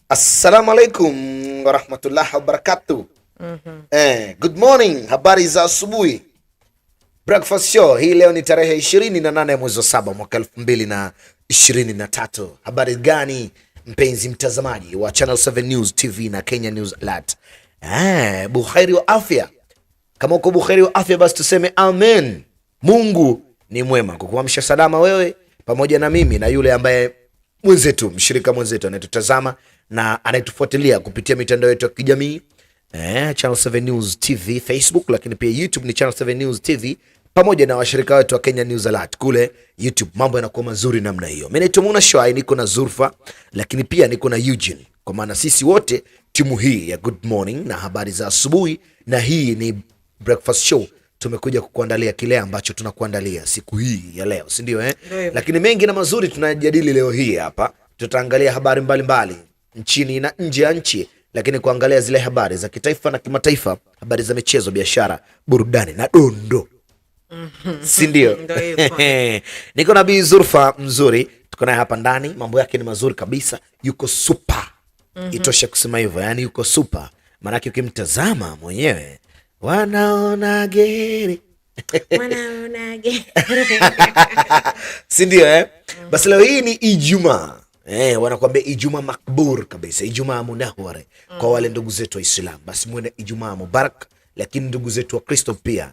Assalamu alaikum wa rahmatullahi wa barakatuh. Good morning, habari za asubuhi. Breakfast show hii leo ni tarehe 28 mwezi wa 7 mwaka 2023. Habari gani mpenzi mtazamaji wa Channel 7 News TV na Kenya News Alert? Buheri wa afya. Kama uko buheri wa afya basi tuseme amen. Mungu ni mwema kukuamsha salama wewe pamoja na mimi na yule ambaye mwenzetu, mshirika mwenzetu anayetutazama na anayetufuatilia kupitia mitandao yetu ya kijamii, Channel 7 News TV Facebook, lakini pia YouTube ni Channel 7 News TV, pamoja na washirika wetu wa Kenya News Alert kule YouTube. Mambo yanakuwa mazuri namna hiyo. Mimi naitwa Muna Shwai, niko na Zulfa, lakini pia niko na Eugene, kwa maana sisi wote timu hii ya Good Morning na habari za asubuhi, na hii ni Breakfast Show. Tumekuja kukuandalia kile ambacho tunakuandalia siku hii ya leo, si ndio Lakini mengi na mazuri tunajadili leo hii hapa. Tutaangalia habari mbalimbali nchini na nje ya nchi, lakini kuangalia zile habari za kitaifa na kimataifa, habari za michezo, biashara, burudani na dondo. Si ndio? Niko na Bi Zulfa mzuri, tuko naye hapa ndani. Mambo yake ni mazuri kabisa, yuko super. Itosha kusema hivyo, yani yuko super. Maana ukimtazama mwenyewe wanaona geri. Si ndio Basi leo hii ni Ijumaa. Wanakuambia Ijumaa makbur kabisa, Ijumaa munahware kwa wale ndugu zetu wa Islam. Basi muone Ijumaa mubarak. Lakini ndugu zetu wa Kristo pia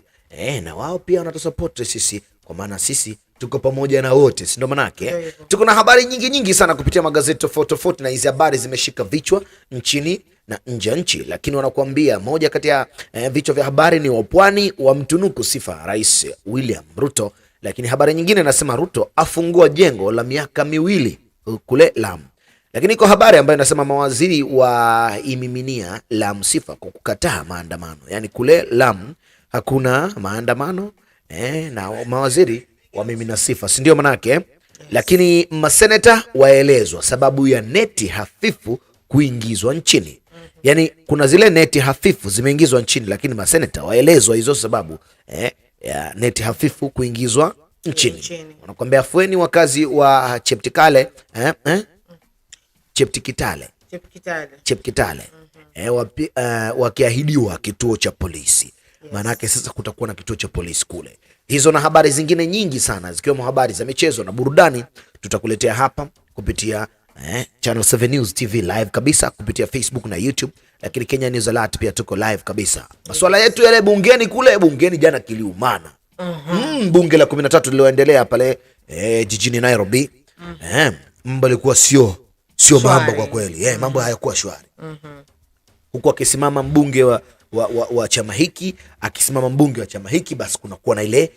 na wao pia wanatusupport sisi, kwa maana sisi tuko pamoja na wote, si ndio? Manake tuko na habari nyingi sana kupitia magazeti tofauti, na hizi habari zimeshika vichwa nchini na nje ya nchi. Lakini wanakuambia moja kati ya vichwa vya habari ni wapwani wa mtunuku sifa Rais William Ruto. Lakini habari nyingine nasema Ruto afungua jengo la miaka 2 kule Lamu. Lakini iko habari ambayo inasema mawaziri wa imiminia Lamu sifa kwa kukataa maandamano. Yani kule Lamu hakuna maandamano na mawaziri wamimina sifa, si ndio manake Lakini maseneta waelezwa sababu ya neti hafifu kuingizwa nchini. Yani kuna zile neti hafifu zimeingizwa nchini, lakini maseneta waelezwa hizo sababu ya neti hafifu kuingizwa nchini. Wanakuambia afueni wakazi wa Chepkitale wakiahidiwa kituo cha polisi. Maanake sasa kutakuwa na kituo cha polisi kule. Hizo na habari zingine nyingi sana zikiwemo habari za michezo na burudani tutakuletea hapa kupitia Channel 7 News TV live kabisa kupitia Facebook na YouTube. Lakini Kenya News Alert pia tuko live kabisa. Masuala yetu yale bungeni kule, bungeni jana kiliumana. Bunge la 13 liloendelea pale jijini Nairobi. Mambo yalikuwa sio mambo kwa kweli. Mambo hayakuwa shwari. Huku akisimama mbunge wa chama hiki, akisimama mbunge wa chama hiki, basi kuna kuwa na ile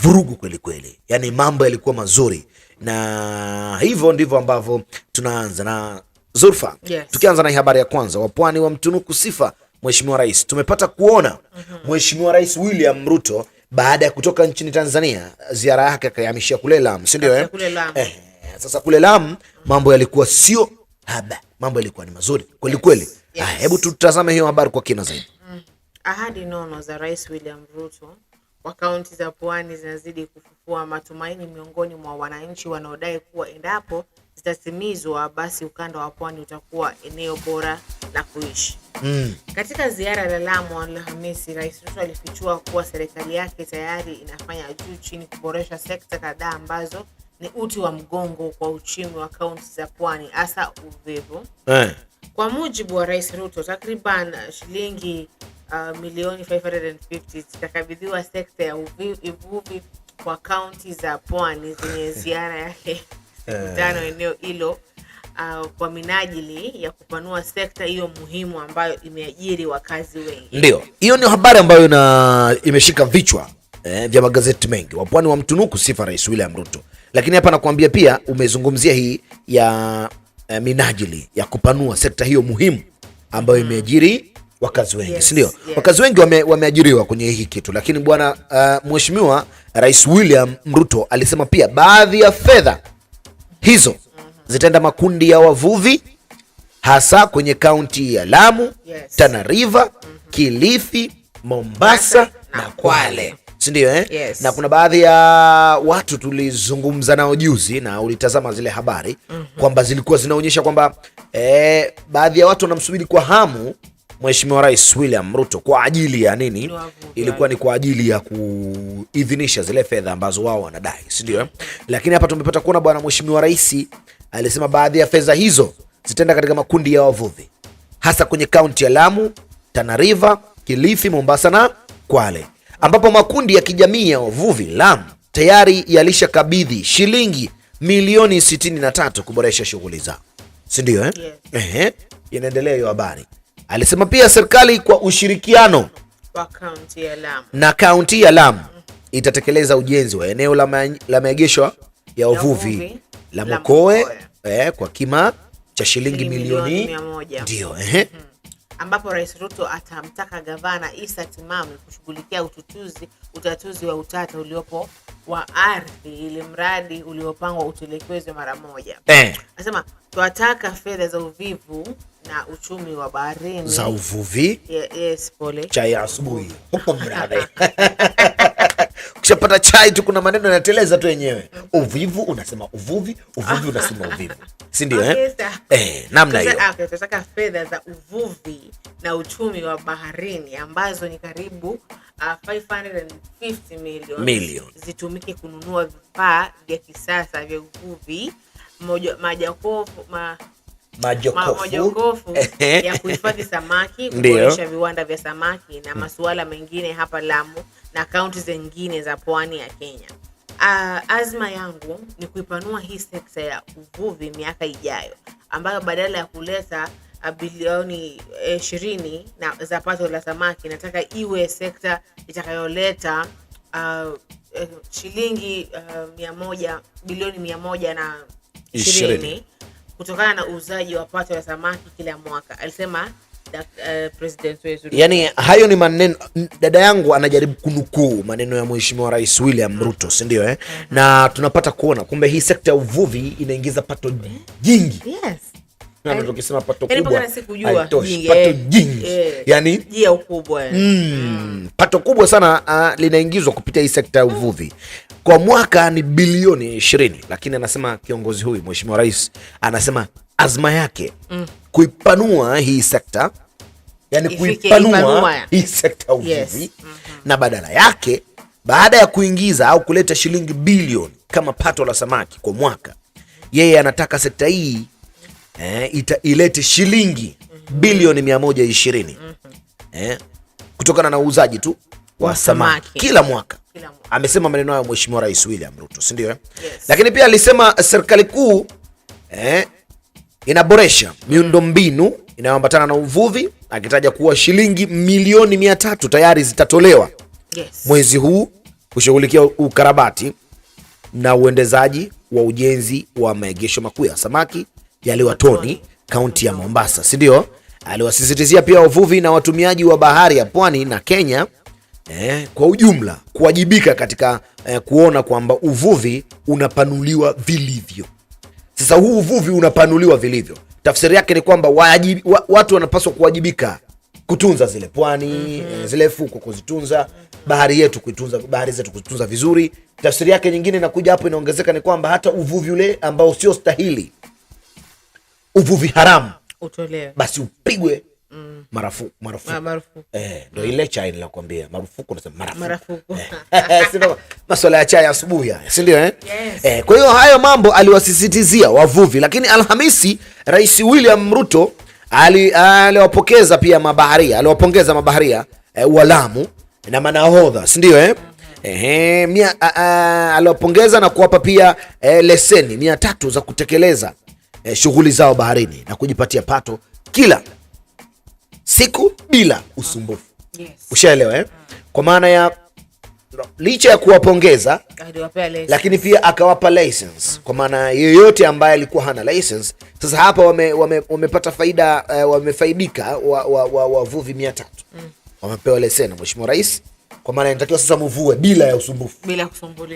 vurugu kweli. Yani mambo yalikuwa mazuri, na hivyo ndivyo ambavyo tunaanza na Zulfa. Tukianza na habari ya kwanza, wapwani wa mtunuku sifa Mheshimiwa Rais. Tumepata kuona Mheshimiwa Rais William Ruto baada ya kutoka nchini Tanzania, ziara yake akahamishia kule Lamu, si ndio Sasa kule Lamu mambo yalikuwa sio haba, mambo yalikuwa ni mazuri kweli. Hebu tutazame hiyo habari kwa kina zaidi. Ahadi nono za Rais William Ruto wa kaunti za pwani zinazidi kufufua matumaini miongoni mwa wananchi wanaodai kuwa endapo zitatimizwa basi ukanda wa pwani utakuwa eneo bora la kuishi. Katika ziara ya Lamu Alhamisi, Rais Ruto alifichua kuwa serikali yake tayari inafanya juu chini kuboresha sekta kadhaa ambazo ni uti wa mgongo kwa uchumi wa kaunti za pwani, hasa uvuvi. Kwa mujibu wa Rais Ruto, takriban shilingi milioni 550 zitakabidhiwa sekta ya uvuvi kwa kaunti za pwani zenye ziara yake mkutano eneo hilo kwa minajili ya kupanua sekta hiyo muhimu ambayo imeajiri wakazi wengi. Ndio, hiyo ni habari ambayo imeshika vichwa vya magazeti mengi. Wapwani wa mtunuku sifa Rais William Ruto. Lakini hapa nakwambia pia umezungumzia hii ya minajili ya kupanua sekta hiyo muhimu ambayo imeajiri wakazi wengi, si ndio? Wakazi wengi wameajiriwa kwenye hii kitu. Lakini bwana Mheshimiwa Rais William Ruto alisema pia baadhi ya fedha hizo zitaenda makundi ya wavuvi, hasa kwenye kaunti ya Lamu, Tana River, Kilifi, Mombasa na Kwale. si ndio Yes. Na kuna baadhi ya watu tulizungumza nao juzi na ulitazama zile habari kwamba zilikuwa zinaonyesha kwamba baadhi ya watu wanamsubiri kwa hamu Mheshimiwa Rais William Ruto kwa ajili ya nini? Ilikuwa ni kwa ajili ya kuidhinisha zile fedha ambazo wao wanadai, si ndio Lakini hapa tumepata kuona bwana Mheshimiwa Rais alisema baadhi ya fedha hizo zitaenda katika makundi ya wavuvi, hasa kwenye kaunti ya Lamu, Tana River, Kilifi, Mombasa na Kwale, ambapo makundi ya kijamii ya wavuvi Lamu tayari yalishakabidhi shilingi milioni 63 kuboresha shughuli zao, si ndio Yes. Inaendelea hiyo habari. Alisema pia serikali kwa ushirikiano wa kaunti ya Lamu na kaunti ya Lamu itatekeleza ujenzi wa eneo la maegesho ya wavuvi la Mkoe kwa kima cha shilingi milioni 100. Ndio ambapo Rais Ruto atamtaka gavana Isa Timami kushughulikia utatuzi wa utata uliopo wa ardhi ili mradi uliopangwa utelekezwe mara moja. Anasema tunataka fedha za uvivu na uchumi wa baharini za uvuvi. Yes, pole. Chai asubuhi. Huko mradi. Ukishapata chai tu kuna maneno yanateleza tu yenyewe. Uvivu unasema uvuvi, uvuvi unasema uvivu. Si ndio namna hiyo. Tunataka fedha za uvuvi na uchumi wa baharini ambazo ni karibu 550 million zitumike kununua vifaa vya kisasa vya uvuvi, majokofu ya kuhifadhi samaki, kuboresha viwanda vya samaki na masuala mengine hapa Lamu na kaunti zingine za pwani ya Kenya. Azma yangu ni kuipanua hii sekta ya uvuvi miaka ijayo, ambayo badala ya kuleta bilioni 20 na za pato la samaki, nataka iwe sekta itakayoleta shilingi bilioni 120 kutokana na uuzaji wa pato la samaki kila mwaka, alisema President wetu. Yani hayo ni maneno, dada yangu anajaribu kunukuu maneno ya Mheshimiwa Rais William Ruto, si ndio Na tunapata kuona kumbe hii sekta ya uvuvi inaingiza pato jingi. Yes. Na tukisema pato kubwa, pato jingi. Yani jia ukubwa. Pato kubwa sana linaingizwa kupitia hii sekta ya uvuvi. Kwa mwaka ni bilioni 20, lakini anasema kiongozi huyu Mheshimiwa Rais anasema azma yake kuipanua hii sekta, yani kuipanua hii sekta ya uvuvi. Na badala yake, baada ya kuingiza au kuleta shilingi bilioni kama pato la samaki kwa mwaka, yeye anataka sekta hii ilete shilingi bilioni 120 kutokana na uuzaji tu wa samaki kila mwaka. Amesema maneno hayo Mheshimiwa Rais William Ruto, si ndio Lakini pia alisema serikali kuu inaboresha miundombinu inayoambatana na uvuvi, akitaja kuwa shilingi milioni 300 tayari zitatolewa mwezi huu kushughulikia ukarabati na uendezaji wa ujenzi wa maegesho makuu ya samaki ya Liwatoni, kaunti ya Mombasa, si ndio? Aliwasisitizia pia wavuvi na watumiaji wa bahari ya pwani na Kenya kwa ujumla kuwajibika katika kuona kwamba uvuvi unapanuliwa vilivyo. Sasa huu uvuvi unapanuliwa vilivyo, tafsiri yake ni kwamba watu wanapaswa kuwajibika kutunza zile pwani, zile fuko kuzitunza, bahari yetu kuitunza, bahari zetu kuzitunza vizuri. Tafsiri yake nyingine inakuja hapo, inaongezeka ni kwamba hata uvuvi ule ambao sio stahili, uvuvi haramu, utolewe, basi upigwe marufuku. Ndio ile chai nilikwambia, marufuku nasema marufuku. Sio masuala ya chai asubuhi, si ndio Yes. Kwa hiyo hayo mambo aliwasisitizia wavuvi, lakini Alhamisi Rais William Ruto aliwapongeza pia mabaharia, wa Lamu na manahodha, si ndio aliwapongeza na kuwapa pia leseni 300 za kutekeleza shughuli zao baharini na kujipatia pato kila siku bila usumbufu. Ushaelewa Kwa maana ya licha ya kuwapongeza, lakini pia akawapa license, kwa maana yeyote ambaye alikuwa hana license. Sasa hapa wamepata faida, wamefaidika wavuvi 300 wamepewa leseni Mheshimiwa Rais, kwa maana inatakiwa sasa mvue bila ya usumbufu,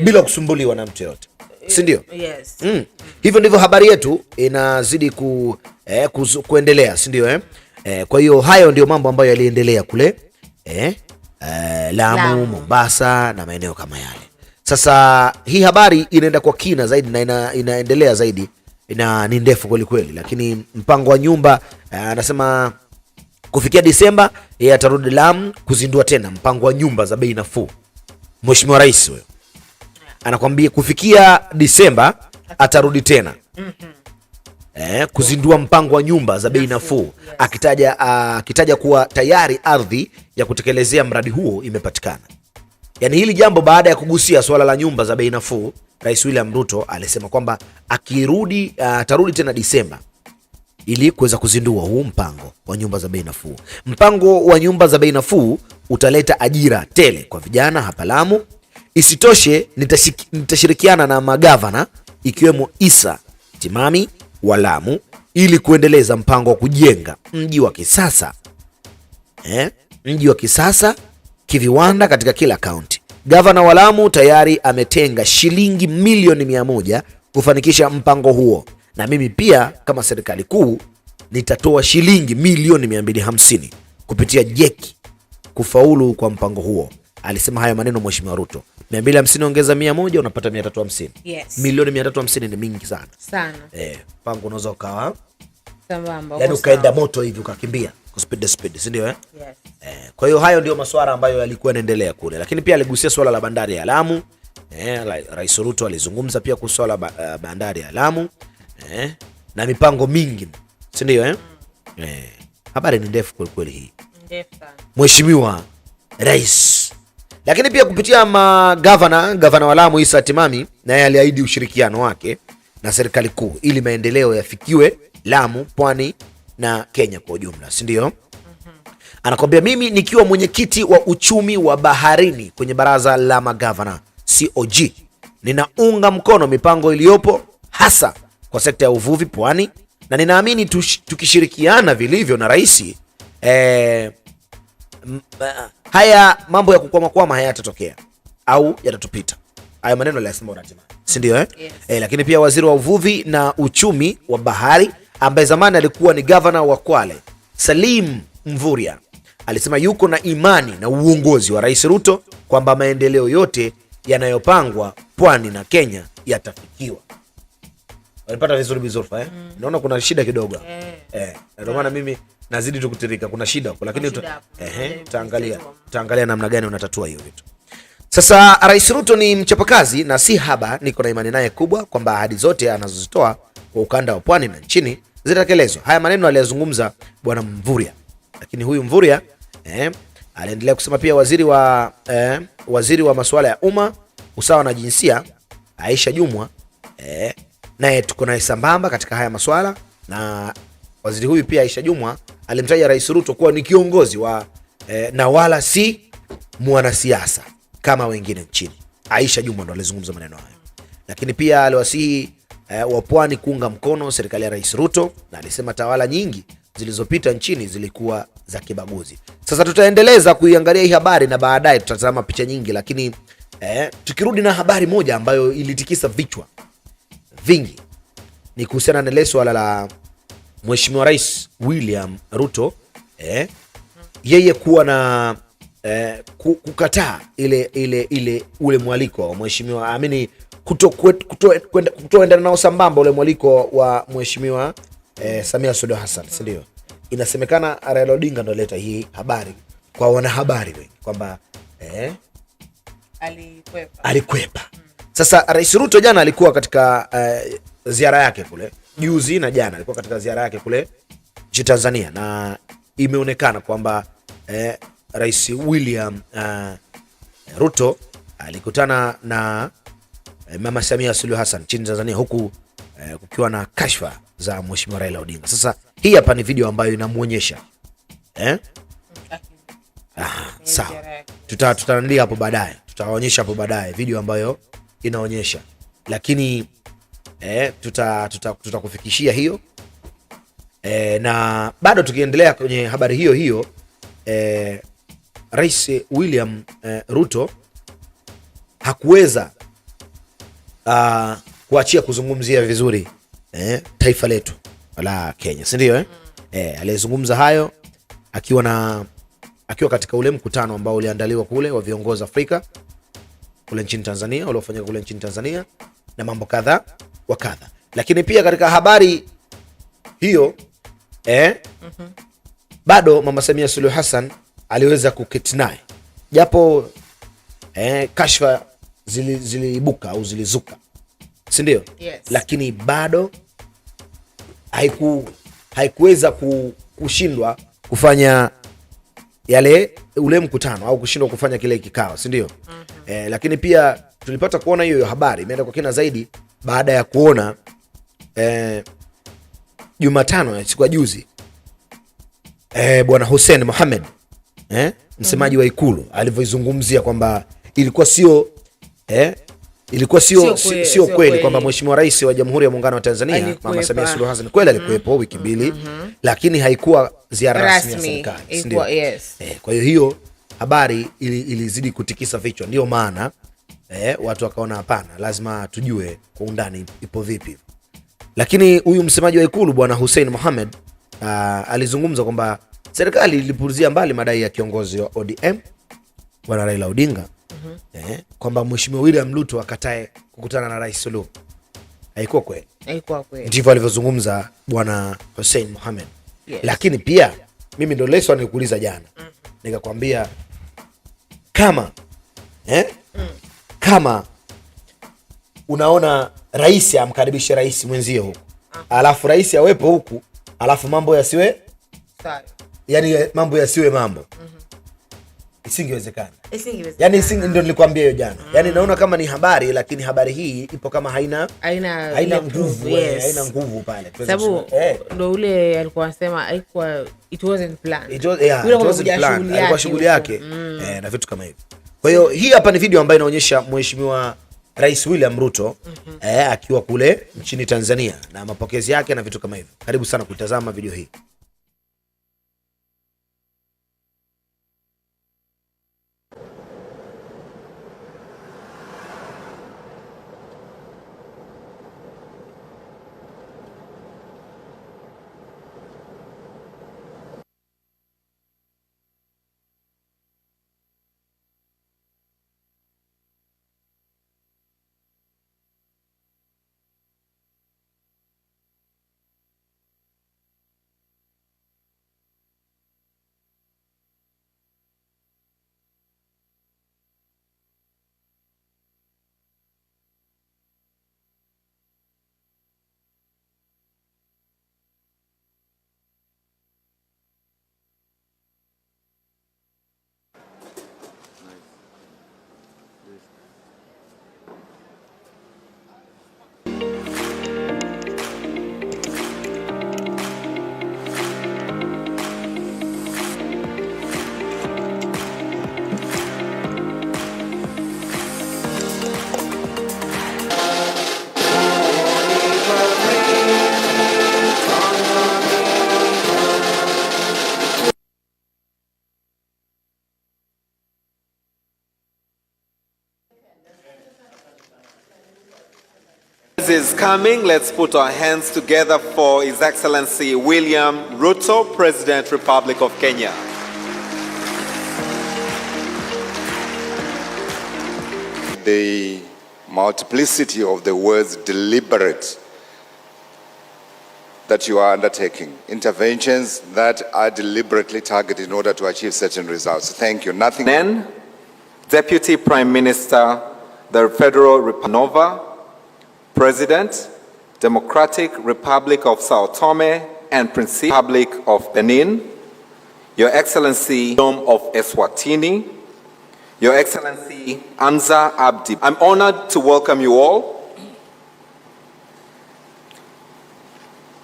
bila kusumbuliwa na mtu yote, si ndio? Hivyo ndivyo habari yetu inazidi kuendelea, si ndio Kwa hiyo hayo ndio mambo ambayo yaliendelea kule Lamu, Mombasa na maeneo kama yale. Sasa hii habari inaenda kwa kina zaidi na inaendelea zaidi na ni ndefu kweli kweli, lakini mpango wa nyumba anasema kufikia Disemba yeye atarudi Lamu kuzindua tena mpango wa nyumba za bei nafuu. Mheshimiwa Rais huyo anakuambia kufikia Disemba atarudi tena kuzindua mpango wa nyumba za bei nafuu, akitaja kuwa tayari ardhi ya kutekelezea mradi huo imepatikana. Yani hili jambo baada ya kugusia swala la nyumba za bei nafuu, Rais William Ruto alisema kwamba atarudi tena Disemba ili kuweza kuzindua huu mpango wa nyumba za bei nafuu. Mpango wa nyumba za bei nafuu utaleta ajira tele kwa vijana hapa Lamu. Isitoshe, nitashirikiana na magavana ikiwemo Isa Timami wa Lamu ili kuendeleza mpango wa kujenga mji wa kisasa mji wa kisasa kiviwanda katika kila kaunti. Gavana wa Lamu tayari ametenga shilingi milioni 100 kufanikisha mpango huo, na mimi pia kama serikali kuu nitatoa shilingi milioni 250 kupitia jeki kufaulu kwa mpango huo. Alisema hayo maneno Mheshimiwa Ruto. 250 ongeza 100 unapata 350. Yes. Milioni 350 ni mingi sana. Sana. Mpango unaweza ukawa sambamba. Yaani ukaenda moto hivi ukakimbia kwa speed, si ndio? Yes. Kwa hiyo hayo ndio masuala ambayo yalikuwa yanaendelea kule, lakini pia aligusia swala la bandari ya Lamu. Rais Ruto alizungumza pia kuhusu swala bandari ya Lamu na mipango mingi, si ndio? Habari ni ndefu kweli kweli hii. Ndefu sana. Mheshimiwa Rais. Lakini pia kupitia gavana wa Lamu Isa Timami naye aliahidi ushirikiano wake na serikali kuu ili maendeleo yafikiwe Lamu, Pwani na Kenya kwa ujumla, si ndio? Anakwambia mimi nikiwa mwenyekiti wa uchumi wa baharini kwenye baraza la magavana COG, ninaunga mkono mipango iliyopo hasa kwa sekta ya uvuvi Pwani, na ninaamini tukishirikiana vilivyo na rais haya mambo ya kukwama hayatatokea au yatatupita. Hayo maneno alisema unatima, si ndio? Yes. Lakini pia waziri wa uvuvi na uchumi wa bahari ambaye zamani alikuwa ni gavana wa Kwale, Salim Mvurya, alisema yuko na imani na uongozi wa Rais Ruto kwamba maendeleo yote yanayopangwa Pwani na Kenya yatafikiwa. Walipata vizuri naona kuna shida kidogo. Ndio maana mimi nazidi tukutirika, kuna shida huko, lakini tutaangalia namna gani unatatua hiyo vitu. Sasa Rais Ruto ni mchapakazi na si haba, niko na imani naye kubwa kwamba ahadi zote anazozitoa kwa ukanda wa Pwani na nchini zitatekelezwa. Haya maneno aliyazungumza bwana Mvurya, lakini huyu Mvurya aliendelea kusema pia waziri wa masuala ya umma, usawa na jinsia Aisha Jumwa naye tuko naye sambamba katika haya masuala, na waziri huyu pia Aisha Jumwa alimtaja Rais Ruto kuwa ni kiongozi wa na wala si mwanasiasa kama wengine nchini. Aisha Jumwa ndo alizungumza maneno hayo, lakini pia aliwasihi wa Pwani kuunga mkono serikali ya Rais Ruto, na alisema tawala nyingi zilizopita nchini zilikuwa za kibaguzi. Sasa tutaendeleza kuiangalia hii habari na baadaye tutatazama picha nyingi, lakini tukirudi na habari moja ambayo ilitikisa vichwa vingi ni kuhusiana na swala la Mheshimiwa Rais William Ruto yeye kuwa na kukataa ule mwaliko wa Mheshimiwa amini kutoenda nao sambamba ule mwaliko wa Mheshimiwa Samia Suluhu Hassan, si ndio? Inasemekana Raila Odinga ndo leta hii habari kwa wanahabari wengi kwamba alikwepa. Sasa Rais Ruto jana alikuwa katika ziara yake kule, juzi na jana alikuwa katika ziara yake kule nchini Tanzania, na imeonekana kwamba Rais William Ruto alikutana na Mama Samia Suluhu Hassan nchini Tanzania, huku kukiwa na kashfa za Mheshimiwa Raila Odinga. Sasa hii hapa ni video ambayo inamuonyesha sawa, tutaangalia hapo baadaye, tutawaonyesha hapo baadaye video ambayo inaonyesha, lakini tutakufikishia hiyo na bado tukiendelea kwenye habari hiyo Rais William Ruto hakuweza kuachia kuzungumzia vizuri taifa letu la Kenya, si ndio? Alizungumza hayo akiwa na akiwa katika ule mkutano ambao uliandaliwa kule wa viongozi Afrika kule nchini Tanzania, uliofanyika kule nchini Tanzania na mambo kadha wa kadha. Lakini pia katika habari hiyo bado Mama Samia Suluhu Hassan aliweza kuketi naye, japo kashfa ziliibuka au zilizuka, si ndio? Yes. Lakini bado haikuweza kushindwa kufanya ule mkutano au kushindwa kufanya kile kikao, si ndio? Lakini pia tulipata kuona hiyo habari imeenda kwa kina zaidi baada ya kuona Jumatano siku ya juzi Bwana Hussein Mohamed msemaji wa Ikulu alivyoizungumzia kwamba ilikuwa sio kweli kwamba Mheshimiwa Rais wa Jamhuri ya Muungano wa Tanzania Mama Samia Suluhu Hassan kweli alikuwepo wiki mbili, lakini haikuwa ziara rasmi ya serikali, ndio. Kwa hiyo habari ilizidi kutikisa vichwa, ndio maana watu wakaona hapana, lazima tujue kwa undani ipo vipi. Lakini huyu msemaji wa Ikulu Bwana Hussein Mohamed alizungumza kwamba serikali ilipuzia mbali madai ya kiongozi wa ODM Bwana Raila Odinga kwamba Mheshimiwa William Ruto akatae kukutana na Rais Suluhu. Haikuwa kweli. Ndivyo alivyozungumza Bwana Hussein Mohamed. Yes. Lakini pia mimi ndo leso nilikuuliza jana. Nikakwambia kama unaona rais amkaribishe rais mwenzio huku, alafu rais awepo huku, alafu mambo yasiwe sawa. Yani mambo yasiwe mambo. Isingewezekana. Yani ndio nilikwambia hiyo jana. Yani naona kama ni habari, lakini habari hii ipo kama haina nguvu, haina nguvu pale. Sababu ndio ule alikuwa anasema haikuwa, it wasn't planned. It wasn't planned. Alikuwa shughuli yake na vitu kama hivyo. Kwa hiyo hii hapa ni video ambayo inaonyesha Mheshimiwa Rais William Ruto akiwa kule nchini Tanzania na mapokezi yake na vitu kama hivyo. Karibu sana kutazama video hii. Is coming. Let's put our hands together for His Excellency William Ruto, President, Republic of Kenya. The multiplicity of the words deliberate that you are undertaking, interventions that are deliberately targeted in order to achieve certain results. Thank you. Nothing. Then, Deputy Prime Minister, the Federal Republic, President, Democratic Republic of Sao Tome and Principe, Republic of Benin, Your Excellency Dome of Eswatini, Your Excellency Amza Abdi. I'm honored to welcome you all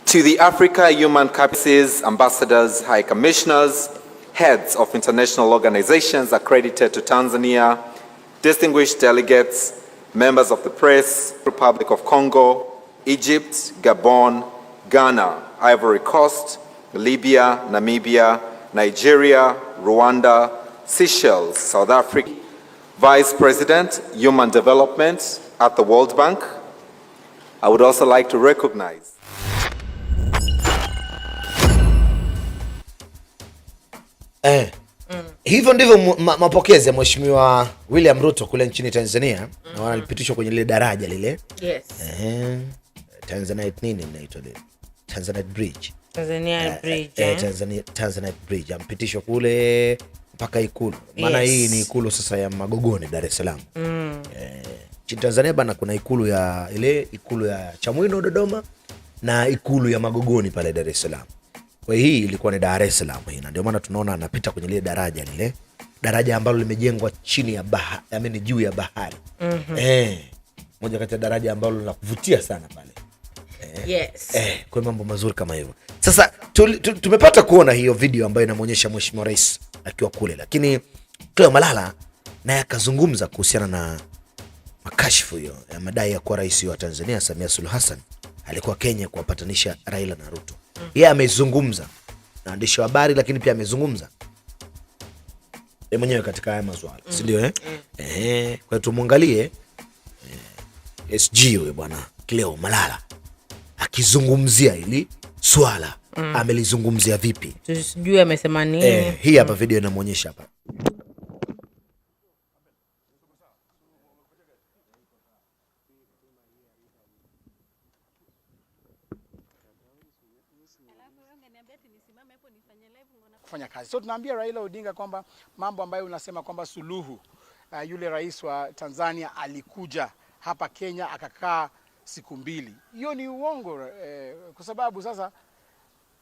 to the Africa Human Capacities Ambassadors, High Commissioners, heads of international organizations accredited to Tanzania, distinguished delegates, members of the press, Republic of Congo, Egypt, Gabon, Ghana, Ivory Coast, Libya, Namibia, Nigeria, Rwanda, Seychelles, South Africa, Vice President, Human Development at the World Bank. I would also like to recognize Hivyo ndivyo mapokezi ya Mheshimiwa William Ruto kule nchini Tanzania. Na wanalipitishwa kwenye lile daraja lile. Yes. Tanzanite nini mnaitwa lile? Tanzanite Bridge. Tanzanite Bridge. Ampitishwa kule mpaka Ikulu. Maana hii ni Ikulu sasa ya Magogoni, Dar es Salaam. Nchini Tanzania bana kuna Ikulu ya Ikulu ya Chamwino Dodoma na Ikulu ya Magogoni pale Dar es Salaam. Kwa hii ilikuwa ni Dar es Salaam hii, na ndio maana tunaona anapita kwenye lile daraja ambalo limejengwa chini ya bahari, juu ya bahari. Moja kati ya daraja ambalo linakuvutia sana pale. Kwa mambo mazuri kama hivyo. Sasa tumepata kuona hiyo video ambayo inamuonyesha Mheshimiwa Rais akiwa kule, lakini Cleo Malala naye akazungumza kuhusiana na makashifu hiyo ya madai ya kuwa rais wa Tanzania Samia Suluhu Hassan alikuwa Kenya kuwapatanisha Raila na Ruto. Yeye amezungumza na waandishi wa habari, lakini pia amezungumza yeye mwenyewe katika haya maswala, si ndio? Kwa tumuangalie SG huyo bwana Cleo Malala akizungumzia hili swala. Amelizungumzia vipi? Tusijue amesema nini. Hii hapa video inamuonyesha hapa. Kufanya kazi. So tunaambia Raila Odinga kwamba mambo ambayo unasema kwamba Suluhu yule rais wa Tanzania alikuja hapa Kenya akakaa siku 2. Hiyo ni uongo, kwa sababu sasa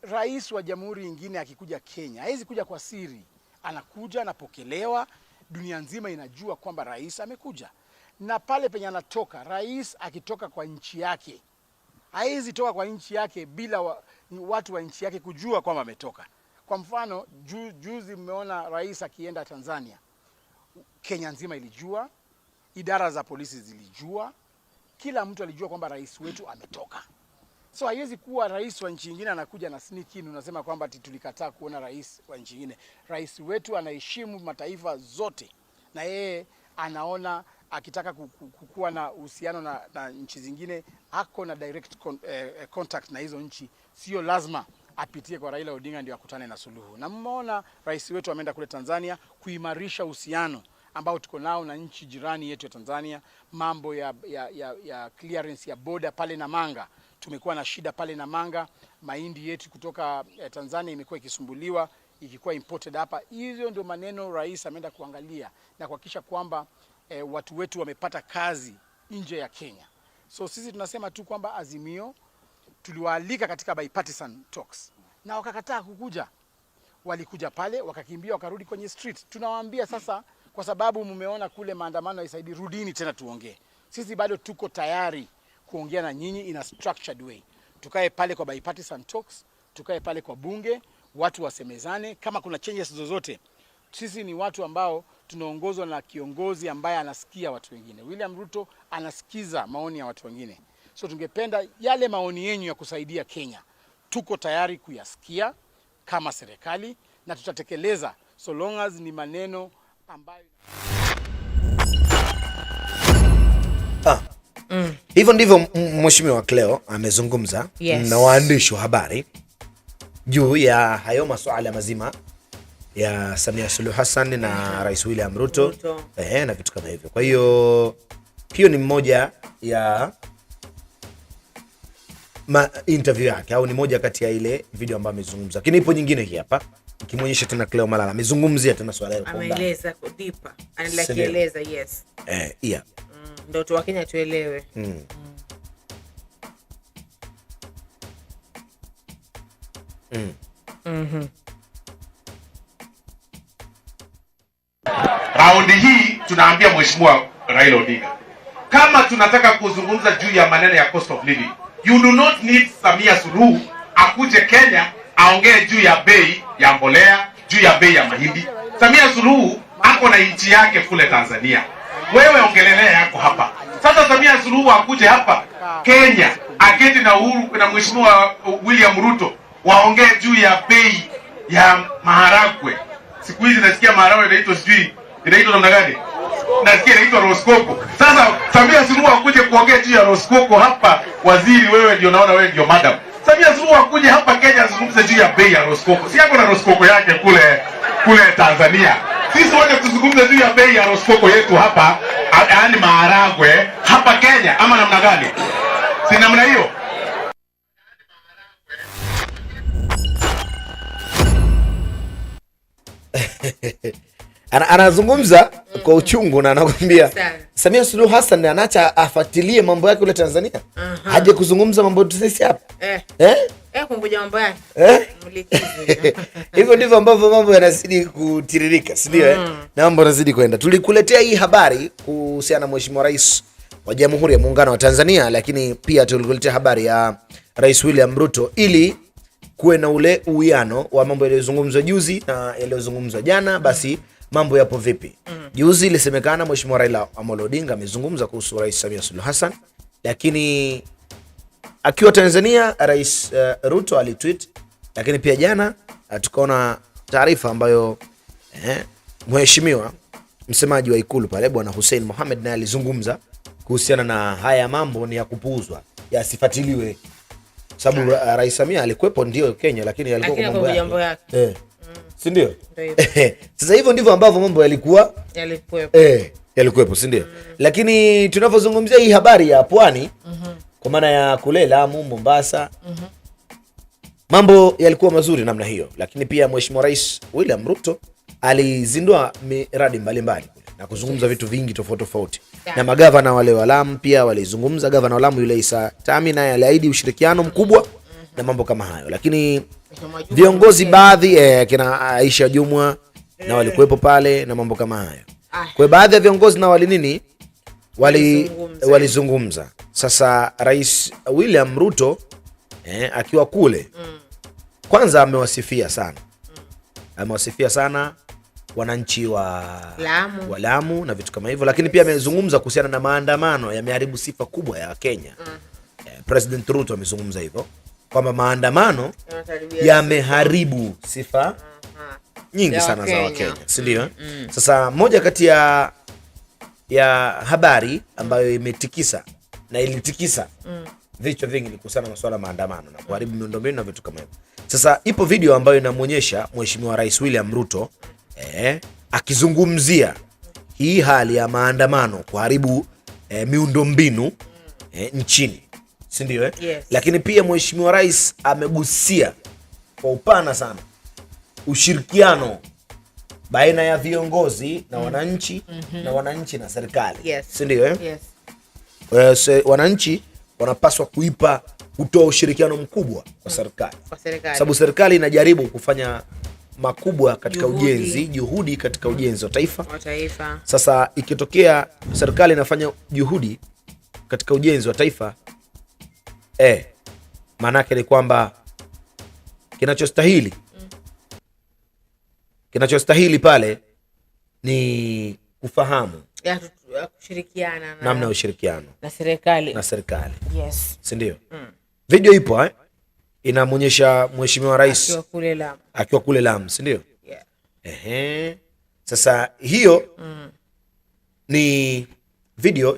rais wa jamhuri nyingine akikuja Kenya haizi kuja kwa siri. Anakuja, anapokelewa, dunia nzima inajua kwamba rais amekuja. Na pale penye anatoka, rais akitoka kwa nchi yake haizi toka kwa nchi yake bila watu wa nchi yake kujua kwamba ametoka. Kwa mfano, juzi mmeona rais akienda Tanzania. Kenya nzima ilijua, idara za polisi zilijua, kila mtu alijua kwamba rais wetu ametoka. So haiwezi kuwa rais wa nchi nyingine anakuja na sneak in unasema kwamba tulikataa kuona rais wa nchi nyingine. Rais wetu anaheshimu mataifa zote, na yeye anaona akitaka kukuwa na uhusiano na nchi zingine hako na direct contact na hizo nchi, sio lazima apitie kwa Raila Odinga ndio akutane na Suluhu. Na mmeona rais wetu ameenda kule Tanzania kuimarisha uhusiano ambao tuko nao na nchi jirani yetu ya Tanzania. Mambo ya clearance ya border pale Namanga, tumekuwa na shida pale Namanga. Mahindi yetu kutoka Tanzania imekuwa ikisumbuliwa, ikikuwa imported hapa. Hizo ndio maneno rais ameenda kuangalia na kuhakikisha kwamba watu wetu wamepata kazi nje ya Kenya. So sisi tunasema tu kwamba Azimio tuliwaalika katika bipartisan talks na wakakataa kukuja. Walikuja pale wakakimbia wakarudi kwenye street. Tunawaambia sasa, kwa sababu mmeona kule maandamano haisaidii, rudini tena tuongee. Sisi bado tuko tayari kuongea na nyinyi in a structured way. Tukae pale kwa bipartisan talks, tukae pale kwa bunge, watu wasemezane kama kuna changes zozote. Sisi ni watu ambao tunaongozwa na kiongozi ambaye anasikia watu wengine. William Ruto anasikiza maoni ya watu wengine. So tungependa yale maoni yenu ya kusaidia Kenya, tuko tayari kuyasikia kama serikali na tutatekeleza so long as ni maneno ambayo Hivyo ndivyo Mheshimiwa Cleo amezungumza na waandishi wa habari juu ya hayo masuala mazima ya Samia Suluhu Hassan na Rais William Ruto. Na vitu kama hivyo. Kwa hiyo ni mmoja ya interview yake, au ni moja kati ya ile video ambayo amezungumza. Lakini ipo nyingine hii hapa kimuonyesha tena Cleo Malala amezungumzia tena swala hilo, ameeleza deeper, anaeleza ndio tu Wakenya tuelewe. Raundi hii tunaambia Mheshimiwa Raila Odinga, kama tunataka kuzungumza juu ya maneno ya cost of living, you do not need Samia Suluhu akuje Kenya aongee juu ya bei ya mbolea, juu ya bei ya mahindi. Samia Suluhu ako na nchi yake kule Tanzania. Wewe ongelelea yako hapa. Sasa Samia Suluhu akuje hapa Kenya, aketi na Uhuru na Mheshimiwa William Ruto waongee juu ya bei ya maharagwe. Siku hizi nasikia maharagwe inaitwa sijui inaitwa namna gani? Nasikia inaitwa roskoko. Sasa Samia Suluhu akuje kuongea juu ya roskoko hapa, waziri wewe ndio naona wewe ndio madam. Samia Suluhu akuje hapa Kenya azungumze juu ya bei ya roskoko. Si yako na roskoko yake kule Tanzania. Sisi wote tuzungumze juu ya bei ya roskoko yetu hapa, yaani maharagwe hapa Kenya, ama namna gani? Si namna hiyo? Anazungumza kwa uchungu na anakuambia Samia Suluhu Hassan anaacha afuatilie mambo yake kule Tanzania. Haje kuzungumza mambo yetu sisi hapa. Kungoja mambo yake. Hivyo ndivyo ambavyo mambo yanazidi kutiririka, si ndio? Na mambo yanazidi kwenda. Tulikuletea hii habari kuhusiana na Mheshimiwa Rais wa Jamhuri ya Muungano wa Tanzania, lakini pia tulikuletea habari ya Rais William Ruto ili kuwe na ule uwiano wa mambo yaliyozungumzwa juzi na yaliyozungumzwa jana. Basi mambo yapo vipi? Juzi ilisemekana Mheshimiwa Raila Amolo Odinga amezungumza kuhusu Rais Samia Suluhu Hassan, lakini akiwa Tanzania Rais Ruto alitweet, lakini pia jana tukaona taarifa ambayo mheshimiwa msemaji wa Ikulu pale Bwana Hussein Mohamed naye alizungumza kuhusiana na haya mambo ni ya kupuuzwa, yasifuatiliwe. Sababu Rais Samia alikuwepo ndio Kenya, lakini alikuwa kwa mambo yake. Si ndio? Sasa hivyo ndivyo ambavyo mambo yalikuwepo, si ndio? Lakini tunapozungumzia hii habari ya pwani, kwa maana ya kule Lamu, Mombasa, mambo yalikuwa mazuri namna hiyo. Lakini pia Mheshimiwa Rais William Ruto alizindua miradi mbalimbali na kuzungumza vitu vingi tofauti. Na magavana wale wa Lamu pia walizungumza. Gavana wa Lamu yule Isa Tami naye aliahidi ushirikiano mkubwa na mambo kama hayo. Lakini viongozi baadhi kina Aisha Jumwa na walikuwepo pale na mambo kama hayo. Kwa baadhi ya viongozi na walizungumza. Sasa Rais William Ruto akiwa kule kwanza amewasifia sana wananchi wa Lamu na vitu kama hivyo, lakini pia amezungumza kuhusiana na maandamano yameharibu sifa kubwa ya Kenya. President Ruto amezungumza hivyo kwamba maandamano yameharibu sifa nyingi sana za Wakenya, si ndio? Sasa moja kati ya habari ambayo imetikisa na ilitikisa vichwa vingi ni kuhusiana na masuala maandamano na kuharibu miundombinu na vitu kama hivyo. Sasa ipo video ambayo inamuonyesha Mheshimiwa Rais William Ruto akizungumzia hii hali ya maandamano kuharibu miundombinu nchini, si ndio? Yes. Lakini pia Mheshimiwa Rais amegusia kwa upana sana ushirikiano baina ya viongozi na wananchi na wananchi na serikali. Yes. Si ndio? Yes. Wananchi wanapaswa kutoa ushirikiano mkubwa kwa serikali. Sababu serikali inajaribu kufanya makubwa katika juhudi katika ujenzi wa taifa. Sasa ikitokea serikali inafanya juhudi katika ujenzi wa taifa, maana yake ni kwamba kinachostahili pale ni kufahamu kushirikiana namna ya ushirikiano na serikali. Yes. Si ndio? Video ipo inamuonyesha Mheshimiwa Rais akiwa kule Lamu, si ndio? Yeah. Sasa hiyo ni video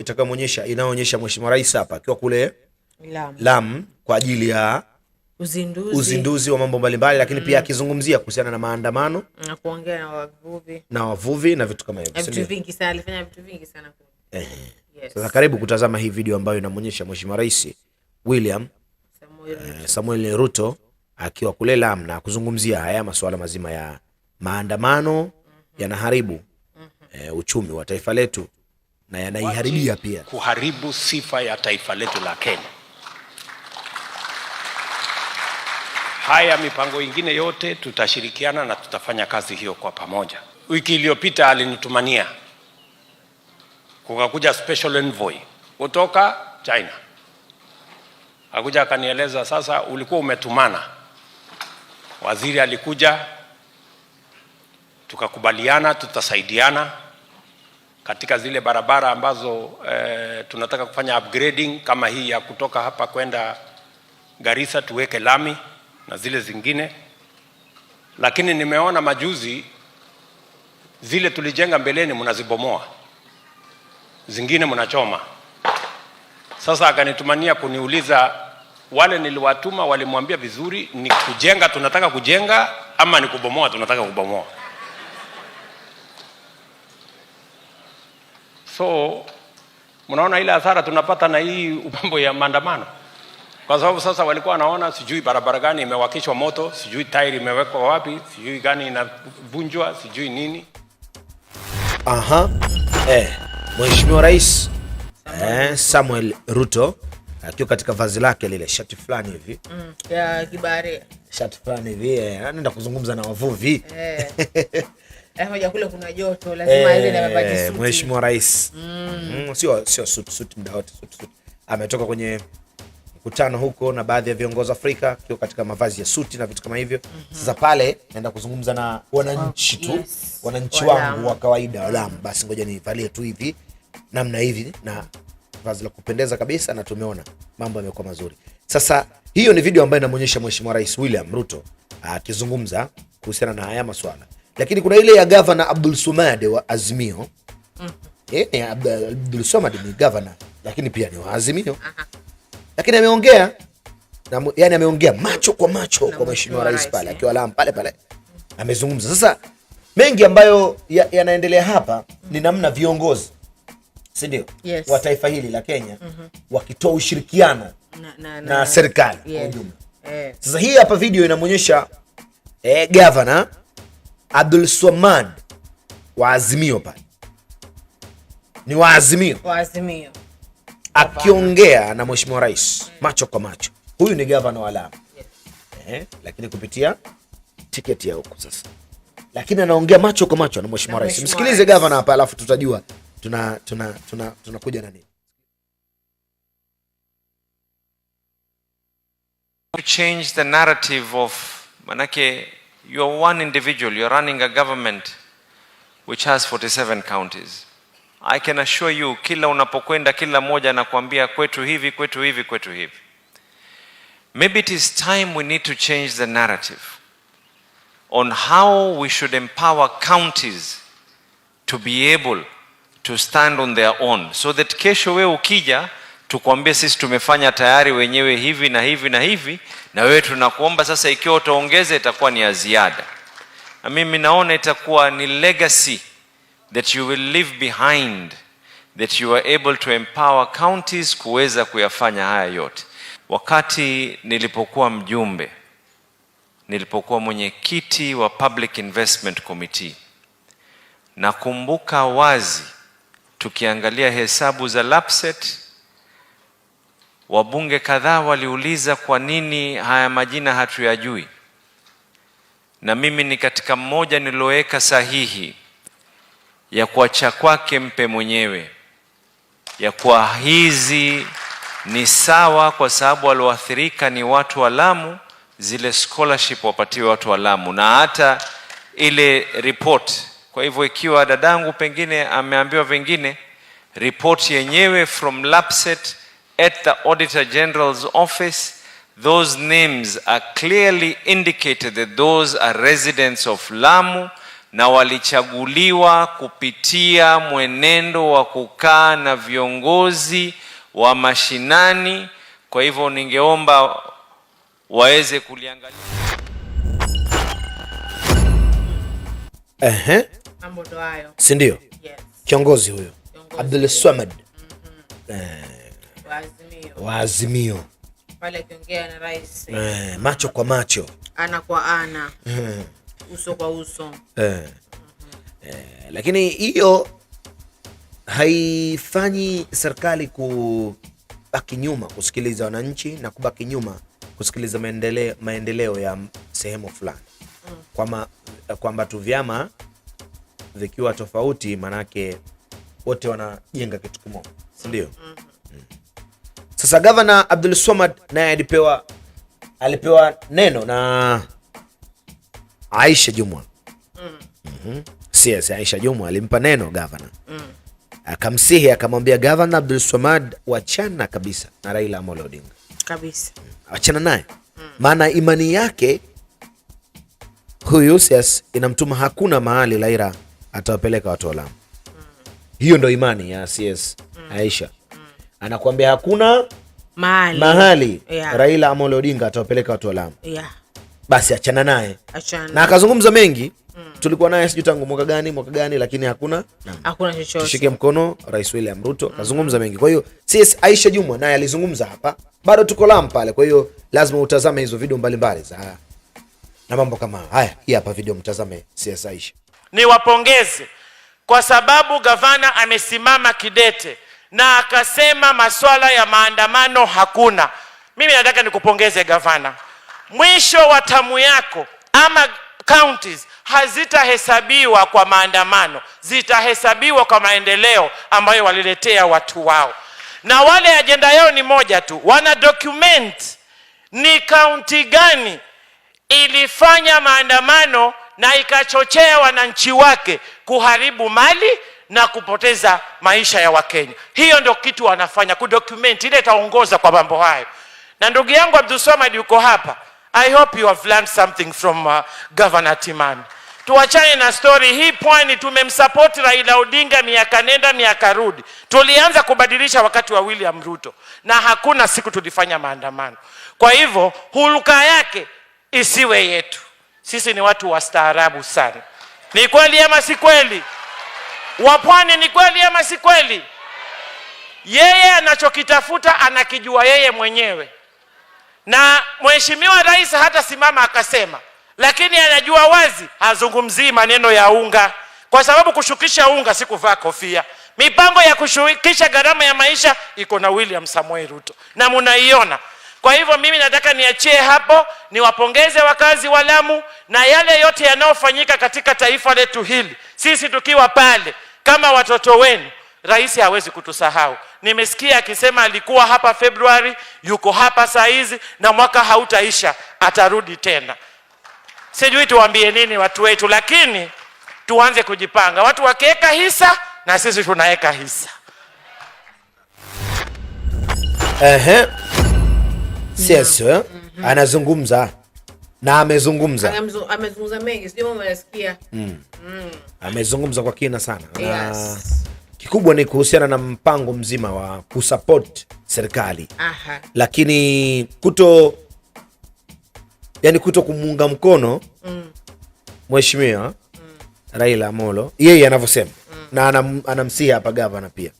inaonyesha Mheshimiwa Rais hapa akiwa kule Lamu kwa ajili ya uzinduzi wa mambo mbalimbali, lakini pia akizungumzia kuhusiana na maandamano na kuongea na wavuvi na vitu kama hivyo. Vitu vingi sana alifanya, vitu vingi sana. Yes. Sasa karibu kutazama hii video ambayo inamuonyesha Mheshimiwa Rais William Samuel Ruto akiwa kule Lamu na kuzungumzia haya masuala mazima ya maandamano yanaharibu uchumi wa taifa letu na yanaiharibia pia kuharibu sifa ya taifa letu la Kenya. Haya mipango ingine yote tutashirikiana na tutafanya kazi hiyo kwa pamoja. Wiki iliyopita alinitumania kukakuja special envoy kutoka China. Akuja akanieleza, sasa ulikuwa umetumana. Waziri alikuja, tukakubaliana tutasaidiana katika zile barabara ambazo tunataka kufanya upgrading, kama hii ya kutoka hapa kwenda Garissa tuweke lami na zile zingine. Lakini nimeona majuzi zile tulijenga mbeleni mnazibomoa, zingine mnachoma. Sasa akanitumania kuniuliza, wale niliwatuma walimwambia vizuri ni kujenga tunataka kujenga ama ni kubomoa tunataka kubomoa? So mnaona ile hasara tunapata na hii mambo ya maandamano, kwa sababu sasa walikuwa wanaona sijui barabara gani imewakishwa moto, sijui tairi imewekwa wapi, sijui gani inavunjwa, sijui nini. Mheshimiwa Rais Samuel Ruto akiwa katika vazi lake lile, shati fulani hivi ya kibare, shati fulani hivi, anaenda kuzungumza na wavuvi. Hoja kule kuna joto, lazima ile na mavazi suti. Mheshimiwa Rais sio suit muda wote suit. Ametoka kwenye mkutano huko na baadhi ya viongozi Afrika akiwa katika mavazi ya suti na vitu kama hivyo. Sasa pale naenda kuzungumza na wananchi tu, wananchi wangu wa kawaida wa Lamu. Basi ngoja nivalie tu hivi namna hivi na vazi la kupendeza kabisa, na tumeona mambo yamekuwa mazuri. Sasa hiyo ni video ambayo inamuonyesha Mheshimiwa Rais William Ruto akizungumza kuhusiana na haya masuala. Lakini kuna ile ya Governor Abdul Swamad wa Azimio. Abdul Swamad ni governor lakini pia ni wa Azimio. Lakini ameongea yani ameongea macho kwa macho kwa Mheshimiwa Rais pale akiwa Lamu pale. Amezungumza. Sasa mengi ambayo yanaendelea hapa ni namna viongozi, si ndio, wa taifa hili la Kenya wakitoa ushirikiano na serikali kwa ujumla. Sasa hii hapa video inamuonyesha Governor Abdul Swamad wa Azimio pale. Ni wa Azimio. Akiongea na Mheshimiwa Rais macho kwa macho. Huyu ni governor wa Lamu. Lakini kupitia tiketi ya huko sasa. Lakini anaongea macho kwa macho na Mheshimiwa Rais. Msikilize governor hapa alafu tutajua tunakuja na nini. To change the narrative of manake you're one individual, you're running a government which has 47 counties. I can assure you, kila unapokwenda kila moja anakuambia kwetu hivi, kwetu hivi, kwetu hivi. Maybe it is time we need to change the narrative on how we should empower counties to be able to stand on their own, so that kesho wewe ukija tukwambie sisi tumefanya tayari wenyewe hivi na hivi na hivi, na wewe tunakuomba sasa ikiwa utaongeza itakuwa ni ya ziada. Na mimi naona itakuwa ni legacy that you will leave behind, that you are able to empower counties kuweza kuyafanya haya yote. Wakati nilipokuwa mjumbe, nilipokuwa mwenyekiti wa Public Investment Committee, nakumbuka wazi tukiangalia hesabu za LAPSSET, wabunge kadhaa waliuliza kwa nini haya majina hatuyajui, na mimi ni katika mmoja niloweka sahihi ya kuacha kwake mpe mwenyewe, ya kwa hizi ni sawa kwa sababu walioathirika ni watu wa Lamu, zile scholarship wapatiwe watu wa Lamu na hata ile report. Kwa hivyo ikiwa dadangu pengine ameambiwa vingine, report yenyewe from LAPSSET at the Auditor General's office, those names are clearly indicated that those are residents of Lamu na walichaguliwa kupitia mwenendo wa kukaa na viongozi wa mashinani. Kwa hivyo ningeomba waweze kuliangalia. Mambo ndo hayo. Si ndio? Kiongozi huyo Abdul Swamad wa Azimio pale akiongea na rais macho kwa macho, ana kwa ana, uso kwa uso. Lakini hiyo haifanyi serikali kubaki nyuma kusikiliza wananchi na kubaki nyuma kusikiliza maendeleo ya sehemu fulani. Kwamba tu vyama vikiwa tofauti manake wote wanajenga kitu kimoja, si ndio? Sasa Governor Abdul Swamad naye alipewa neno na Aisha Jumwa. Aisha Jumwa alimpa neno governor. Akamsihi, akamwambia Governor Abdul Swamad wachana kabisa na Raila Amolo Odinga. Kabisa. Wachana naye. Maana imani yake huyu inamtuma hakuna mahali Raila atawapeleka watu wa Lamu. Hiyo ndo imani ya CS Aisha. Anakuambia hakuna mahali Raila Amolo Odinga atawapeleka watu wa Lamu. basi achana naye. Na akazungumza mengi. Tulikuwa naye sijui tangu mwaka gani, lakini hakuna chochote. Tushike mkono Rais William Ruto, akazungumza mengi. Kwa hiyo CS Aisha Jumwa naye alizungumza hapa. Bado tuko Lamu pale, kwa hiyo lazima utazame hizo video mbalimbali za na mambo kama haya. Hii hapa video, mtazame CS Aisha. Niwapongeze kwa sababu gavana amesimama kidete na akasema masuala ya maandamano hakuna. Mimi nataka nikupongeze gavana. Mwisho wa tamu yako ama counties hazitahesabiwa kwa maandamano, zitahesabiwa kwa maendeleo ambayo waliletea watu wao. Na wale agenda yao ni moja tu, wana document ni county gani ilifanya maandamano na ikachochea wananchi wake kuharibu mali na kupoteza maisha ya Wakenya. Hiyo ndio kitu wanafanya, kudocument, ile itaongoza kwa mambo hayo. Na ndugu yangu Abdulswamad yuko hapa. I hope you have learned something from Governor Timani. Tuachane na story hii. Pwani tumemsupport Raila Odinga miaka nenda miaka rudi. Tulianza kubadilisha wakati wa William Ruto na hakuna siku tulifanya maandamano. Kwa hivyo huluka yake isiwe yetu. Sisi ni watu wastaarabu sana. Ni kweli ama si kweli? Wapwani ni kweli ama si kweli? Yeye anachokitafuta anakijua yeye mwenyewe. Na Mheshimiwa Rais hata simama akasema, lakini anajua wazi hazungumzii maneno ya unga, kwa sababu kushukisha unga si kuvaa kofia. Mipango ya kushukisha gharama ya maisha iko na William Samoei Ruto na mnaiona. Kwa hivyo mimi nataka niachie hapo, niwapongeze wakazi wa Lamu na yale yote yanayofanyika katika taifa letu hili. Sisi tukiwa pale kama watoto wenu, rais hawezi kutusahau. Nimesikia akisema alikuwa hapa Februari, yuko hapa saa hizi na mwaka hautaisha atarudi tena. Sijui tuambie nini watu wetu, lakini tuanze kujipanga. Watu wakiweka hisa na sisi tunaweka hisa. Sio anazungumza na amezungumza mengi, sio umesikia. Amezungumza kwa kina sana. Na kikubwa ni kuhusiana na mpango mzima wa kusupport serikali. Lakini kuto kumuunga mkono Mheshimiwa Raila Amolo, yeye anavyosema, na anamsia hapa gavana pia.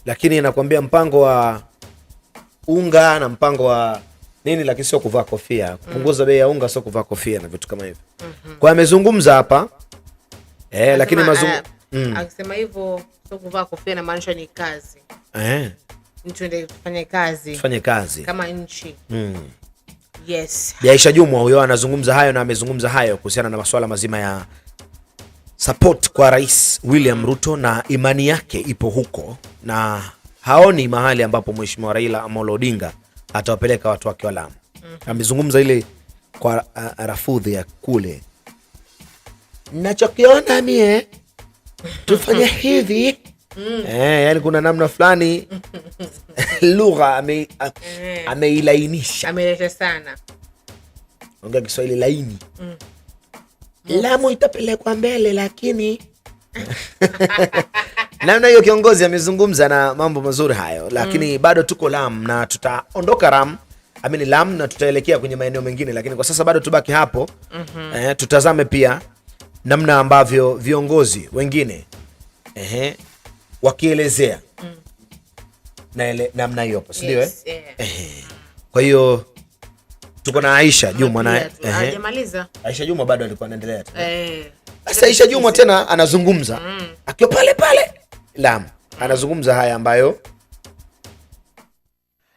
Lakini anakuambia mpango wa unga na mpango wa nini, lakini sio kuvaa kofia, kupunguza bei ya unga sio kuvaa kofia na vitu kama hivyo. Kwa amezungumza hapa lakini akisema hivyo sio kuvaa kofia na maanisha ni kazi. Tuende tufanye kazi kama nchi. Yes. Aisha Jumwa huyo anazungumza hayo, na amezungumza hayo kuhusiana na masuala mazima ya support kwa Rais William Ruto, na imani yake ipo huko na haoni mahali ambapo Mheshimiwa Raila Amolo Odinga atawapeleka watu wake wa Lamu. Amezungumza ile kwa rafudhi ya kule, nachokiona mie tufanye hivi. Yani kuna namna fulani lugha ameilainisha, ameleta sana, ongea Kiswahili laini. Lamu itapelekwa mbele, lakini namna hiyo kiongozi amezungumza na mambo mazuri hayo. Lakini bado tuko Lamu na tutaondoka Lamu na tutaelekea kwenye maeneo mengine, lakini kwa sasa bado tubaki hapo. Tutazame pia namna ambavyo viongozi wengine wakielezea namna hiyo hapo, si ndio? Kwa hiyo tuko na Aisha Jumwa na hajamaliza. Aisha Jumwa bado alikuwa anaendelea. Sasa Aisha Jumwa tena anazungumza akiwa pale Lamu, anazungumza haya ambayo,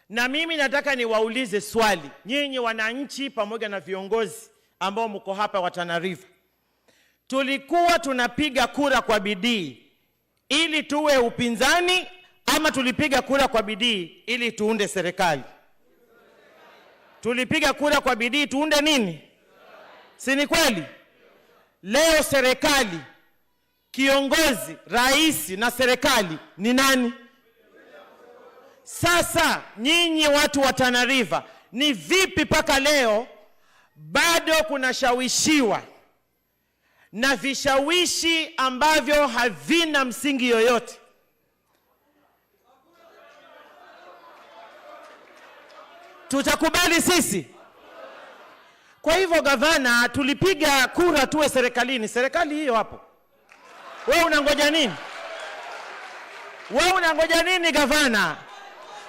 na mimi nataka niwaulize swali nyinyi wananchi pamoja na viongozi ambao mko hapa wa Tana River. Tulikuwa tunapiga kura kwa bidii ili tuwe upinzani, ama tulipiga kura kwa bidii ili tuunde serikali? Tulipiga kura kwa bidii tuunde nini? Si ni kweli? Leo serikali, kiongozi, rais na serikali ni nani? Sasa nyinyi watu wa Tana River, ni vipi paka leo bado kunashawishiwa na vishawishi ambavyo havina msingi yoyote? Tutakubali sisi? Kwa hivyo gavana, tulipiga kura tuwe serikalini. Serikali hiyo hapo. Wewe unangoja nini? Wewe unangoja nini gavana?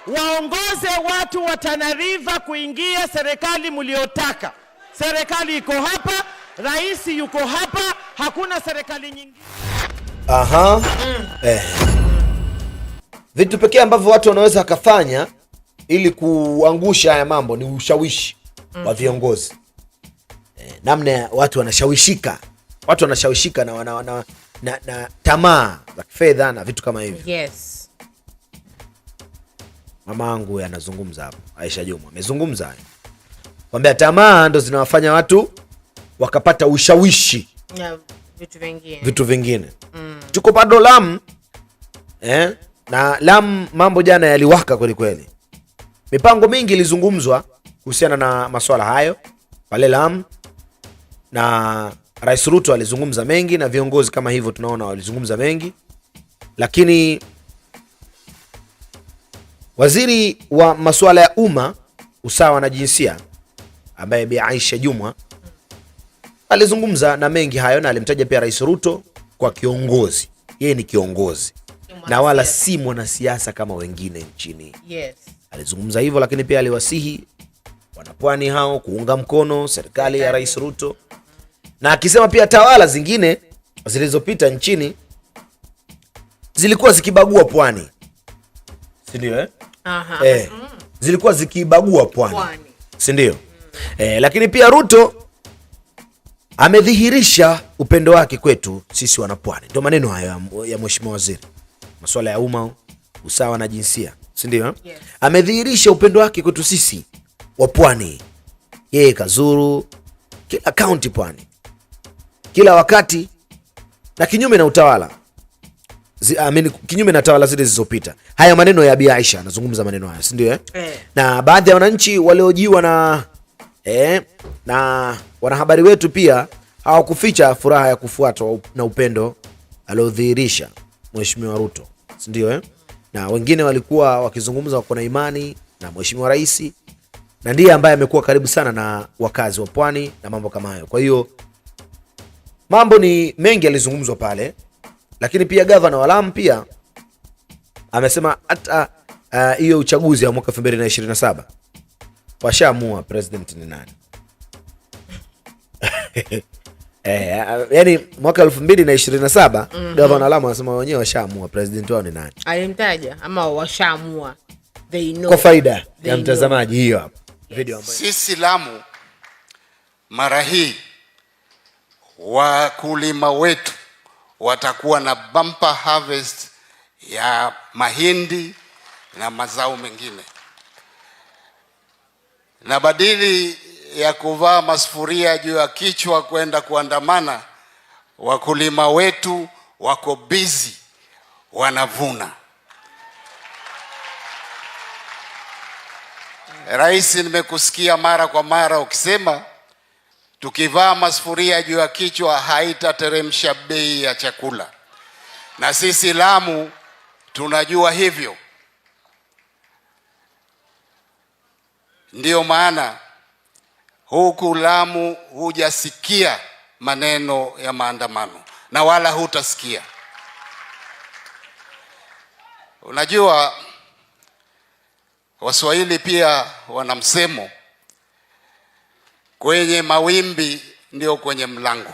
Waongoze watu wa Tana River kuingia serikali mliotaka. Serikali iko hapa, rais yuko hapa, hakuna serikali nyingine. Aha. Vitu pekee ambavyo watu wanaweza kufanya ili kuangusha haya mambo ni ushawishi wa viongozi. Namna watu wanashawishika. Watu wanashawishika na tamaa za fedha na vitu kama hivi. Yes. Mamangu yanazungumza hapo. Aisha Juma amezungumza hapo. Kwamba tamaa ndo zinawafanya watu wakapata ushawishi na vitu vingine. Tuko bado Lamu. Na Lamu mambo jana yaliwaka kweli kweli. Mipango mingi ilizungumzwa kuhusiana na masuala hayo pale Lamu, na Rais Ruto alizungumza mengi na viongozi kama hivyo tunaona walizungumza mengi, lakini waziri wa masuala ya umma, usawa na jinsia ambaye Bi Aisha Juma alizungumza na mengi hayo, na alimtaja pia Rais Ruto kwa kiongozi. Yeye ni kiongozi na wala si mwanasiasa kama wengine nchini. Yes. Alizungumza hivyo, lakini pia aliwasihi wanapwani hao kuunga mkono serikali ya Rais Ruto, na akisema pia tawala zingine zilizopita nchini zilikuwa zikibagua pwani. Si ndio zilikuwa zikibagua pwani. Si ndio? Lakini pia Ruto amedhihirisha upendo wake kwetu sisi wanapwani. Ndio maneno hayo ya Mheshimiwa Waziri masuala ya umma, usawa na jinsia. Si ndio? Yes. Amedhihirisha upendo wake kwetu sisi wa pwani. Yeye kazuru kila county pwani, kila wakati, na kinyume na utawala kinyume na tawala zile zilizopita. Haya maneno ya Bi Aisha, anazungumza maneno haya, si ndio? Na baadhi ya wananchi waliojiwa na wanahabari wetu pia hawakuficha furaha ya kufuatwa na upendo aliodhihirisha Mheshimiwa Ruto, si ndio? Na wengine walikuwa wakizungumza wako na imani na Mheshimiwa Rais, na ndiye ambaye amekuwa karibu sana na wakazi wa pwani na mambo kama hayo. Kwa hiyo mambo ni mengi yalizungumzwa pale, lakini pia gavana wa Lamu pia amesema hata hiyo uchaguzi wa mwaka 2027 washaamua president ni nani. Yani mwaka 2027 gavana wa Lamu anasema wenyewe washaamua president wao ni nani. Alimtaja ama washaamua. They know. Kwa faida ya mtazamaji hiyo hapo video ambayo sisi Lamu mara hii wakulima wetu watakuwa na bumper harvest ya mahindi na mazao mengine, na badili ya kuvaa masufuria juu ya kichwa kwenda kuandamana, wakulima wetu wako busy wanavuna. Rais, nimekusikia mara kwa mara ukisema tukivaa masufuria juu ya kichwa haitateremsha bei ya chakula, na sisi Lamu tunajua hivyo. Ndiyo maana huku Lamu hujasikia maneno ya maandamano na wala hutasikia. Unajua Waswahili pia wana msemo, kwenye mawimbi ndio kwenye mlango.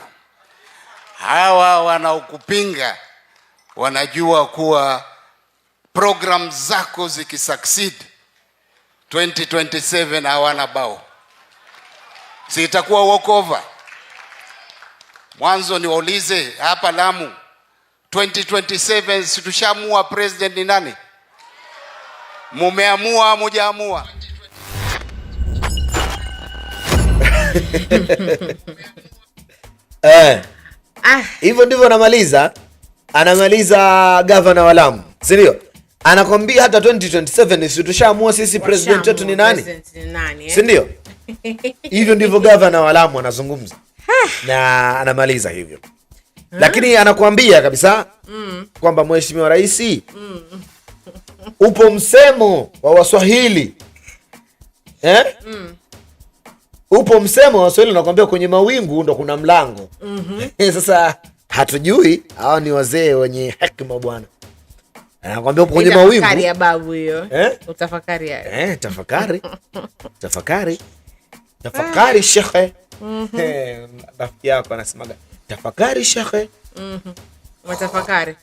Hawa wanaokupinga wanajua kuwa program zako zikisucceed 2027 hawana bao, si itakuwa walkover. Mwanzo niwaulize hapa Lamu 2027 si tushaamua president ni nani? Mumeamua mujaamua? Hivyo ndivyo anamaliza governor wa Lamu, si ndio? Anakwambia hata 2027 si tushaamua sisi president wetu ni nani? Si ndio? Hivyo ndivyo governor wa Lamu anazungumza. Na anamaliza hivyo. Lakini anakuambia kabisa kwamba Mheshimiwa Rais, upo msemo wa Waswahili upo msemo wa Waswahili unakwambia kwenye mawingu ndo kuna mlango. Sasa hatujui, hawa ni wazee wenye hekima bwana. Anakuambia upo kwenye mawingu. Tafakari ya babu hiyo. Utafakari ya. Tafakari. Tafakari. Tafakari shekhe. Rafiki yako anasemaga tafakari shekhe. Matafakari.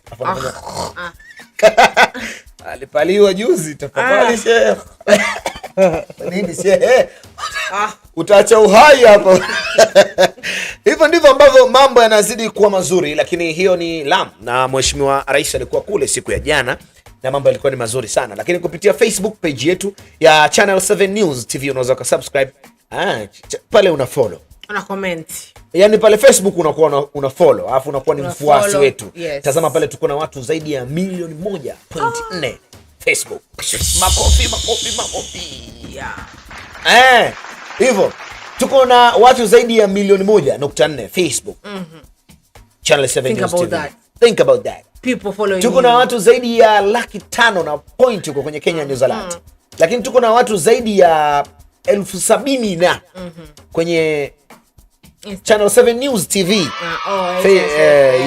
Alipaliwa juzi tafakari shekhe. Nini shekhe? Utaacha uhai hapo. Hivyo ndivyo ambavyo mambo yanazidi kuwa mazuri, lakini hiyo ni Lamu na Mheshimiwa Rais alikuwa kule siku ya jana na mambo yalikuwa ni mazuri sana. Lakini kupitia Facebook page yetu ya Channel 7 News TV unaweza kusubscribe. Pale una follow. Una comment. Yaani pale Facebook unakuwa una follow, alafu unakuwa ni mfuasi wetu. Yes. Tazama pale tuko na watu zaidi ya milioni 1.4 Facebook. Makofi. Yeah. Hivyo tuko na watu zaidi ya milioni 1.4 Facebook. Channel 7 News TV. Think about that. People following. Tuko na watu zaidi ya 500,000 na point huko kwenye Kenya News Alert. Lakini tuko na watu zaidi ya 70,000 na kwenye Channel 7 News TV.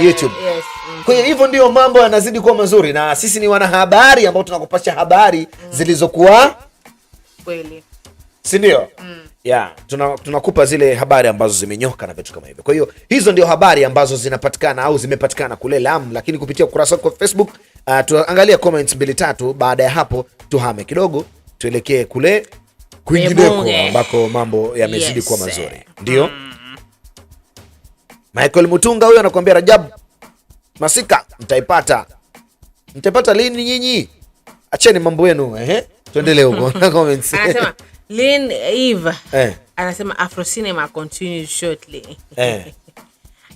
YouTube. Yes. Kwa hivyo ndio mambo yanazidi kuwa mazuri, na sisi ni wanahabari ambao tunakupasha habari zilizokuwa kweli. Si ndio? Tunakupa zile habari ambazo zimenyoka na vitu kama hivyo. Kwa hiyo hizo ndio habari ambazo zinapatikana au zimepatikana kule Lamu, lakini kupitia ukurasa wa Facebook tuangalia comments 2-3. Baada ya hapo tuhame kidogo tuelekee kule kwingineko ambako mambo yamezidi kuwa mazuri. Ndio? Michael Mutunga huyo anakuambia Rajab Masika mtaipata lini nyinyi? Acheni mambo yenu tuendelee huko na comments. Anasema Lynn Eve anasema Afro Cinema continues shortly.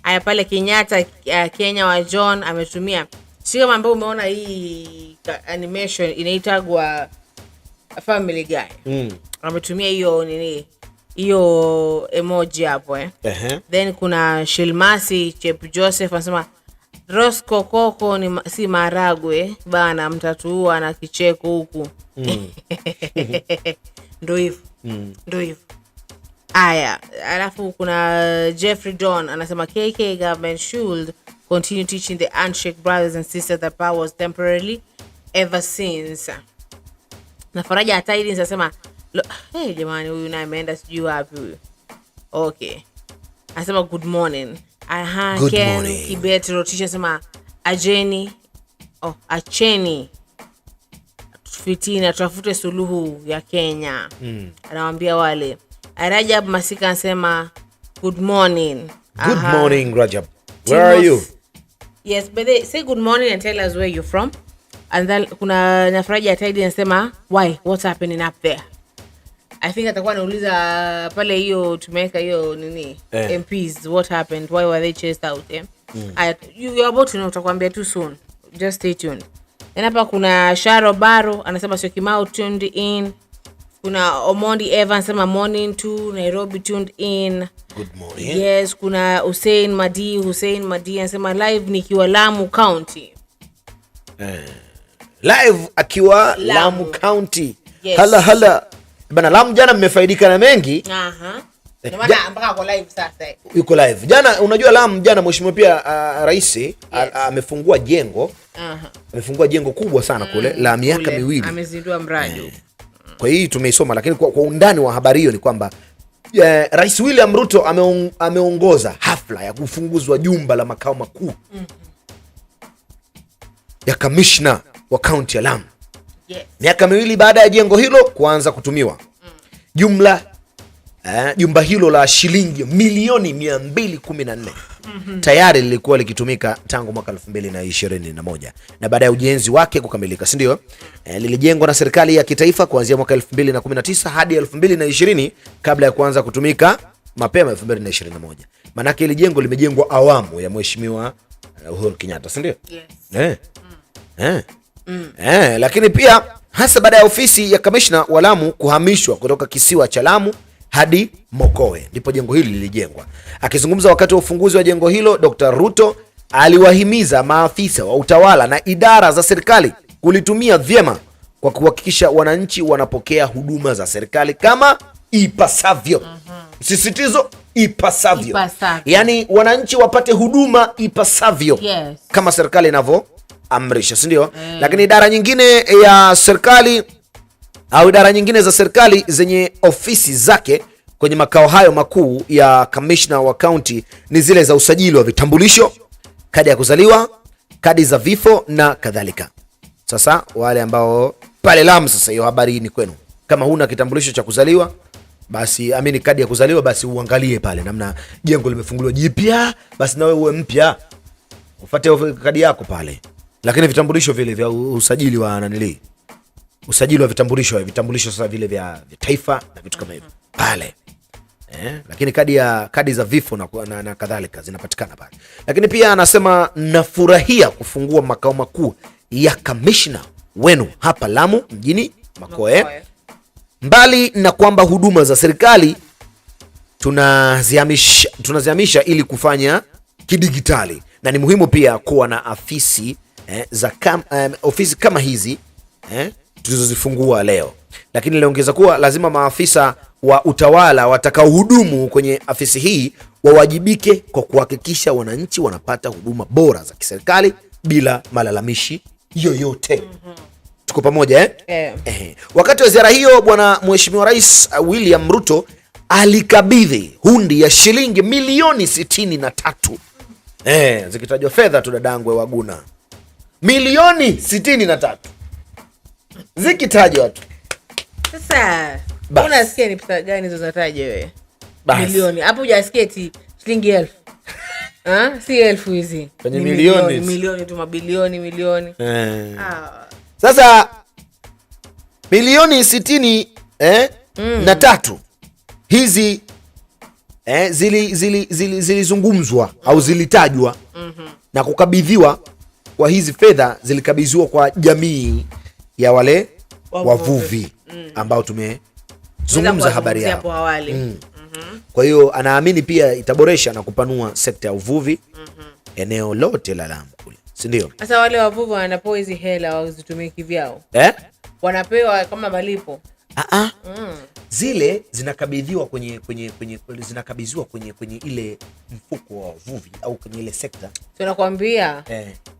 Aya pale Kenyatta Kenya wa John ametumia sio mambo, umeona hii animation inaitagwa Family Guy. Ametumia hiyo nini? Hiyo emoji hapo Then kuna Shilmasi Chep Joseph anasema Rosco Koko ni si maragwe bana, mtatuua na kicheko huku. Ndio hivyo. Aya, alafu kuna Jeffrey Don anasema KK government should continue teaching the handshake brothers and sisters that power was temporarily ever since. Na Faraja Tidings anasema jamani huyu naye ameenda sijui wapi huyu. Okay. Anasema good morning. Good morning. Kibet Rotisha anasema acheni fitina, tutafute suluhu ya Kenya. Anawaambia wale. Rajab Masika anasema good morning. Good morning Rajab. Where are you? Yes, but they say good morning and tell us where you're from. And then kuna Nafraja Tidy anasema why, what's happening up there? I think atakuwa anauliza pale hiyo tumeweka hiyo nini MPs, what happened, why were they chased out? You're about to know, utakwambia too soon, just stay tuned. And hapa kuna Sharo Baro anasema sio Kimau tuned in. Kuna Omondi Evan anasema morning to Nairobi tuned in. Good morning. Yes, kuna Hussein Madi anasema live nikiwa Lamu County. Live akiwa Lamu County. Yes. Hala. Bana Lamu jana mmefaidika na mengi. Ndio maana mpaka kwa live sasa. Yuko live. Jana unajua Lamu jana mheshimiwa pia rais amefungua jengo. Amefungua jengo kubwa sana kule la miaka miwili. Amezindua mradi. Kwa hiyo tumeisoma, lakini kwa undani wa habari hiyo ni kwamba Rais William Ruto ameongoza hafla ya kufunguzwa jumba la makao makuu ya kamishna wa kaunti ya Lamu. Miaka miwili baada ya jengo hilo kuanza kutumiwa. Jumba hilo la shilingi milioni 214 tayari lilikuwa likitumika tangu mwaka 2021 na baada ya ujenzi wake kukamilika, si ndio? Lilijengwa na serikali ya kitaifa kuanzia mwaka 2019 hadi 2020 kabla ya kuanza kutumika mapema 2021. Manake ile jengo limejengwa awamu ya mheshimiwa Uhuru Kenyatta, si ndio? Lakini pia hasa baada ya ofisi ya kamishna wa Lamu kuhamishwa kutoka kisiwa cha Lamu hadi Mokowe ndipo jengo hili lilijengwa. Akizungumza wakati wa ufunguzi wa jengo hilo, Dr. Ruto aliwahimiza maafisa wa utawala na idara za serikali kulitumia vyema kwa kuhakikisha wananchi wanapokea huduma za serikali kama ipasavyo. Msisitizo ipasavyo. Yani wananchi wapate huduma ipasavyo. Yes. Kama serikali inavyoamrisha, si ndio? Lakini idara nyingine ya serikali au idara nyingine za serikali zenye ofisi zake kwenye makao hayo makuu ya kamishna wa county ni zile za usajili wa vitambulisho, kadi ya kuzaliwa, kadi za vifo na kadhalika. Sasa wale ambao pale Lamu, sasa hiyo habari ni kwenu. Kama huna kitambulisho cha kuzaliwa, basi amini kadi ya kuzaliwa, basi uangalie pale namna jengo limefunguliwa jipya, basi na wewe uwe mpya ufuate kadi yako pale. Lakini vitambulisho vile vya usajili wa nanili, usajili wa vitambulisho sasa vile vya taifa na vitu kama hivyo pale. Lakini kadi za vifo na kadhalika zinapatikana pale. Lakini pia anasema nafurahia kufungua makao makuu ya kamishna wenu hapa Lamu mjini Makoe. Mbali na kwamba huduma za serikali tunazihamisha ili kufanya kidigitali, na ni muhimu pia kuwa na ofisi ofisi kama hizi tulizozifungua leo. Lakini liongeza kuwa lazima maafisa wa utawala watakaohudumu kwenye afisi hii wawajibike kwa kuhakikisha wananchi wanapata huduma bora za kiserikali bila malalamishi yoyote. Tuko pamoja Wakati wa ziara hiyo, bwana Mheshimiwa Rais William Ruto alikabidhi hundi ya shilingi milioni 63. Zikitajwa fedha tu dadangwe waguna. Milioni 63. Zikitajwa tu. Sasa unasikia ni pesa gani hizo zinataja wewe? Milioni. Hapo hujasikia eti shilingi 1000. Si 1000 hizi. Kwenye milioni. Milioni tu, mabilioni, milioni. Sasa milioni 60 na 3 hizi zilizungumzwa au zilitajwa na kukabidhiwa. Kwa hizi fedha zilikabidhiwa kwa jamii ya wale wavuvi ambao tumezungumza habari yao. Kwa hiyo anaamini pia itaboresha na kupanua sekta ya uvuvi eneo lote la Lamu kule, si ndio? Sasa wale wavuvi wanapewa hizi hela wazitumie kivyao? Wanapewa kama malipo? Zile zinakabidhiwa kwenye ile mfuko wa uvuvi au kwenye ile sekta. Tunakwambia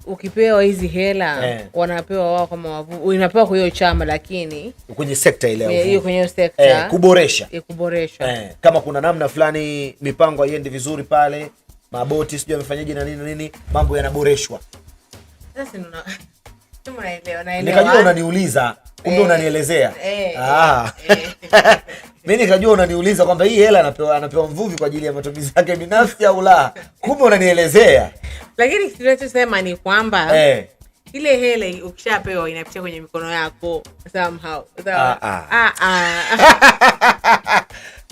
ukipewa hizi hela wanapewa wao kama wavuvi. Unapewa kwa hiyo chama, lakini kwenye sekta ile ya uvuvi. Hiyo kwenye sekta kuboresha. Kama kuna namna fulani mipango haiendi vizuri pale, maboti sijui yamefanyaje na nini, mambo yanaboreshwa. Sasa naelewa. Nikajua unaniuliza, kumbe unanielezea. Mimi nikajua unaniuliza kwamba hii hela anapewa mvuvi kwa ajili ya matumizi yake binafsi au la. Kumbe unanielezea. Lakini tunachosema ni kwamba ile hela ukishapewa inapitia kwenye mikono yako somehow.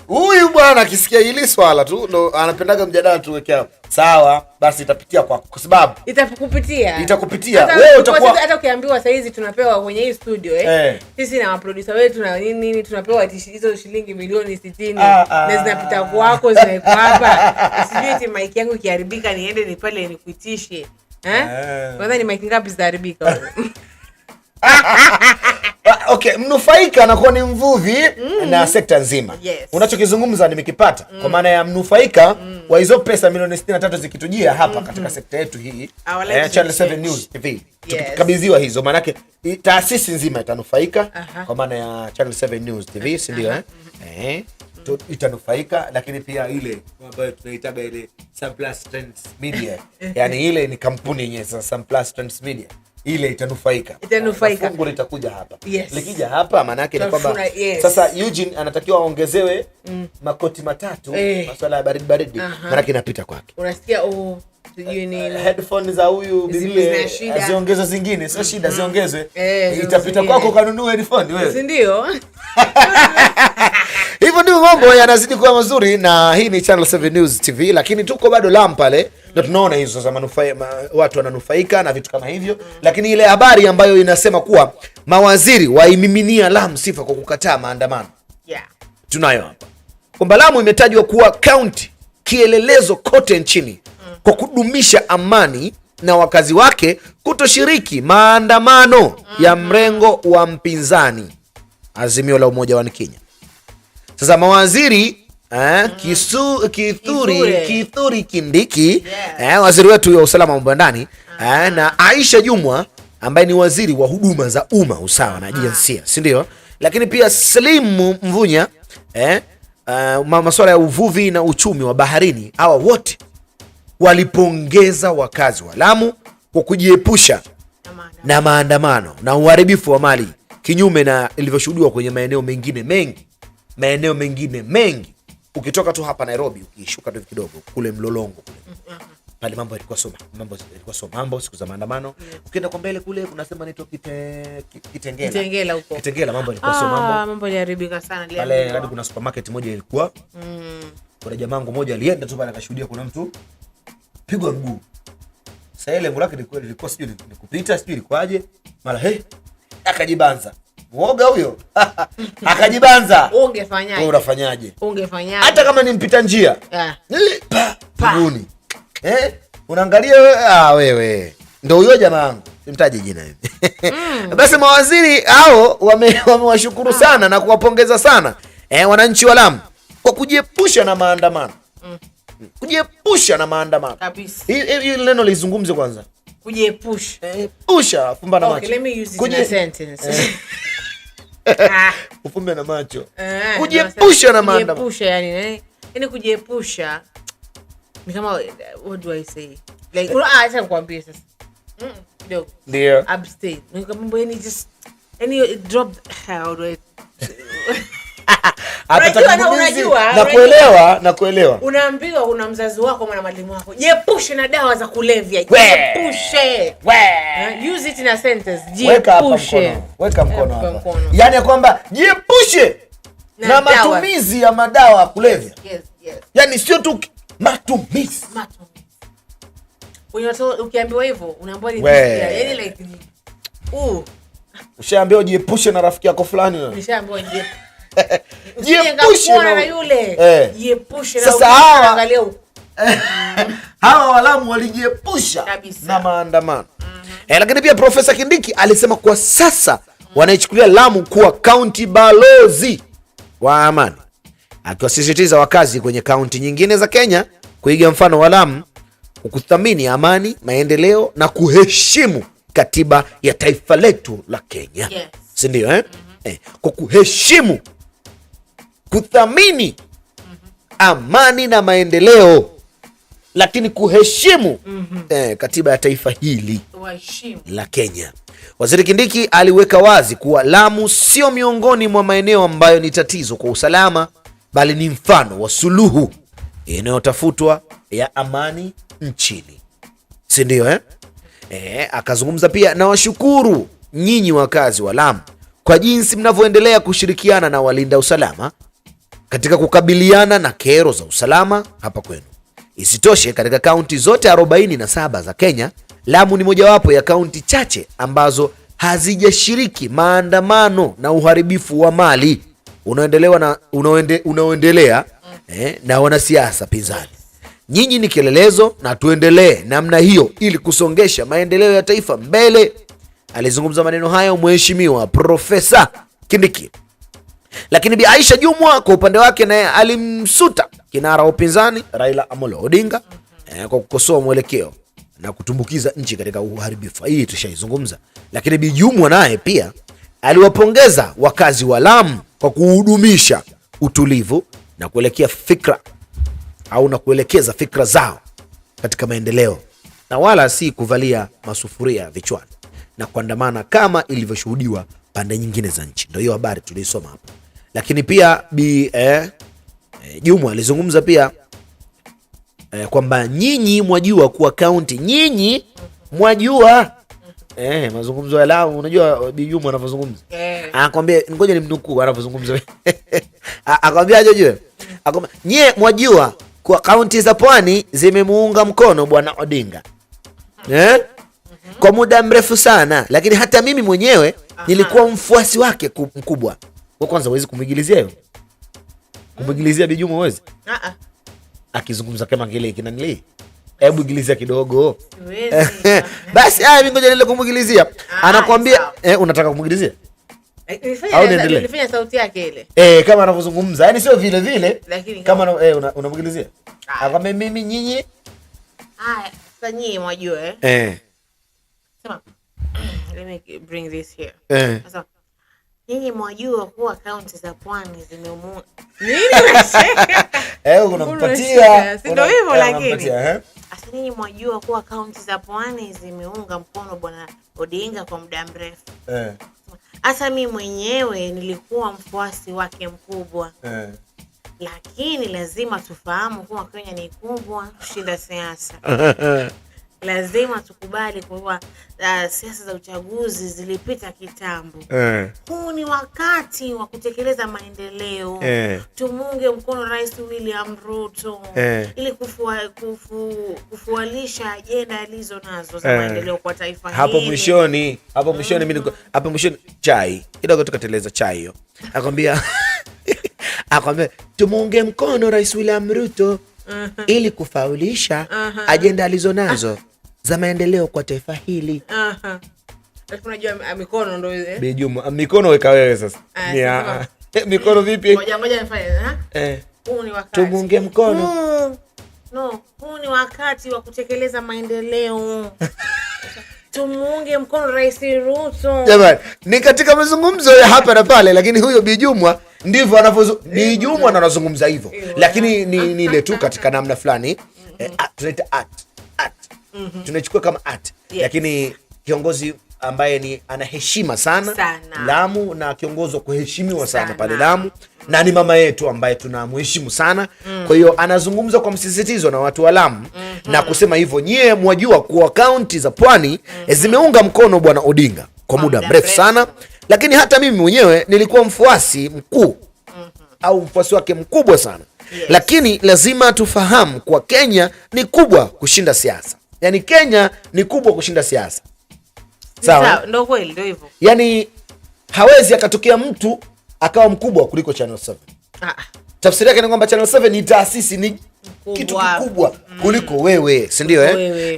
Huyu bwana akisikia hili swala tu ndo anapendaga mjadala tuwekea. Sawa, basi itapitia kwa sababu itakupitia. Wewe utakuwa hata ukiambiwa saa hizi tunapewa kwenye hii studio sisi na maproducer wetu na nini tunapewa hizo shilingi milioni 60 na zinapita kwako zinaiko hapa. Sijui eti mic yangu ikiharibika niende ni pale nikuitishe. Kwanza ni mic ngapi zitaharibika? Okay, mnufaika anakuwa ni mvuvi na sekta nzima. Unachokizungumza nimekipata. Kwa maana ya mnufaika wa hizo pesa milioni 63 zikitujia hapa katika sekta yetu hii Channel 7 News TV. Tukikabidhiwa hizo, maana yake taasisi nzima itanufaika kwa maana ya Channel 7 News TV, si ndio? Itanufaika, lakini pia ile ambayo tunaitaga ile Surplus Trends Media. Yani ile ni kampuni yenyewe sasa, Surplus Trends Media. Ile itanufaika. Fungu litakuja hapa. Likija hapa maana yake ni kwamba sasa Eugene anatakiwa aongezewe makoti 3 masuala ya baridi. Maana yake inapita kwake. Unasikia sijui nini. Headphones za huyu bibi ziongezwe zingine, sio shida ziongezwe. Itapita kwako kanunue headphone wewe. Si ndio? Hivyo ndio mambo yanazidi kuwa mazuri, na hii ni Channel 7 News TV, lakini tuko bado Lamu pale ndio tunaona hizo za watu wananufaika na vitu kama hivyo. Lakini ile habari ambayo inasema kuwa mawaziri waimiminia Lamu sifa kwa kukataa maandamano. Tunayo hapa kwamba Lamu imetajwa kuwa county kielelezo kote nchini kwa kudumisha amani na wakazi wake kutoshiriki maandamano ya mrengo wa mpinzani Azimio la Umoja wa Kenya. Sasa mawaziri Kithuri Kindiki, waziri wetu wa usalama wa mambo ya ndani, na Aisha Jumwa ambaye ni waziri wa huduma za umma, usawa na jinsia, si ndio? Lakini pia Slim Mvunya, masuala ya uvuvi na uchumi wa baharini. Hawa wote walipongeza wakazi wa Lamu kwa kujiepusha na maandamano na uharibifu wa mali, kinyume na ilivyoshuhudiwa kwenye maeneo mengine mengi. Ukitoka tu hapa Nairobi, ukishuka tu kidogo kule Mlolongo kule, pale mambo yalikuwa mambo siku za maandamano. Ukienda kwa mbele kule kunasema inaitwa Kitengela huko. Kitengela mambo yalikuwa mambo yaliharibika sana pale. Hadi kuna supermarket moja ilikuwa kuna jamaa mmoja alienda tu pale akashuhudia kuna mtu pigwa mguu. Sasa ile mulaki ilikuwa sijui ni kupita sijui ilikuwaje, mara akajibanza. Muoga huyo. Akajibanza. Ungefanyaje? Unafanyaje? Ungefanyaje? Hata kama ni mpita njia. Piguni. Unaangalia wewe. Ndio huyo jamaa wangu. Simtaje jina hivi. Basi mawaziri hao wamewashukuru sana na kuwapongeza sana wananchi wa Lamu kwa kujiepusha na maandamano. Kujiepusha na maandamano. Kabisa. Hili neno lizungumze kwanza. Kujiepusha. Pusha, fumba na macho. Okay, let me use it in a sentence. Ufumbe na macho. Kujiepusha na maandamano. Kujiepusha yani kujiepusha ni kama, what do I say? Like acha nikwambie sasa. Ndio. Abstain. Nikamwambia yani just drop how do I na kuelewa. Unaambiwa una mzazi wako na mwalimu wako, jiepushe na dawa za kulevya. Jiepushe. Use it in a sentence. Jiepushe. Weka mkono hapa. Yaani kwamba jiepushe na matumizi ya madawa ya kulevya. Yes. Yaani sio tu matumizi. Ukiambiwa hivyo unaambiwa ni yani like ushaambiwa jiepushe na rafiki yako fulani wewe. Nishaambiwa jiepushe na yule. Jiepushe na sasa hawa Walamu walijiepusha na maandamano. Lakini pia Profesa Kindiki alisema kwa sasa wanaichukulia Lamu kuwa county balozi wa amani, akiwasisitiza wakazi kwenye kaunti nyingine za Kenya kuiga mfano wa Lamu, kuthamini amani, maendeleo na kuheshimu katiba ya taifa letu la Kenya. Yes. Si ndio kwa kuheshimu, kuthamini amani na maendeleo, lakini kuheshimu katiba ya taifa hili la Kenya. Waziri Kindiki aliweka wazi kuwa Lamu sio miongoni mwa maeneo ambayo ni tatizo kwa usalama, bali ni mfano wa suluhu inayotafutwa ya amani nchini. Si ndio akazungumza pia na washukuru nyinyi wakazi wa Lamu kwa jinsi mnavyoendelea kushirikiana na walinda usalama katika kukabiliana na kero za usalama hapa kwenu. Isitoshe, katika kaunti zote 47 za Kenya, Lamu ni mojawapo ya kaunti chache ambazo hazijashiriki maandamano na uharibifu wa mali unaoendelea na wanasiasa pinzani. Nyinyi ni kielelezo na tuendelee namna hiyo ili kusongesha maendeleo ya taifa mbele. Alizungumza maneno hayo Mheshimiwa Profesa Kindiki. Lakini Bi Aisha Jumwa kwa upande wake naye alimsuta kinara wa upinzani Raila Amolo Odinga kwa kukosoa mwelekeo na kutumbukiza nchi katika uharibifu. Hii tushaizungumza. Lakini Bi Jumwa naye pia aliwapongeza wakazi wa Lamu kwa kuhudumisha utulivu na kuelekeza fikra zao katika maendeleo na wala si kuvalia masufuria vichwani na kuandamana kama ilivyoshuhudiwa pande nyingine za nchi. Ndio hiyo habari tulisoma hapo. Lakini pia Bi Jumwa alizungumza pia kwamba nyinyi mwajua kuwa kaunti, nyinyi mwajua mazungumzo ya Lamu. Unajua Bi Jumwa anavyozungumza, anakuambia ngoja nimnukuu anavyozungumza. Akwambia aje, akwambia nyie mwajua kwa kaunti za pwani zimemuunga mkono Bwana Odinga kwa muda mrefu sana, lakini hata mimi mwenyewe nilikuwa mfuasi wake mkubwa. Kwa kwanza huwezi kumwigilizia hiyo, kumwigilizia Bi Jumwa huwezi. Akizungumza kama ngile kinanili, hebu igilizia kidogo. Huwezi. Basi mimi ngoja niende kumwigilizia. Anakuambia unataka kumwigilizia? Nilifanya sauti yake ile. Kama anavyozungumza. Yaani sio vile vile. Kama unamwingilizia. Akwambia mimi nyinyi. Haya, sasa nyinyi mwajua Sema. Let me bring this here. Sasa nyinyi mwajua kuwa kaunti za pwani zimeumua. Nini unacheka? Unampatia. Si ndio hivyo lakini. Sasa nyinyi mwajua kuwa kaunti za pwani zimeunga mkono bwana Odinga kwa muda mrefu. Hata mimi mwenyewe nilikuwa mfuasi wake mkubwa. Lakini lazima tufahamu kuwa Kenya ni kubwa kushinda siasa. Lazima tukubali kuwa siasa za uchaguzi zilipita kitambo. Huu ni wakati wa kutekeleza maendeleo. Tumunge mkono Rais William Ruto ili kufualisha ajenda alizo nazo za maendeleo kwa taifa hili. Hapo mwishoni chai kidogo tukateleza chai hiyo. Akwambia tumunge mkono Rais William Ruto ili kufaulisha ajenda alizo nazo za maendeleo kwa taifa hili. Unajua mikono ndio ile. Bijuma, mikono weka wewe sasa. Mikono vipi? Ngoja nifanye. Huu ni wakati. Tumunge mkono. Huu ni wakati wa kutekeleza maendeleo. Tumuunge mkono Rais Ruto. Jamani, ni katika mazungumzo ya hapa na pale, lakini huyo Bijumwa ndivyo Bijumwa anazungumza hivyo. Lakini ni ile tu katika namna fulani. Tunaita art. Tunachukua kama art. Lakini kiongozi ambaye ana heshima sana Lamu, na kiongozi wa kuheshimiwa sana pale Lamu, na ni mama yetu ambaye tunamheshimu sana. Kwa hiyo anazungumza kwa msisitizo na watu wa Lamu na kusema hivyo, nyie mwajua kuwa kaunti za pwani zimeunga mkono bwana Odinga kwa muda mrefu sana, lakini hata mimi mwenyewe nilikuwa mfuasi mkuu au mfuasi wake mkubwa sana. Lakini lazima tufahamu kwa Kenya ni kubwa kushinda siasa. Yaani Kenya ni kubwa kushinda siasa. Sawa? Ndio kweli, ndio hivyo. Yaani hawezi akatokea mtu akawa mkubwa kuliko Channel 7. Tafsiri yake ni kwamba Channel 7 ni taasisi, ni kitu kikubwa kuliko wewe, si ndio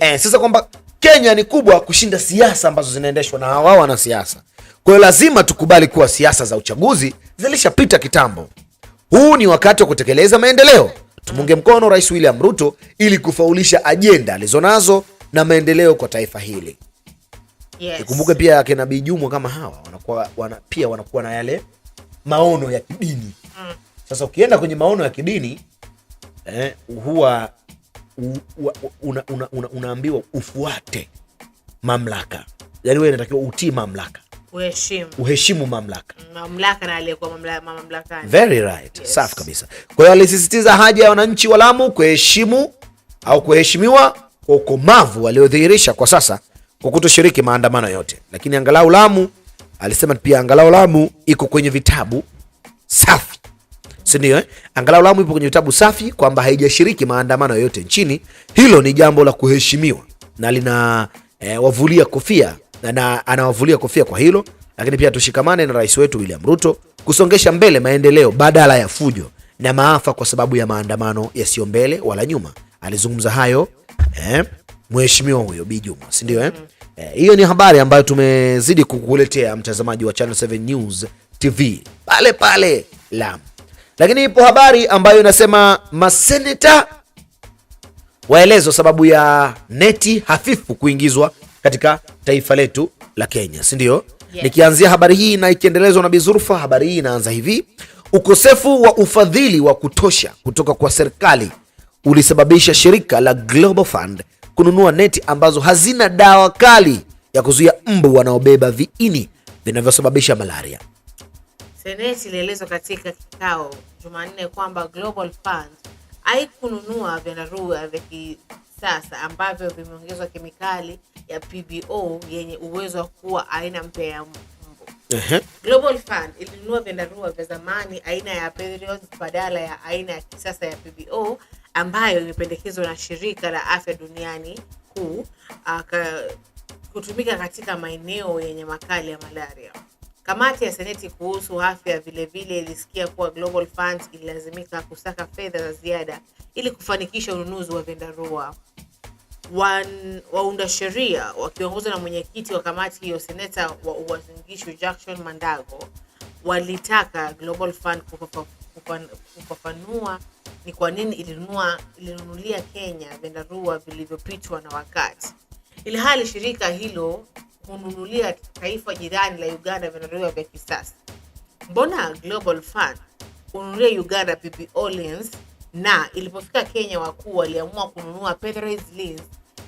sasa kwamba Kenya ni kubwa kushinda siasa ambazo zinaendeshwa na hawa wana siasa. Kwa hiyo lazima tukubali kuwa siasa za uchaguzi zilishapita kitambo. Huu ni wakati wa kutekeleza maendeleo. Tumunge mkono Rais William Ruto ili kufaulisha ajenda alizonazo na maendeleo kwa taifa hili. Ikumbuke pia kina Bijumwa kama hawa wanakuwa na yale maono ya kidini. Sasa ukienda kwenye maono ya kidini huwa unaambiwa ufuate mamlaka. Yaani wewe unatakiwa utii mamlaka. Uheshimu mamlaka. Mamlaka na aliyekuwa mamlakani. Very right. Safi kabisa. Kwa hiyo alisisitiza haja ya wananchi wa Lamu kuheshimu au kuheshimiwa kwa ukomavu waliodhihirisha kwa sasa kwa kutoshiriki maandamano yote. Lakini angalau Lamu, alisema pia angalau Lamu iko kwenye vitabu safi. Si ndio Angalau Lamu ipo kwenye vitabu safi kwamba haijashiriki maandamano yote nchini. Hilo ni jambo la kuheshimiwa na lina wavulia kofia na anawavulia kofia kwa hilo. Lakini pia tushikamane na rais wetu William Ruto kusongesha mbele maendeleo badala ya fujo na maafa kwa sababu ya maandamano yasiyo mbele wala nyuma. Alizungumza hayo mheshimiwa huyo Bijumwa, si ndio hiyo ni habari ambayo tumezidi kukuletea mtazamaji wa Channel 7 News TV pale pale Lamu. Lakini ipo habari ambayo inasema maseneta waelezwa sababu ya neti hafifu kuingizwa katika taifa letu la Kenya, si ndio? Nikianzia habari hii na ikiendelezwa na Bizurfa, habari hii inaanza hivi: ukosefu wa ufadhili wa kutosha kutoka kwa serikali ulisababisha shirika la Global Fund kununua neti ambazo hazina dawa kali ya kuzuia mbu wanaobeba viini vinavyosababisha malaria. Seneti ilielezwa katika kikao Jumanne kwamba Global Fund haikununua vyandarua vya kisasa ambavyo vimeongezwa kemikali ya PBO yenye uwezo wa kuwa aina mpya ya mbu. Global Fund ilinunua vyandarua vya zamani aina ya Periods badala ya aina ya kisasa ya PBO ambayo imependekezwa na shirika la afya duniani kutumika katika maeneo yenye makali ya malaria. Kamati ya Seneti kuhusu afya vile ilisikia kuwa Global Fund ilazimika kusaka fedha za ziada ili kufanikisha ununuzi wa vyandarua. waunda sheria wakiongozwa na mwenyekiti wa kamati hiyo seneta wa Uasin Gishu Jackson Mandago walitaka Global Fund kufafanua ni kwa nini ilinunulia Kenya vyandarua vilivyopitwa na wakati. Ilhali shirika hilo hununulia taifa jirani la Uganda vyandarua vya kisasa. Mbona Global Fund kununulia Uganda PPO lens na ilipofika Kenya wakuu waliamua kununua Petheridge lens,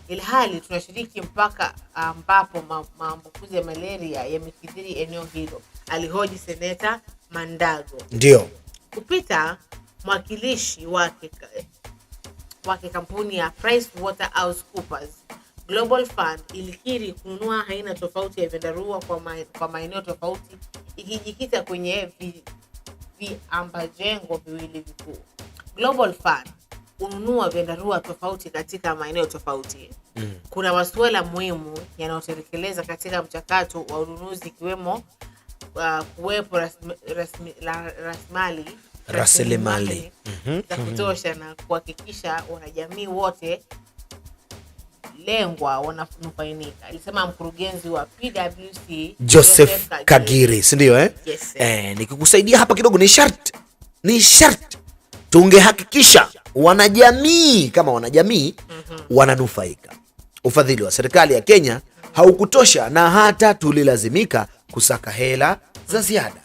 ilhali tunashiriki mpaka ambapo maambukizi ya malaria yamekithiri eneo hilo, alihoji seneta Mandago. Ndio Kupita mwakilishi wake kampuni ya PricewaterhouseCoopers, Global Fund ilikiri kununua aina tofauti ya vyandarua kwa maeneo tofauti, ikijikita kwenye viambajengo viwili vikuu. Global Fund ununua vyandarua tofauti katika maeneo tofauti. Kuna masuala muhimu yanayotekeleza katika mchakato wa ununuzi, ikiwemo kuwepo rasilimali za kutosha na kuhakikisha wanajamii wote lengwa wananufaika, alisema mkurugenzi wa PwC Joseph Kagiri, si ndio Yes, nikikusaidia hapa kidogo, ni sharti tungehakikisha wanajamii kama wanajamii wananufaika. Ufadhili wa serikali ya Kenya haukutosha na hata tulilazimika kusaka hela za ziada.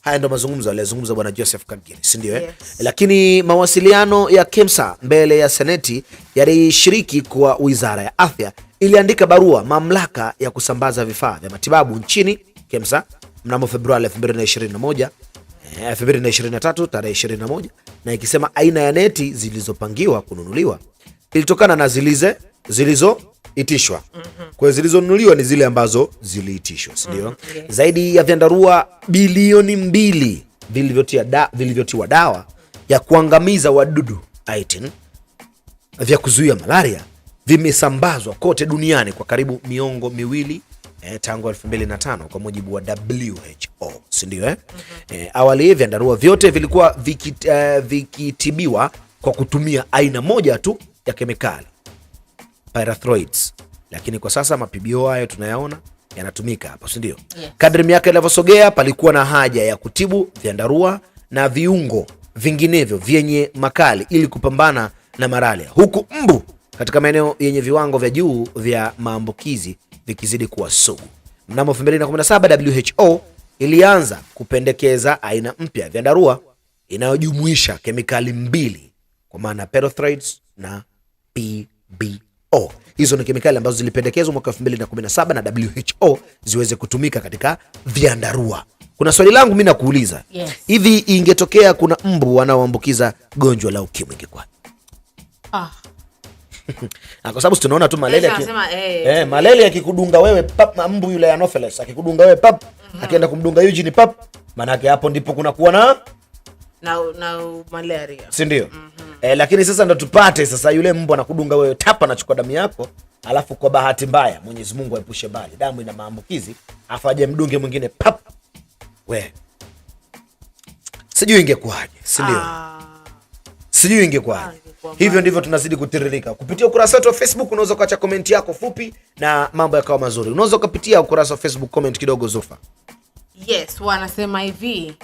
Haya ndo mazungumzo aliyozungumza bwana Joseph Kagiri, si ndio Lakini mawasiliano ya KEMSA mbele ya Seneti yalishiriki kwa Wizara ya Afya iliandika barua mamlaka ya kusambaza vifaa vya matibabu nchini KEMSA mnamo Februari 2023 tarehe 21, na ikisema aina ya neti zilizopangiwa kununuliwa ilitokana na zilizoitishwa. Kwa zilizonunuliwa ni zile ambazo ziliitishwa, si ndio? Zaidi ya vyandarua bilioni 2 vilivyotiwa dawa ya kuangamiza wadudu 18 vya kuzuia malaria vimesambazwa kote duniani kwa karibu miongo miwili tangu 2005 kwa mujibu wa WHO, si ndio awali vyandarua vyote vilikuwa vikitibiwa kwa kutumia aina moja tu ya kemikali, pyrethroids, lakini kwa sasa mapibio hayo tunayaona yanatumika hapa, si ndio? Kadri miaka inavyosogea palikuwa na haja ya kutibu vyandarua na viungo vinginevyo vyenye makali ili kupambana na malaria, huku mbu katika maeneo yenye viwango vya juu vya maambukizi vikizidi kuwa sugu. Mnamo 2017 WHO ilianza kupendekeza aina mpya ya vyandarua inayojumuisha kemikali mbili, kwa maana pyrethroids na PBO. Hizo ni kemikali ambazo zilipendekezwa mwaka 2017 na WHO ziweze kutumika katika vyandarua. Kuna swali langu mimi nakuuliza, hivi ingetokea kuna mbu wanaoambukiza gonjwa la ukimwi ingekuwa? Kwa sababu tunaona tu malaria malaria akikudunga wewe pap, mbu yule Anopheles akikudunga wewe pap, akienda kumdunga Eugene pap, maana yake hapo ndipo kuna kuwa na malaria, si ndio? Lakini sasa ndo tupate sasa yule mbu anakudunga wewe tapa, anachukua damu yako, alafu kwa bahati mbaya Mwenyezi Mungu aepushe mbali, damu ina maambukizi, afaje mdunge mwingine pap, we sijui ingekuwaje, si ndio? Sijui ingekuwaje. Hivyo ndivyo tunazidi kutiririka. Kupitia ukurasa wetu wa Facebook unaweza kuacha comment yako fupi na mambo yakawa mazuri. Unaweza kupitia ukurasa wa Facebook comment kidogo Zufa. Yes, wanasema hivi.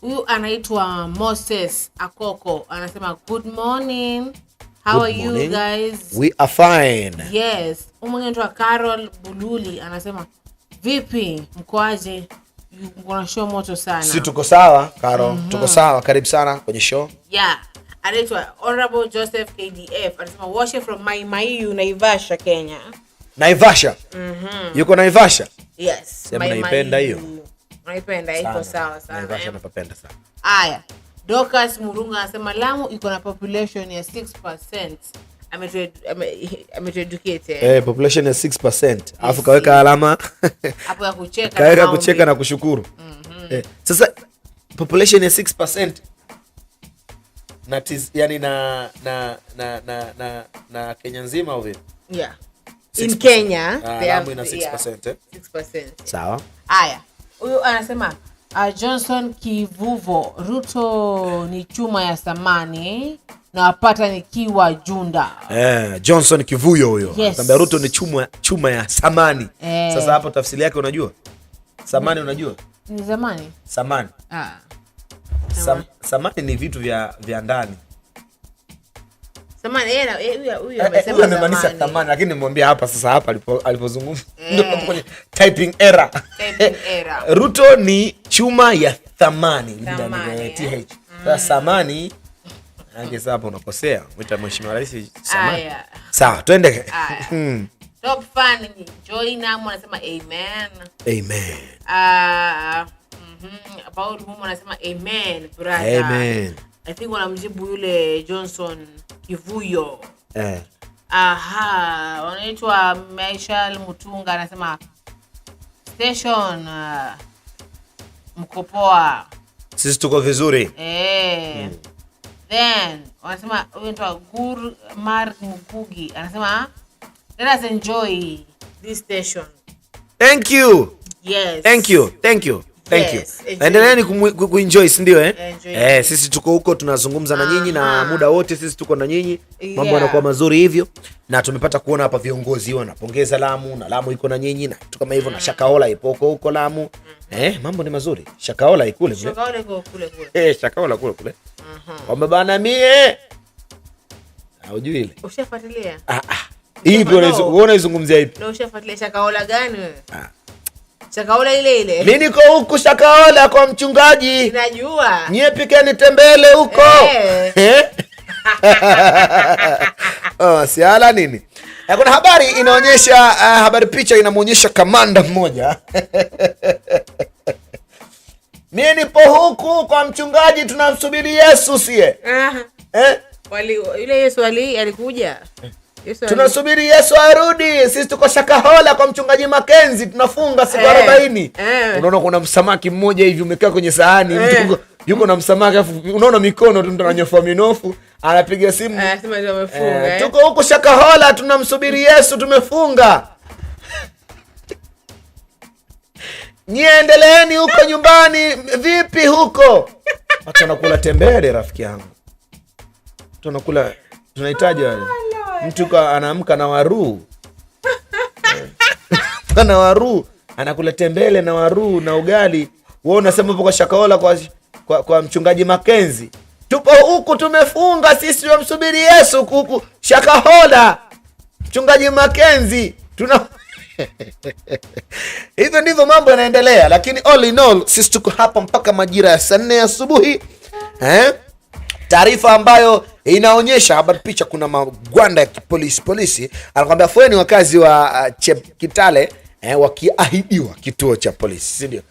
Huyu anaitwa Moses Akoko, anasema good morning. How are you guys? We are fine. Yes. Umwenyewe Carol Bululi anasema vipi mkoaje? Mko show moto sana. Si tuko sawa, Carol. Tuko sawa, karibu sana kwenye show. Yeah. Anaitwa Honorable Joseph KDF anasema watching from Maimayu, Naivasha, Kenya. Naivasha? Yuko Naivasha? Yes. Sema naipenda hiyo. Naipenda, iko sawa sana. Naivasha napenda sana. Aya. Dorcas Murunga anasema Lamu iko na population ya 6%. Ametueducate. Population ya 6%. Alafu kaweka alama hapo ya kucheka. Kaweka kucheka na kushukuru. Sasa population ya 6% yani na Kenya nzima au vipi? Yeah. In Kenya they have 6%. 6%. Sawa. Aya. Huyu anasema Johnson Kivuvo, Ruto ni chuma ya samani. na wapata nikiwa Junda. Johnson Kivuyo huyo. Yes. Anambia Ruto ni chuma ya samani. Sasa hapo tafsiri yake unajua? Samani unajua? Ni zamani. Samani. Samani ni vitu vya ndani. Samani huyo amesema amemaanisha thamani, lakini nimwambia hapa sasa hapa alipozungumza ndio kwenye typing error. Ruto ni chuma ya thamani ndani TH. Sasa samani sasa hapo unakosea. Mwita mheshimiwa rais samani. Sawa, twende. Top fan ni Joina anasema amen. Amen. About whom anasema amen brother. Amen. I think wanamjibu yule Johnson Kivuyo. Wanaitwa Michael Mutunga anasema station mkopoa. Sisi tuko vizuri. Then wanasema huyo Gur Mark Mukugi anasema let us enjoy this station. Thank you. Yes. Thank you. Endeleeni kuenjoy, si ndio sisi tuko huko tunazungumza na nyinyi na muda wote sisi tuko na nyinyi. Mambo yanakuwa mazuri hivyo na tumepata kuona hapa viongozi wanapongeza Lamu na Lamu iko na nyinyi na kitu kama hivyo na Shakahola ipo huko Lamu. Mambo ni mazuri. Shakahola ikule kule. Shakahola iko kule. Shakahola kule. Kwamba bana mie. Hujui ile. Ushafuatilia? Hivi unaizungumzia ipi? Na ushafuatilia Shakahola gani wewe? Shakahola ile. Mimi niko huku Shakahola kwa mchungaji. Najua. Nyie pikeni tembele huko. Siala nini? Kuna habari inaonyesha habari picha inamuonyesha kamanda mmoja. Mimi nipo huku kwa mchungaji tunamsubiri Yesu sie. Yule Yesu alikuja. Tunasubiri Yesu arudi. Sisi tuko Shakahola kwa mchungaji Makenzi tunafunga siku 40. Unaona kuna msamaki mmoja hivi umekaa kwenye sahani, mtu yuko na msamaki afu unaona mikono tu mtu ananyofa minofu, anapiga simu. Sema ndio amefunga. Tuko huko Shakahola tunamsubiri Yesu tumefunga. Niendeleeni huko nyumbani vipi huko? Watu wanakula tembele rafiki yangu. Tunakula tunahitaji wale. Mtu anaamka na waru. Na waru, anakula tembele na waru na ugali. Wewe unasema hapo kwa Shakahola kwa mchungaji Makenzi. Tupo huku tumefunga sisi tunamsubiri Yesu huku Shakahola. Mchungaji Makenzi. Hivyo ndivyo mambo yanaendelea, lakini all in all sisi tuko hapa mpaka majira ya 4 asubuhi. Taarifa ambayo inaonyesha habari picha kuna magwanda ya polisi anakuambia fueni wakazi wa Chepkitale wakiahidiwa kituo cha polisi, si ndio?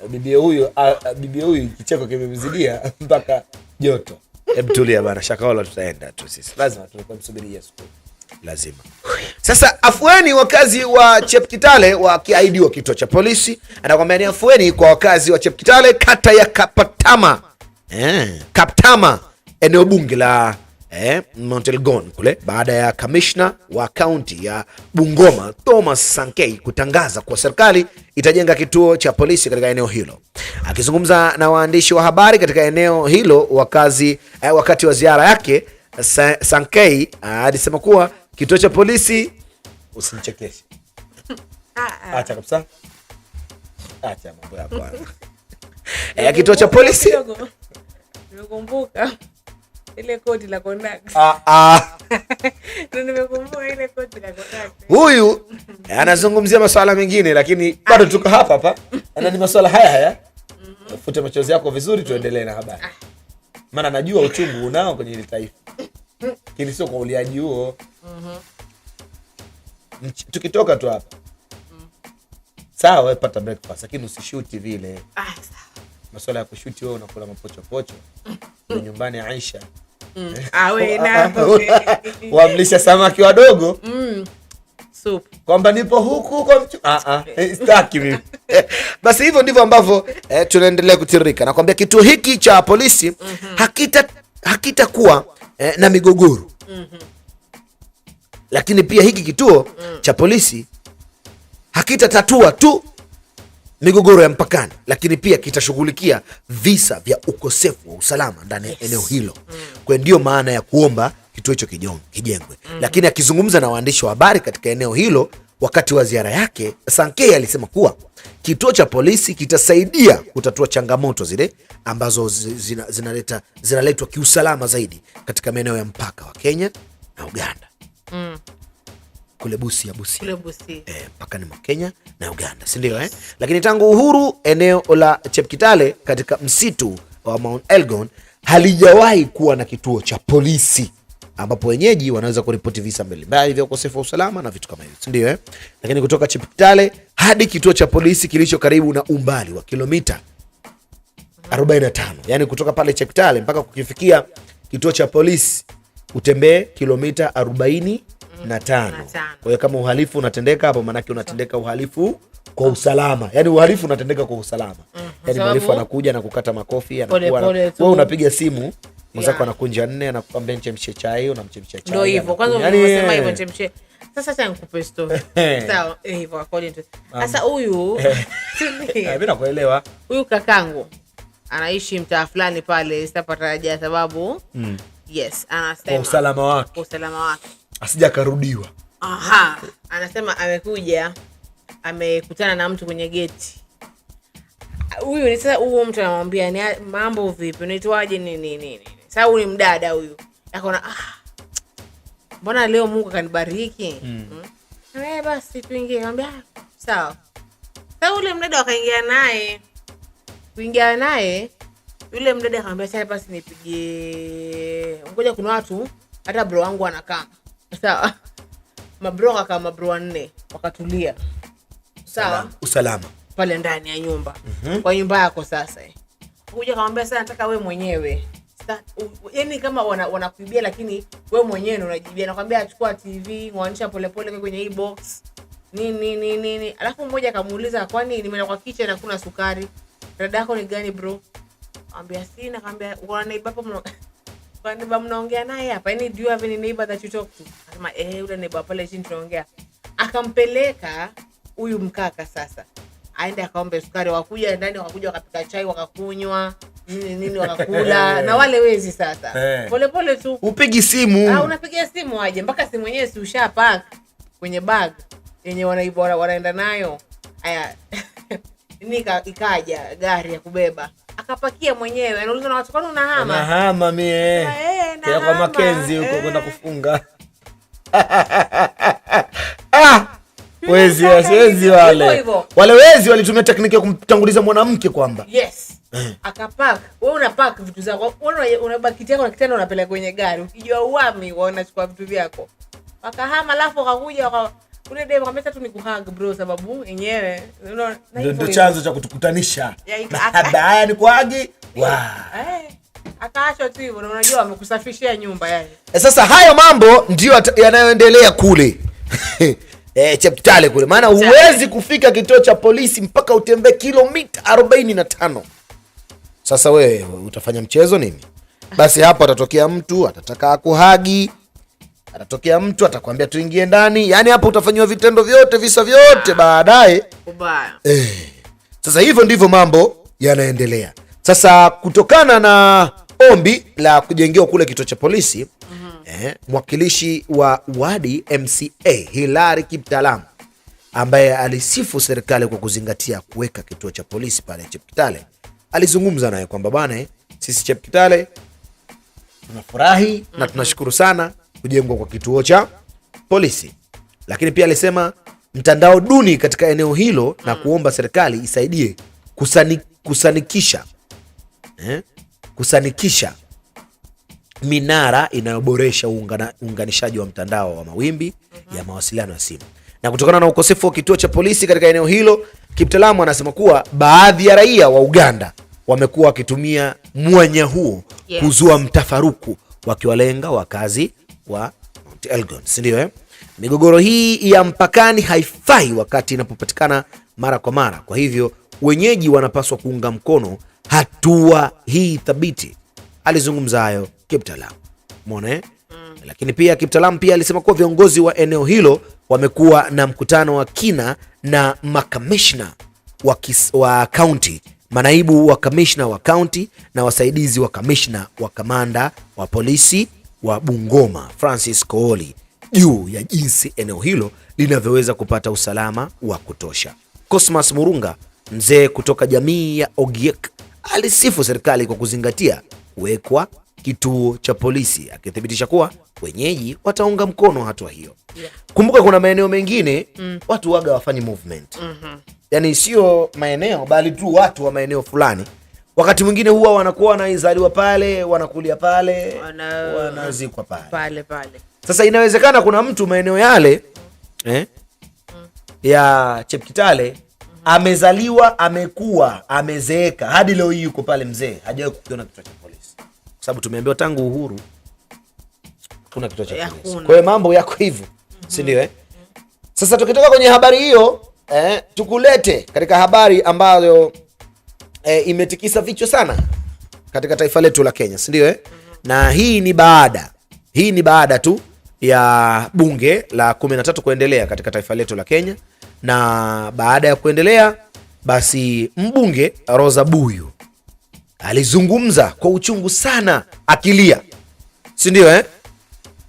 Bibi huyu kicheko kimemzidia mpaka joto. Hebu tulia bana, Shakahola tutaenda tu sisi. Lazima tukamsubiri Yesu. Lazima. Sasa afueni wakazi wa Chepkitale wakiahidiwa kituo cha polisi. Anakuambia ni afueni kwa wakazi wa Chepkitale kata ya Kaptama. Kaptama eneo bunge la Montelgon kule baada ya kamishna wa kaunti ya Bungoma Thomas Sankei kutangaza kuwa serikali itajenga kituo cha polisi katika eneo hilo. Akizungumza na waandishi wa habari katika eneo hilo wakati wa ziara yake, Sankei alisema kuwa kituo cha polisi usinichekeshe. Acha kabisa. Acha mambo yako. Kituo cha polisi nimekumbuka ile koti la conduct. Nimekumbuka ile koti la conduct. Huyu anazungumzia masuala mengine lakini bado tuko hapa. Ana ni masuala haya. Fute machozi yako vizuri tuendelee na habari. Maana najua uchungu unao kwenye ile taifa. Kile sio kwa uliaji huo. Tukitoka tu hapa. Sawa, wewe pata breakfast lakini usishuti vile. Sawa. Masuala ya kushuti wewe unakula mapochopocho. Nyumbani Aisha. Wamlisha samaki wadogo. Soup. Kwamba nipo huku kwa sitaki mimi. Basi hivyo ndivyo ambavyo tunaendelea kutirika. Nakwambia kituo hiki cha polisi hakitakuwa na migogoro. Lakini pia hiki kituo cha polisi hakitatatua tu migogoro ya mpakani, lakini pia kitashughulikia visa vya ukosefu wa usalama ndani ya eneo hilo. Kwa ndio maana ya kuomba kituo hicho kijengwe. Lakini akizungumza na waandishi wa habari katika eneo hilo wakati wa ziara yake, Sankei alisema kuwa kituo cha polisi kitasaidia kutatua changamoto zile ambazo zinaletwa kiusalama zaidi katika maeneo ya mpaka wa Kenya na Uganda. Kule Busia. Mpakani mwa Kenya na Uganda, si ndio? Lakini tangu uhuru, eneo la Chepkitale katika msitu wa Mount Elgon halijawahi kuwa na kituo cha polisi ambapo wenyeji wanaweza kuripoti visa mbalimbali vya ukosefu wa usalama na vitu kama hivyo, si ndio? Lakini kutoka Chepkitale hadi kituo cha polisi kilicho karibu na umbali wa kilomita 45, yani kutoka pale Chepkitale mpaka kukifikia kituo cha polisi utembee kilomita 45. Kwa hiyo kama uhalifu unatendeka hapo, manake unatendeka uhalifu kwa usalama. Yani uhalifu unatendeka kwa usalama. Yani uhalifu anakuja na kukata makofi, anakuwa wewe unapiga simu, mwenzako anakunja 4 anakuambia nchemshe chai, unamchemsha chai. Ndio hivyo. Kwanza unasema hivyo nchemshe. Sasa nikupe story. Sawa, hivyo according to. Sasa huyu mimi nakuelewa. Huyu kakangu anaishi mtaa fulani pale, sitapataja sababu. Yes, anasema kwa usalama wake. Kwa usalama wake. Asija karudiwa. Anasema amekuja, amekutana na mtu kwenye geti. Huyu ni sasa, huyo mtu anamwambia ni mambo vipi, unaitwaje nini. Sasa huyu ni mdada huyu. Akaona mbona leo Mungu kanibariki? Basi tuingie. Akamwambia sawa. Sasa ule mdada akaingia naye. Kuingia naye, yule mdada akamwambia sasa basi nipige. Ngoja kuna watu hata bro wangu anakaa. Sawa. Mabro kaka mabro 4 wakatulia. Sawa. Usalama pale ndani ya nyumba. Kwa nyumba yako sasa. Kuja akamwambia sasa nataka wewe mwenyewe. Yaani kama wanakuibia lakini wewe mwenyewe unajibia. Nakwambia achukua TV, muanisha polepole kwenye hii box. Nini. Alafu mmoja akamuuliza kwani nimeenda kwa kitchen na kuna sukari. Dada yako ni gani bro? Anambia sina. Akamwambia uko na neighbor hapo kwa neighbor mnaongea naye hapa. Yaani do you have any neighbor that you talk to? Akasema yule neighbor pale chini tunaongea. Akampeleka huyu mkaka sasa. Aende akaombe sukari, wakuja ndani wakakuja wakapika chai wakakunywa nini wakakula na wale wezi sasa. Polepole tu. Upigi simu. Unapigia simu aje mpaka simu yenyewe si ushapack kwenye bag yenye wanaenda nayo. Haya. Ikaja gari ya kubeba. Akapakia mwenyewe. Anauliza na watu kwani unahama? Unahama mie. Kila kwa Makenzi huko kwenda kufunga. Wezi wale. Wale wezi walitumia tekniki ya kumtanguliza mwanamke kwamba. Yes. Akapack. Wewe unapack vitu zako. Unabaki kiti yako na kitanda unapeleka kwenye gari. Ukijua uami unachukua vitu vyako. Wakahama alafu wakakuja ule demo akameta tu nikuhug bro sababu yenyewe ndio chanzo cha kutukutanisha. Haya ni kwaje? Akaachwa tu hivyo unajua amekusafishia nyumba yani. Sasa hayo mambo ndio yanayoendelea kule. Chepkitale kule. Maana huwezi kufika kituo cha polisi mpaka utembee kilomita 45. Sasa wewe utafanya mchezo nini? Basi hapo atatokea mtu atataka kuhagi. Atatokea mtu atakwambia tuingie ndani. Yaani hapo utafanywa vitendo vyote, visa vyote baadaye. Ubaya. Sasa hivyo ndivyo mambo yanaendelea. Sasa kutokana na ombi la kujengewa kule kituo cha polisi, mwakilishi wa wadi MCA Hilary Kiptalam ambaye alisifu serikali kwa kuzingatia kuweka kituo cha polisi pale Chepkitale, alizungumza naye kwamba bwana, sisi Chepkitale tunafurahi na tunashukuru sana kujengwa kwa kituo cha polisi. Lakini pia alisema mtandao duni katika eneo hilo na kuomba serikali isaidie kusanikisha minara inayoboresha uunganishaji wa mtandao wa mawimbi ya mawasiliano ya simu. Na kutokana na ukosefu wa kituo cha polisi katika eneo hilo, Kiptaalamu anasema kuwa baadhi ya raia wa Uganda wamekuwa wakitumia mwanya huo kuzua mtafaruku wakiwalenga wakazi wa Mount Elgon, si ndio? Migogoro hii ya mpakani haifai wakati inapopatikana mara kwa mara. Kwa hivyo wenyeji wanapaswa kuunga mkono hatua hii thabiti. Alizungumza hayo Kiptaalamu. Umeona? Lakini pia Kiptaalamu pia alisema kuwa viongozi wa eneo hilo wamekuwa na mkutano wa kina na makamishna wa county manaibu wa kamishna wa kaunti na wasaidizi wa kamishna wa kamanda wa polisi wa Bungoma Francis Kooli juu ya jinsi eneo hilo linavyoweza kupata usalama wa kutosha. Cosmas Murunga, mzee kutoka jamii ya Ogiek, alisifu serikali kwa kuzingatia kuwekwa kituo cha polisi, akithibitisha kuwa wenyeji wataunga mkono hatua hiyo. Kumbuka kuna maeneo mengine watu waga wafanyi movement. Yani sio maeneo bali tu watu wa maeneo fulani. Wakati mwingine huwa wanakuwa wanaizaliwa pale, wanakulia pale, wanazikwa pale. Sasa inawezekana kuna mtu maeneo yale ya Chepkitale amezaliwa, amekuwa, amezeeka hadi leo hii yuko pale mzee, hajawahi kukiona kituo cha polisi. Kwa sababu tumeambiwa tangu uhuru kuna kituo cha polisi. Kwa hiyo mambo yako hivyo, si ndio Sasa tukitoka kwenye habari hiyo, tukulete katika habari ambayo imetikisa vichwa sana katika taifa letu la Kenya, si ndio Na hii ni baada tu ya bunge la 13 kuendelea katika taifa letu la Kenya, na baada ya kuendelea basi mbunge Rosa Buyu alizungumza kwa uchungu sana akilia, si ndio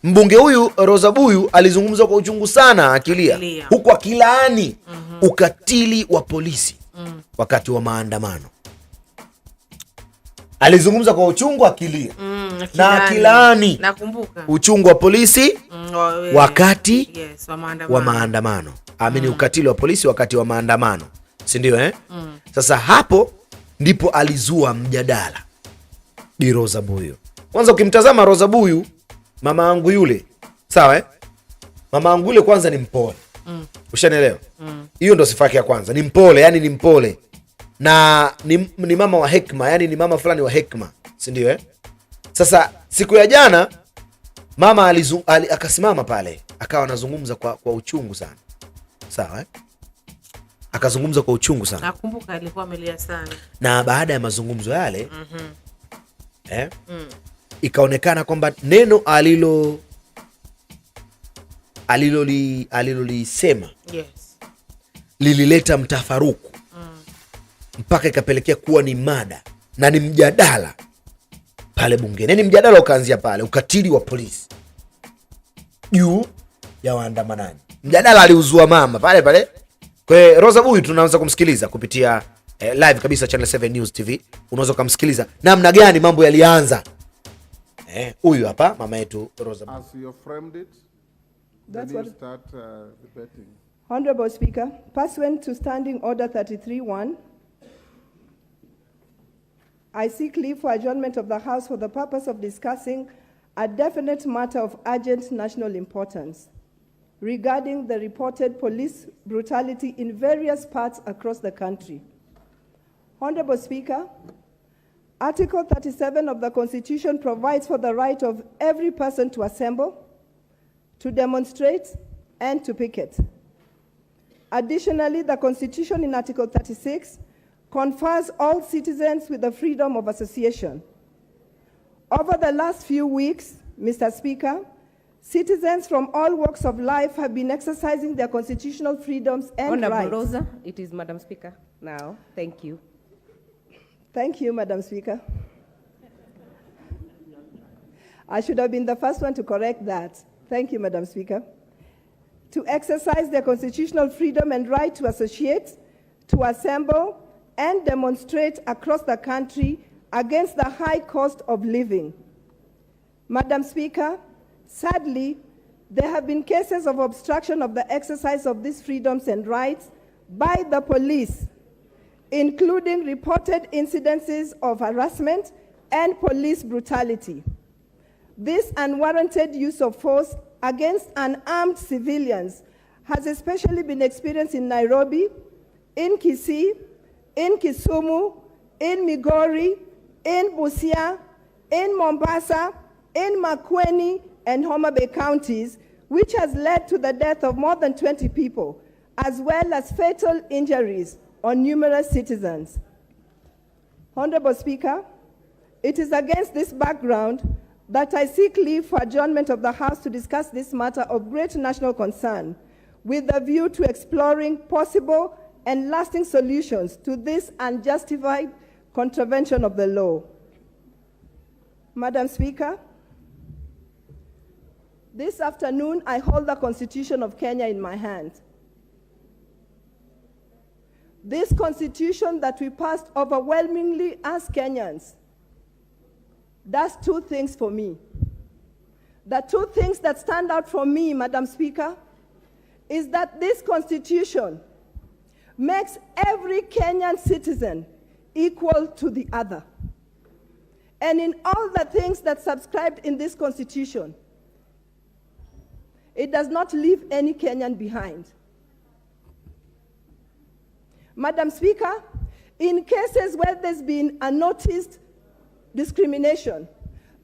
Mbunge huyu Rosa Buyu alizungumza kwa uchungu sana akilia, huku akilaani ukatili wa polisi wakati wa maandamano. Alizungumza kwa uchungu akilia na akilaani, nakumbuka, uchungu wa polisi wakati wa maandamano. Amini ukatili wa polisi wakati wa maandamano, si ndio Sasa hapo ndipo alizua mjadala Bi Rosa Buyu. Kwanza ukimtazama Rosa Buyu, mama yangu yule, sawa mama yangu yule kwanza ni mpole. Ushanielewa? Hiyo ndo sifa yake ya kwanza, ni mpole, yani ni mpole. Na ni mama wa hekima, yani ni mama fulani wa hekima, si ndio Sasa siku ya jana mama akasimama pale, akawa anazungumza kwa uchungu sana. Sawa akazungumza kwa uchungu sana. Nakumbuka alikuwa amelia sana. Na baada ya mazungumzo yale ikaonekana kwamba neno alilolisema lilileta mtafaruku mpaka ikapelekea kuwa ni mada na ni mjadala pale bungeni. Ni mjadala ukaanzia pale, ukatili wa polisi juu ya waandamanaji. Mjadala aliuzua mama pale pale. Kwa hiyo Rosa Buyu tunaanza kumsikiliza kupitia live kabisa Channel 7 News TV. Unaweza kumsikiliza namna gani mambo yalianza. Huyu hapa mama yetu Rosa Buyu. As you framed it, that's what start debating. Honorable Speaker, pursuant to Standing Order 33-1, I seek leave for adjournment of the House for the purpose of discussing a definite matter of urgent national importance regarding the reported police brutality in various parts across the country. Honorable Speaker, Article 37 of the Constitution provides for the right of every person to assemble, to demonstrate, and to picket. Additionally, the Constitution in Article 36 confers all citizens with the freedom of association. Over the last few weeks, Mr. Speaker, citizens from all walks of life have been exercising their constitutional freedoms and rights. Honorable Rosa, it is Madam Speaker now. Thank you. Thank you, Madam Speaker. I should have been the first one to correct that. Thank you, Madam Speaker. To exercise their constitutional freedom and right to associate, to assemble, and demonstrate across the country against the high cost of living. Madam Speaker, sadly, there have been cases of obstruction of the exercise of these freedoms and rights by the police, including reported incidences of harassment and police brutality. This unwarranted use of force against unarmed civilians has especially been experienced in Nairobi, in KISII, in Kisumu, in Migori, in Busia, in Mombasa, in MAKWINY, and HERMAN counties, which has led to the death of more than 20 people, as well as fatal injuries on numerous citizens. Honorable Speaker, it is against this background that I seek leave for adjournment of the House to discuss this matter of great national concern, with a view to exploring possible and lasting solutions to this unjustified contravention of the law. Madam Speaker, this afternoon I hold the Constitution of Kenya in my hand. This Constitution that we passed overwhelmingly as Kenyans does two things for me. The two things that stand out for me, Madam Speaker, is that this Constitution makes every Kenyan citizen equal to the other. And in all the things that subscribed in this Constitution, it does not leave any Kenyan behind. Madam Speaker, in cases where there's been unnoticed discrimination,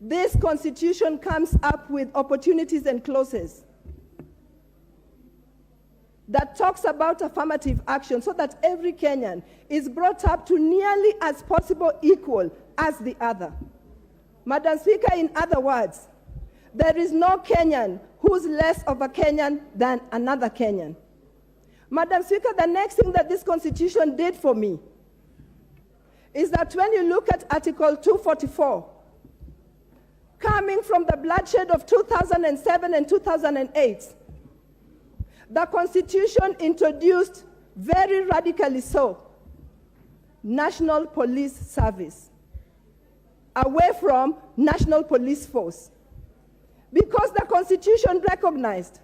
this Constitution comes up with opportunities and clauses that talks about affirmative action so that every Kenyan is brought up to nearly as possible equal as the other. Madam Speaker, in other words, there is no Kenyan who's less of a Kenyan than another Kenyan. Madam Speaker, the next thing that this Constitution did for me is that when you look at Article 244, coming from the bloodshed of 2007 and 2008, the Constitution introduced, very radically so, National Police Service, away from National Police Force. Because the Constitution recognized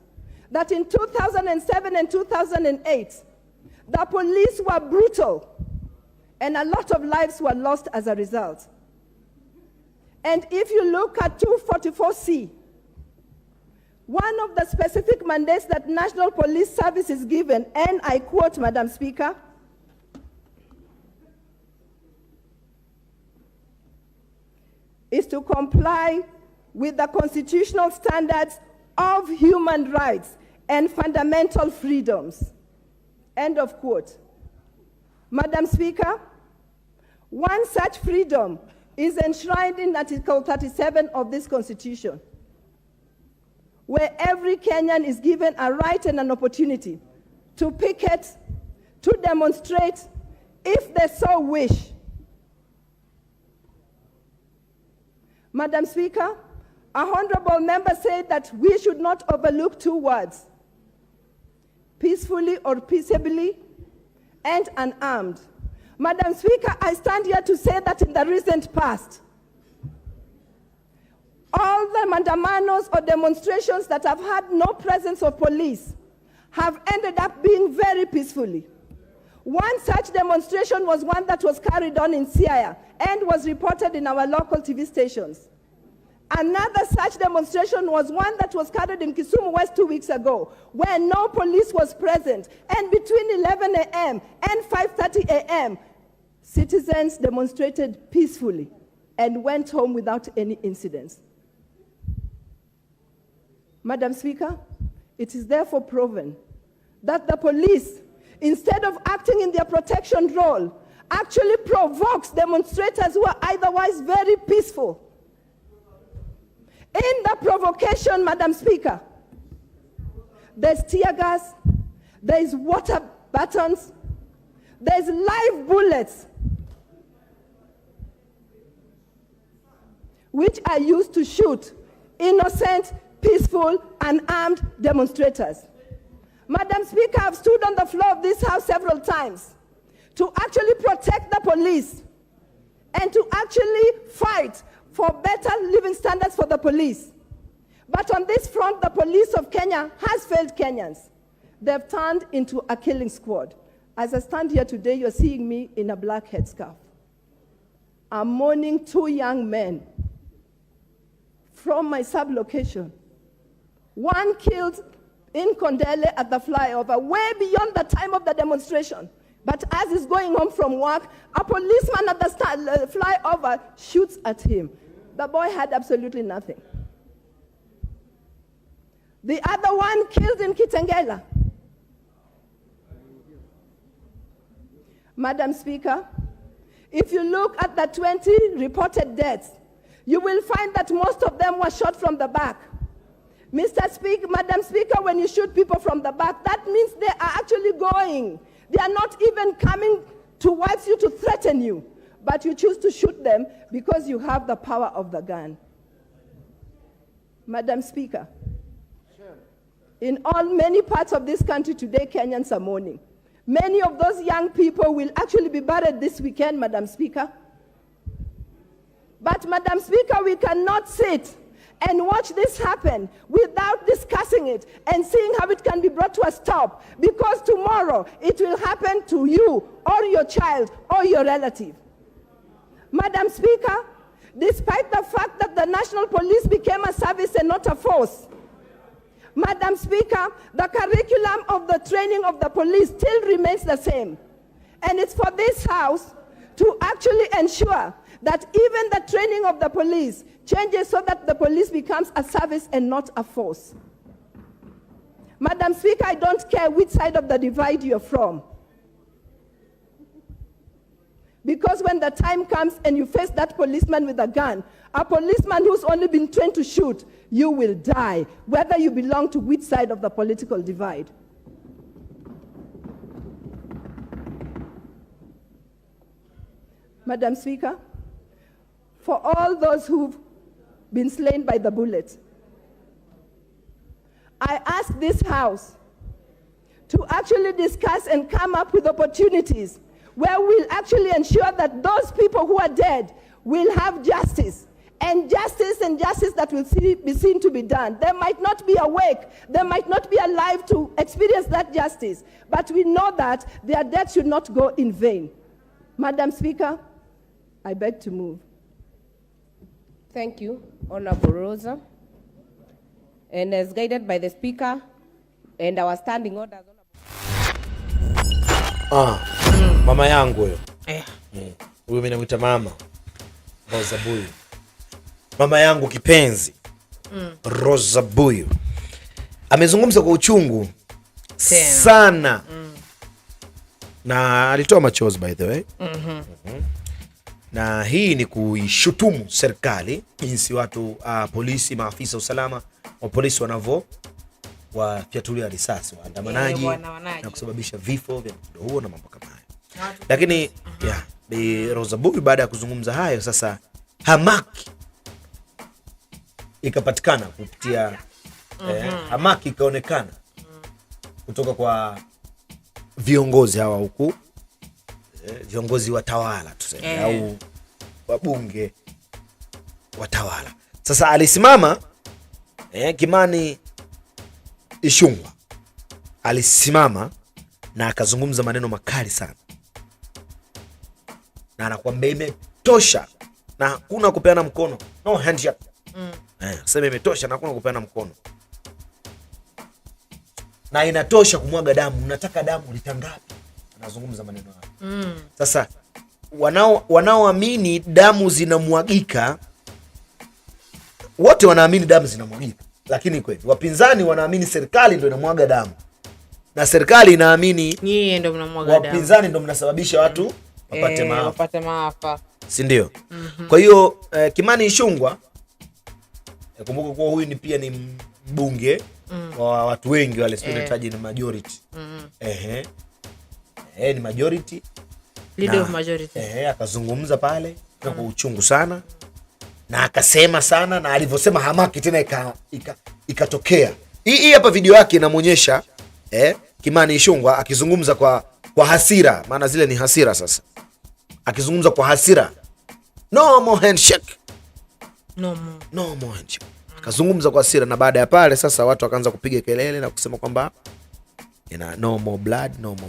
that in 2007 and 2008, the police were brutal, and a lot of lives were lost as a result. And if you look at 244C, one of the specific mandates that National Police Service is given, and I quote, Madam Speaker, is to comply with the constitutional standards of human rights and fundamental freedoms. End of quote. Madam Speaker, one such freedom is enshrined in Article 37 of this Constitution, where every Kenyan is given a right and an opportunity to picket, to demonstrate, if they so wish. Madam Speaker, a honorable member said that we should not overlook two words: peacefully or peaceably, and unarmed. Madam Speaker, I stand here to say that in the recent past, all the mandamanos or demonstrations that have had no presence of police have ended up being very peacefully. One such demonstration was one that was carried on in Siaya and was reported in our local TV stations. Another such demonstration was one that was carried in Kisumu West 2 weeks ago, where no police was present, and between 11 a.m. and 5:30 a.m., citizens demonstrated peacefully and went home without any incidents. Madam Speaker, it is therefore proven that the police, instead of acting in their protection role, actually provokes demonstrators who are otherwise very peaceful. In the provocation, Madam Speaker, there's tear gas, there's water batons, there's live bullets, which are used to shoot innocent, peaceful, unarmed demonstrators. Madam Speaker, I've stood on the floor of this House several times to actually protect the police and to actually fight for better living standards for the police. But on this front, the police of Kenya has failed Kenyans. They've turned into a killing squad. As I stand here today, you're seeing me in a black headscarf. I'm mourning two young men from my sub-location. One killed in Kondele at the flyover, way beyond the time of the demonstration. But as he's going home from work, a policeman at the flyover shoots at him. The boy had absolutely nothing. The other one killed in Kitengela. Madam Speaker, if you look at the 20 reported deaths, you will find that most of them were shot from the back. Madam Speaker, when you shoot people from the back, that means they are actually going. They are not even coming towards you to threaten you, but you choose to shoot them because you have the power of the gun. Madam Speaker, in many parts of this country today, Kenyans are mourning. Many of those young people will actually be buried this weekend, Madam Speaker. But, Madam Speaker, we cannot sit and watch this happen without discussing it and seeing how it can be brought to a stop, because tomorrow it will happen to you or your child or your relative. Madam Speaker, despite the fact that the National Police became a service and not a force, Madam Speaker, the curriculum of the training of the police still remains the same. And it's for this House to actually ensure that even the training of the police changes so that the police becomes a service and not a force. Madam Speaker, I don't care which side of the divide you're from. Because when the time comes and you face that policeman with a gun, a policeman who's only been trained to shoot, you will die, whether you belong to which side of the political divide. Madam Speaker, for all those who've been slain by the bullet, I ask this House to actually discuss and come up with opportunities where we'll actually ensure that those people who are dead will have justice, and justice that will be seen to be done. They might not be awake, they might not be alive to experience that justice, but we know that their death should not go in vain. Madam Speaker, I beg to move. Thank you, Honorable Rosa. And as guided by the Speaker and our standing orders. Mama yangu huyo. Huyo mimi namuita mama. Rosa Buyu. Mama yangu kipenzi. Rosa Buyu. Amezungumza kwa uchungu sana. Na alitoa machozi, by the way. Na hii ni kuishutumu serikali jinsi watu polisi, maafisa usalama wa polisi wanavyo wafyatulia risasi waandamanaji na kusababisha vifo vya mtindo huo na mambo kama hayo. Lakini Bi Rosa Buyu baada ya kuzungumza hayo, sasa hamaki ikapatikana kupitia hamaki ikaonekana kutoka kwa viongozi hawa huku, viongozi watawala tuseme, au wabunge watawala. Sasa alisimama Kimani Ichung'wah alisimama na akazungumza maneno makali sana, na anakuambia imetosha na hakuna kupeana mkono, no handshake. Sema imetosha na hakuna kupeana mkono, na inatosha kumwaga damu, unataka damu litangapi? Anazungumza maneno hayo. Sasa wanaoamini damu zinamwagika, wote wanaamini damu zinamwagika, lakini kweli wapinzani wanaamini serikali ndio inamwaga damu, na serikali inaamini nyinyi ndio mnamwaga damu, wapinzani ndio mnasababisha watu wapate maafa, si ndio? Kwa hiyo Kimani Ichung'wah, kumbuka kwa huyu ni pia ni mbunge wa watu wengi wale, sio nitaji ni majority. Ni majority, leader of majority. Akazungumza pale kwa uchungu sana, na akasema sana, na alivyosema hamaki tena ikatokea. Hii hapa video yake inamuonyesha Kimani Ichung'wah akizungumza kwa hasira, maana zile ni hasira. Sasa akizungumza kwa hasira, no more handshake, no more handshake. Akazungumza kwa hasira, na baada ya pale sasa watu wakaanza kupiga kelele na kusema kwamba no more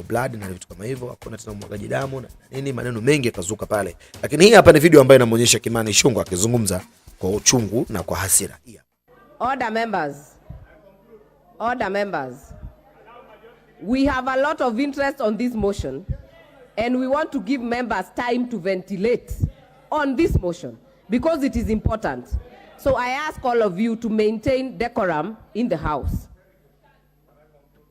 blood na vitu kama hivyo, hakuna tena mwagaji damu na nini, maneno mengi yakazuka pale. Lakini hii hapa ni video ambayo inamuonyesha Kimani Ichung'wah akizungumza kwa uchungu na kwa hasira. Order members. We have a lot of interest on this motion, and we want to give members time to ventilate on this motion because it is important. So I ask all of you to maintain decorum in the House.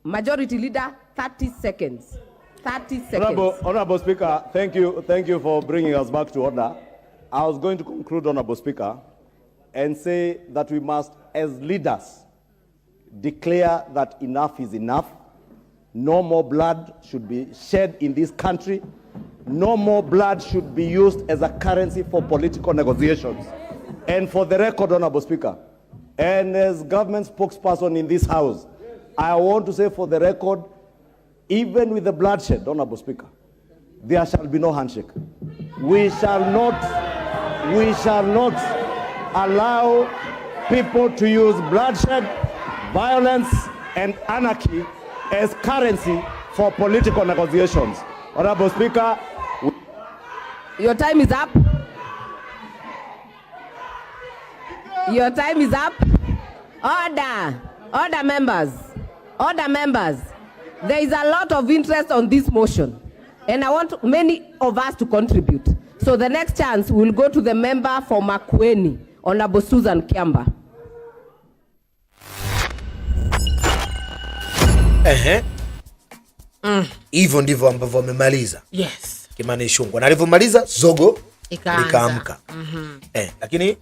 Majority Leader, 30 seconds. 30 seconds. Honorable Speaker, thank you for bringing us back to order. I was going to conclude, Honorable Speaker, and say that we must, as leaders, declare that enough is enough, No more blood should be shed in this country. No more blood should be used as a currency for political negotiations. And for the record, Honorable Speaker, and as government spokesperson in this House, I want to say for the record, even with the bloodshed, Honorable Speaker, there shall be no handshake. We shall not allow people to use bloodshed, violence, and anarchy as currency for political negotiations. Honorable Speaker, Your time is up. Your time is up. Order. Order, members. Order, members. There is a lot of interest on this motion, and I want many of us to contribute. So the next chance will go to the member for MAKWINY, Honorable Susan Kiamba. Hivyo ndivyo ambavyo wamemaliza. Yes. Kimani Ichung'wah. Na alivyomaliza zogo likaamka. Lakini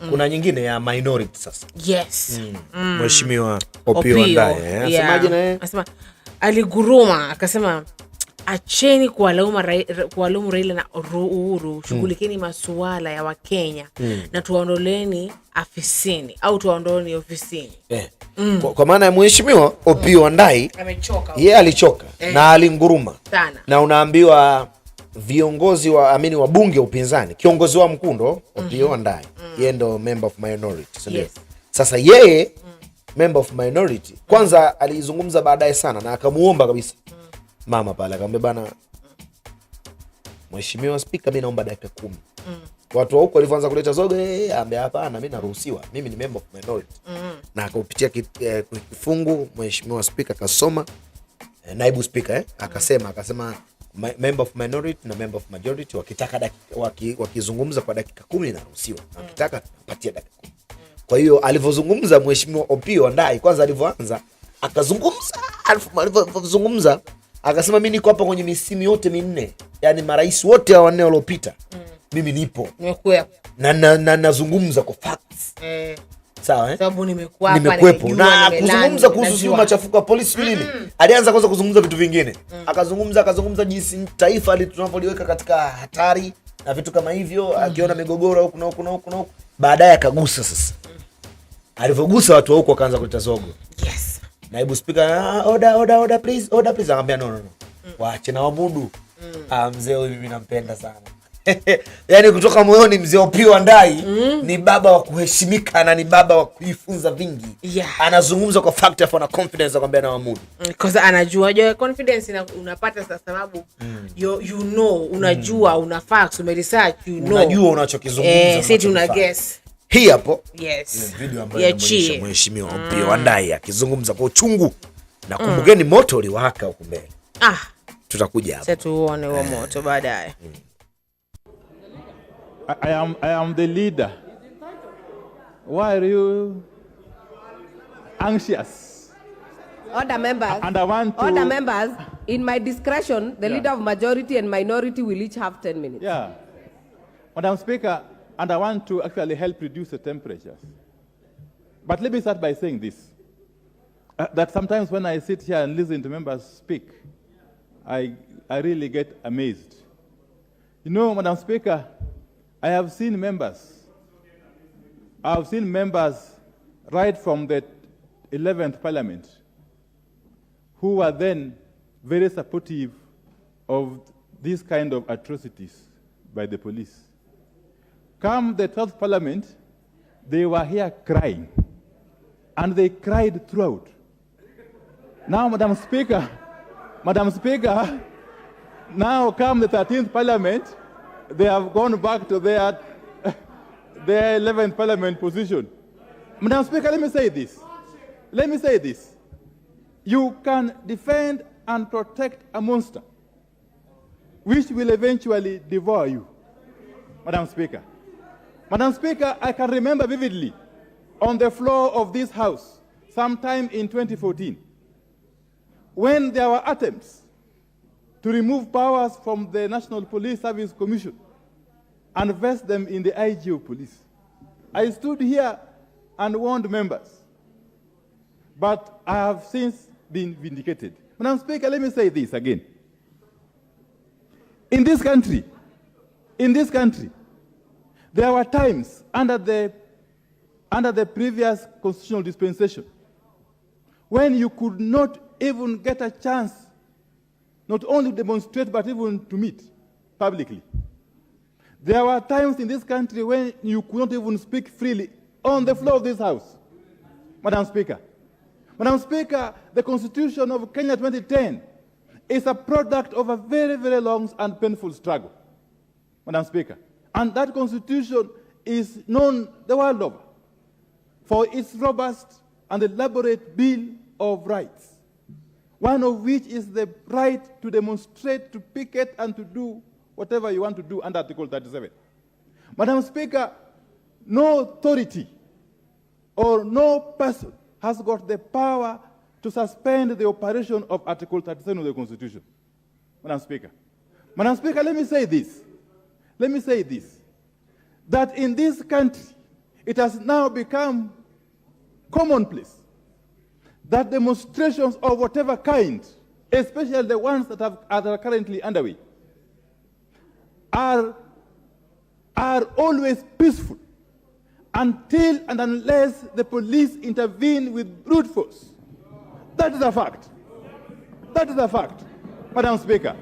kuna nyingine ya minority sasa. Yes. Mheshimiwa Opiyo Wandayi. Asemaje na yeye? Anasema aliguruma akasema acheni kuwalaumu Raila na Uhuru, shughulikeni masuala ya Wakenya na tuwaondoleni afisini au tuwaondoleni ofisini. Kwa maana ya Mheshimiwa Opiyo Wandayi amechoka. Yeye alichoka na alinguruma Sana. Na unaambiwa viongozi wa wabunge upinzani, kiongozi wa mkundo Opiyo Wandayi, yeye ndo member of minority. Yes. Sasa yeye member of minority kwanza alizungumza baadaye sana na akamuomba kabisa mama pale, akamwambia bana, Mheshimiwa Speaker, mimi naomba dakika 10. Watu huko walianza kuleta zogo, ambaye hapana, mimi naruhusiwa, mimi ni member of minority. Na akapitia kifungu, Mheshimiwa Speaker akasoma, naibu speaker akasema member of minority na member of majority wakitaka wakizungumza kwa dakika 10 inaruhusiwa. Wakitaka tupatie dakika 10. Kwa hiyo alivyozungumza Mheshimiwa Opiyo Wandayi, kwanza alivyoanza alivyozungumza akasema mimi niko hapa kwenye misimu yote minne, yani marais wote wa 4 waliopita mimi nipo. Na nazungumza kwa facts. Sawa Sababu nimekuwa na kuzungumza kuhusu machafuko ya polisi nini. Alianza kwanza kuzungumza vitu vingine. Akazungumza jinsi taifa tunavyoliweka katika hatari na vitu kama hivyo, akiona migogoro huko na huko. Baadaye akagusa sasa. Alivyogusa watu huko akaanza kuleta zogo. Yes. Naibu speaker, order please, akamwambia no. Waache na wabudu. Mzee huyu mimi nampenda sana. Yaani kutoka moyoni mzee Opiyo Wandayi ni baba wa kuheshimika na ni baba wa kujifunza vingi. Anazungumza kwa fact afu na confidence akamwambia na wamudu. Because anajua confidence unapata kwa sababu you know, unajua, una facts, umeresearch, unajua unachokizungumza. Si tuna guess. Hii hapo. Yes. Video ambayo inaonyesha Mheshimiwa Opiyo Wandayi akizungumza kwa uchungu na kumbukeni moto uliwaka huko mbele. Tutakuja hapo. Sasa tuone huo moto baadaye. I am the leader. Why are you anxious? Order, members. And I want to... Order, members. In my discretion, the leader of majority and minority will each have 10 minutes. Yeah. Madam Speaker, and I want to actually help reduce the temperatures. But let me start by saying this. That sometimes when I sit here and listen to members speak, I really get amazed. You know, Madam Speaker, I have seen members right from the 11th Parliament who were then very supportive of these kind of atrocities by the police. Come the 12th Parliament, they were here crying, and they cried throughout. Now, Madam Speaker, now come the 13th Parliament, they have gone back to their 11th Parliament position. Madam Speaker, let me say this. You can defend and protect a monster which will eventually devour you. Madam Speaker, I can remember vividly on the floor of this House sometime in 2014 when there were attempts to remove powers from the National Police Service Commission and vest them in the IGO police. I stood here and warned members, but I have since been vindicated. Madam Speaker, let me say this again. In this country, there were times under the previous constitutional dispensation when you could not even get a chance not only to demonstrate but even to meet publicly. There were times in this country when you could not even speak freely on the floor of this house. Madam Speaker. Madam Speaker, the Constitution of Kenya 2010 is a product of a very, very long and painful struggle. Madam Speaker. And that Constitution is known the world over for its robust and elaborate Bill of Rights, one of which is the right to demonstrate, to picket, and to do whatever you want to do under Article 37. Madam Speaker, no authority or no person has got the power to suspend the operation of Article 37 of the Constitution. Madam Speaker. Madam Speaker, let me say this. That in this country, it has now become commonplace that demonstrations of whatever kind, especially the ones that are currently underway, are always peaceful until and unless the police intervene with brute force. That is a fact. That is a fact, Madam Speaker.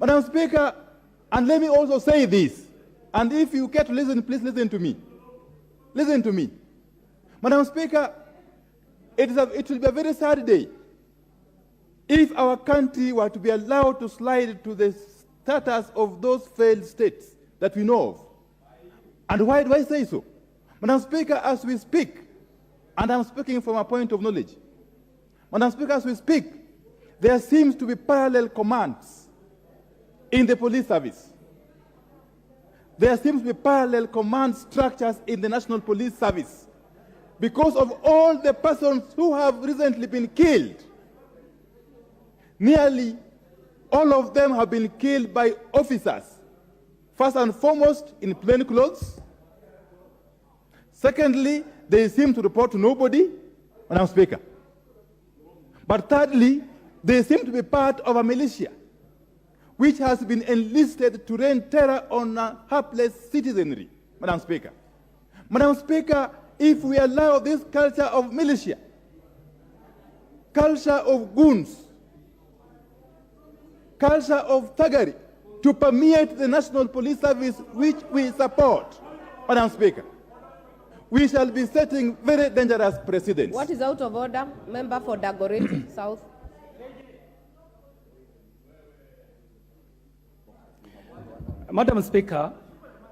Madam Speaker, and let me also say this, and if you care to listen, please listen to me. Listen to me. Madam Speaker, it will be a very sad day if our country were to be allowed to slide to the status of those failed states that we know of. And why do I say so? Madam Speaker, as we speak, and I'm speaking from a point of knowledge, Madam Speaker, as we speak, there seems to be parallel commands in the police service. There seems to be parallel command structures in the National Police Service because of all the persons who have recently been killed. Nearly all of them have been killed by officers, first and foremost in plain clothes. Secondly, they seem to report to nobody, Madam Speaker. But thirdly, they seem to be part of a militia which has been enlisted to rain terror on a helpless citizenry, Madam Speaker. Madam Speaker, if we allow this culture of militia, culture of goons, culture of thuggery to permeate the National Police Service, which we support, Madam Speaker, we shall be setting very dangerous precedents. What is out of order? Member for Dagoretti South. Madam Speaker,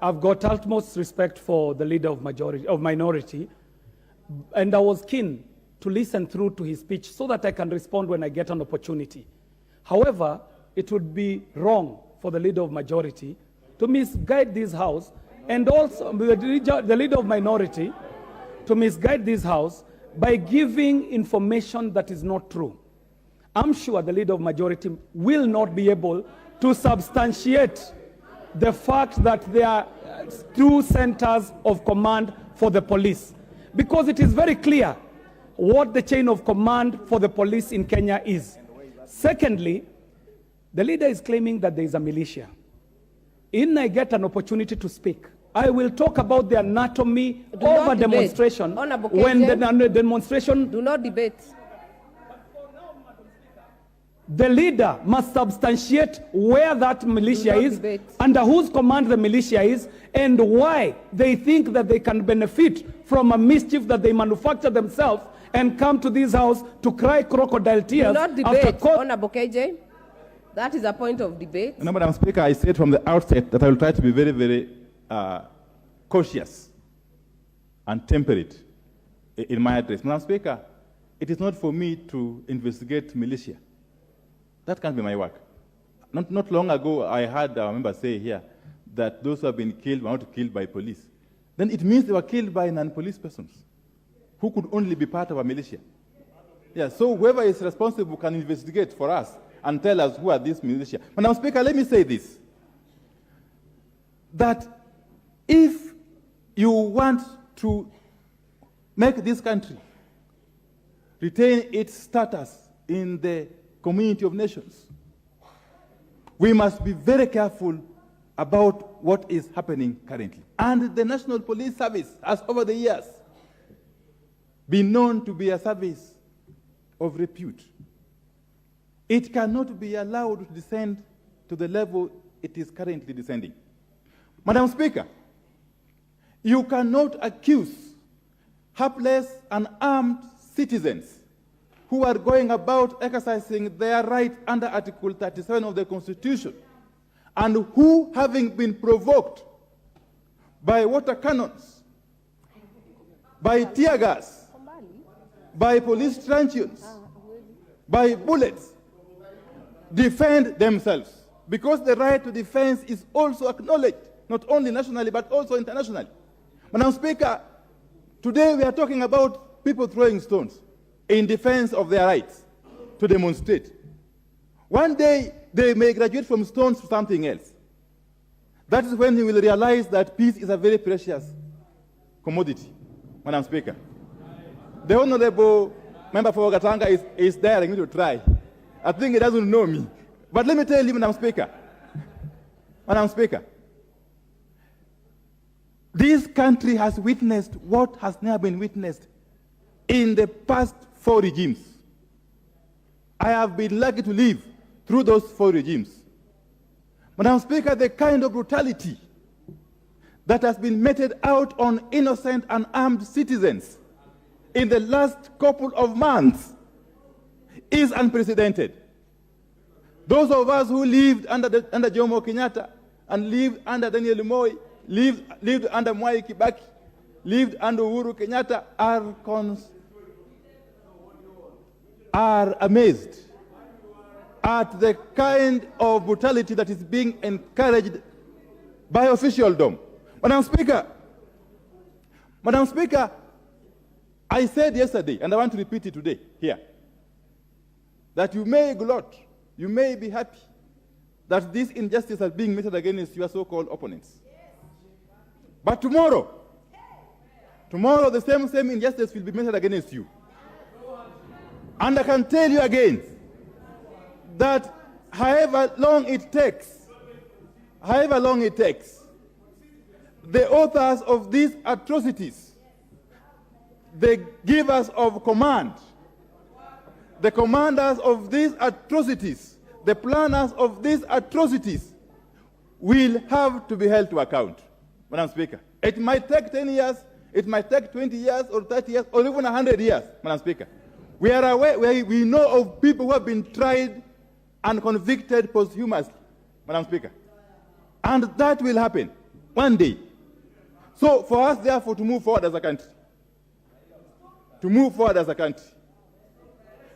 I've got utmost respect for the leader of minority, and I was keen to listen through to his speech so that I can respond when I get an opportunity. However, it would be wrong for the leader of majority to misguide this House, and also the leader of minority to misguide this House by giving information that is not true. I'm sure the leader of majority will not be able to substantiate the fact that there are two centers of command for the police, because it is very clear what the chain of command for the police in Kenya is. Secondly, the leader is claiming that there is a militia. In I get an opportunity to speak, I will talk about the anatomy of a demonstration. When the demonstration... Do not debate. The leader must substantiate where that militia is, under whose command the militia is, and why they think that they can benefit from a mischief that they manufacture themselves and come to this House to cry crocodile tears. Do not debate, Honorable KJ. That is a point of debate. No, Madam Speaker, I said from the outset that I will try to be very, very cautious and temperate in my address. Madam Speaker, it is not for me to investigate militia. That can't be my work. Not long ago, I heard a member say here that those who have been killed were not killed by police. Then it means they were killed by non-police persons who could only be part of a militia. Yeah, so whoever is responsible can investigate for us and tell us who are these militia. Madam Speaker, let me say this, that if you want to make this country retain its status in the community of nations. We must be very careful about what is happening currently. And the National Police Service has over the years been known to be a service of repute. It cannot be allowed to descend to the level it is currently descending. Madam Speaker, you cannot accuse helpless and armed citizens who are going about exercising their right under Article 37 of the Constitution and who, having been provoked by water cannons, by tear gas, by police truncheons, by bullets, defend themselves. Because the right to defense is also acknowledged, not only nationally but also internationally. Madam Speaker, today we are talking about people throwing stones in defense of their rights to demonstrate. One day they may graduate from stones to something else. That is when you will realize that peace is a very precious commodity, Madam Speaker. The Honorable Member for Gatanga is there and going to try. I think he doesn't know me. But let me tell you, Madam Speaker, this country has witnessed what has never been witnessed in the past 4 regimes. I have been lucky to live through those 4 regimes. Madam Speaker, the kind of brutality that has been meted out on innocent and armed citizens in the last couple of months is unprecedented. Those of us who lived under Jomo Kenyatta and lived under Daniel Moi, lived under Mwai Kibaki, lived under Uhuru Kenyatta are amazed at the kind of brutality that is being encouraged by officialdom. Madam Speaker, I said yesterday, and I want to repeat it today here, that you may gloat, you may be happy that this injustice is being meted against your so-called opponents. But tomorrow, the same injustice will be meted against you. And I can tell you again that however long it takes, the authors of these atrocities, the givers of command, the commanders of these atrocities, the planners of these atrocities will have to be held to account, Madam Speaker. It might take 10 years, it might take 20 years or 30 years or even 100 years, Madam Speaker. We are aware, we know of people who have been tried and convicted posthumously, Madam Speaker. And that will happen one day. So for us, therefore, to move forward as a country,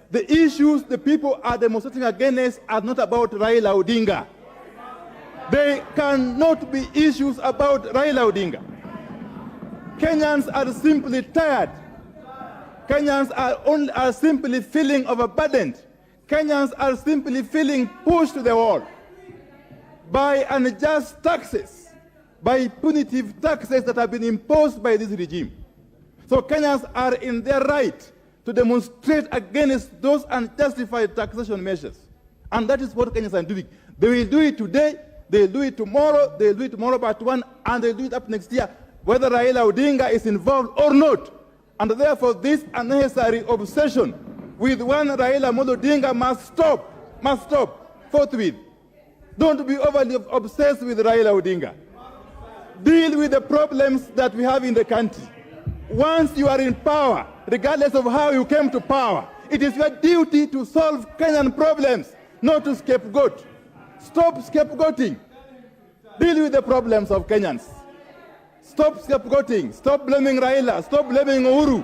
the issues the people are demonstrating against are not about Raila Odinga. They cannot be issues about Raila Odinga. Kenyans are simply tired. Kenyans are simply feeling overburdened. Kenyans are simply feeling pushed to the wall by unjust taxes, by punitive taxes that have been imposed by this regime. So Kenyans are in their right to demonstrate against those unjustified taxation measures. And that is what Kenyans are doing. They will do it today, they will do it tomorrow, they will do it tomorrow part 1, and they will do it up next year, whether Raila Odinga is involved or not. And therefore this unnecessary obsession with one Raila Odinga must stop forthwith. Don't be overly obsessed with Raila Odinga. Deal with the problems that we have in the country. Once you are in power, regardless of how you came to power, it is your duty to solve Kenyan problems, not to scapegoat. Stop scapegoating. Deal with the problems of Kenyans. Stop scapegoating. Stop blaming Raila. Stop blaming Uhuru.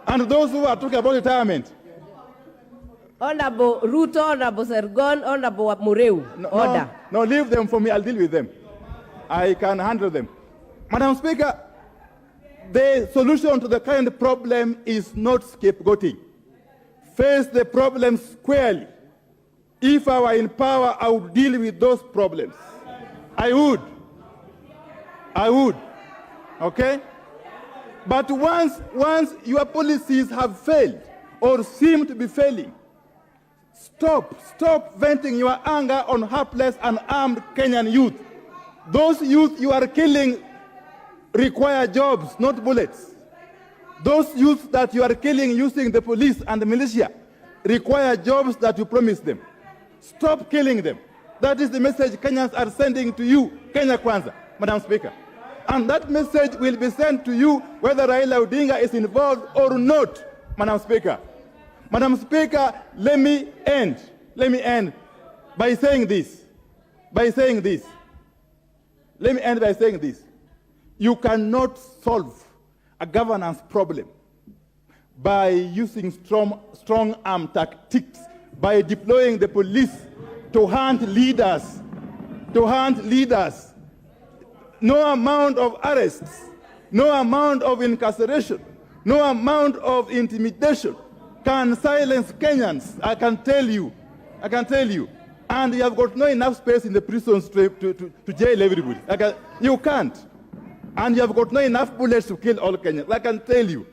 And those who are talking about retirement. Honorable Ruto, Honorable Sergon, Honorable Mureu. Order. No, leave them for me. I'll deal with them. I can handle them. Madam Speaker, the solution to the current problem is not scapegoating. Face the problem squarely. If I were in power, I would deal with those problems. I would. Okay? But once your policies have failed, or seem to be failing. Stop venting your anger on helpless and armed Kenyan youth. Those youth you are killing require jobs, not bullets. Those youth that you are killing using the police and the militia require jobs that you promise them. Stop killing them. That is the message Kenyans are sending to you, Kenya Kwanza, Madam Speaker. And that message will be sent to you whether Raila Odinga is involved or not, Madam Speaker. Madam Speaker, let me end by saying this. Let me end by saying this. You cannot solve a governance problem by using strong arm tactics, by deploying the police to hunt leaders. No amount of arrests, no amount of incarceration, no amount of intimidation can silence Kenyans, I can tell you. And you have got no enough space in the prisons to jail everybody. You can't. And you have got no enough bullets to kill all Kenyans. I can tell you.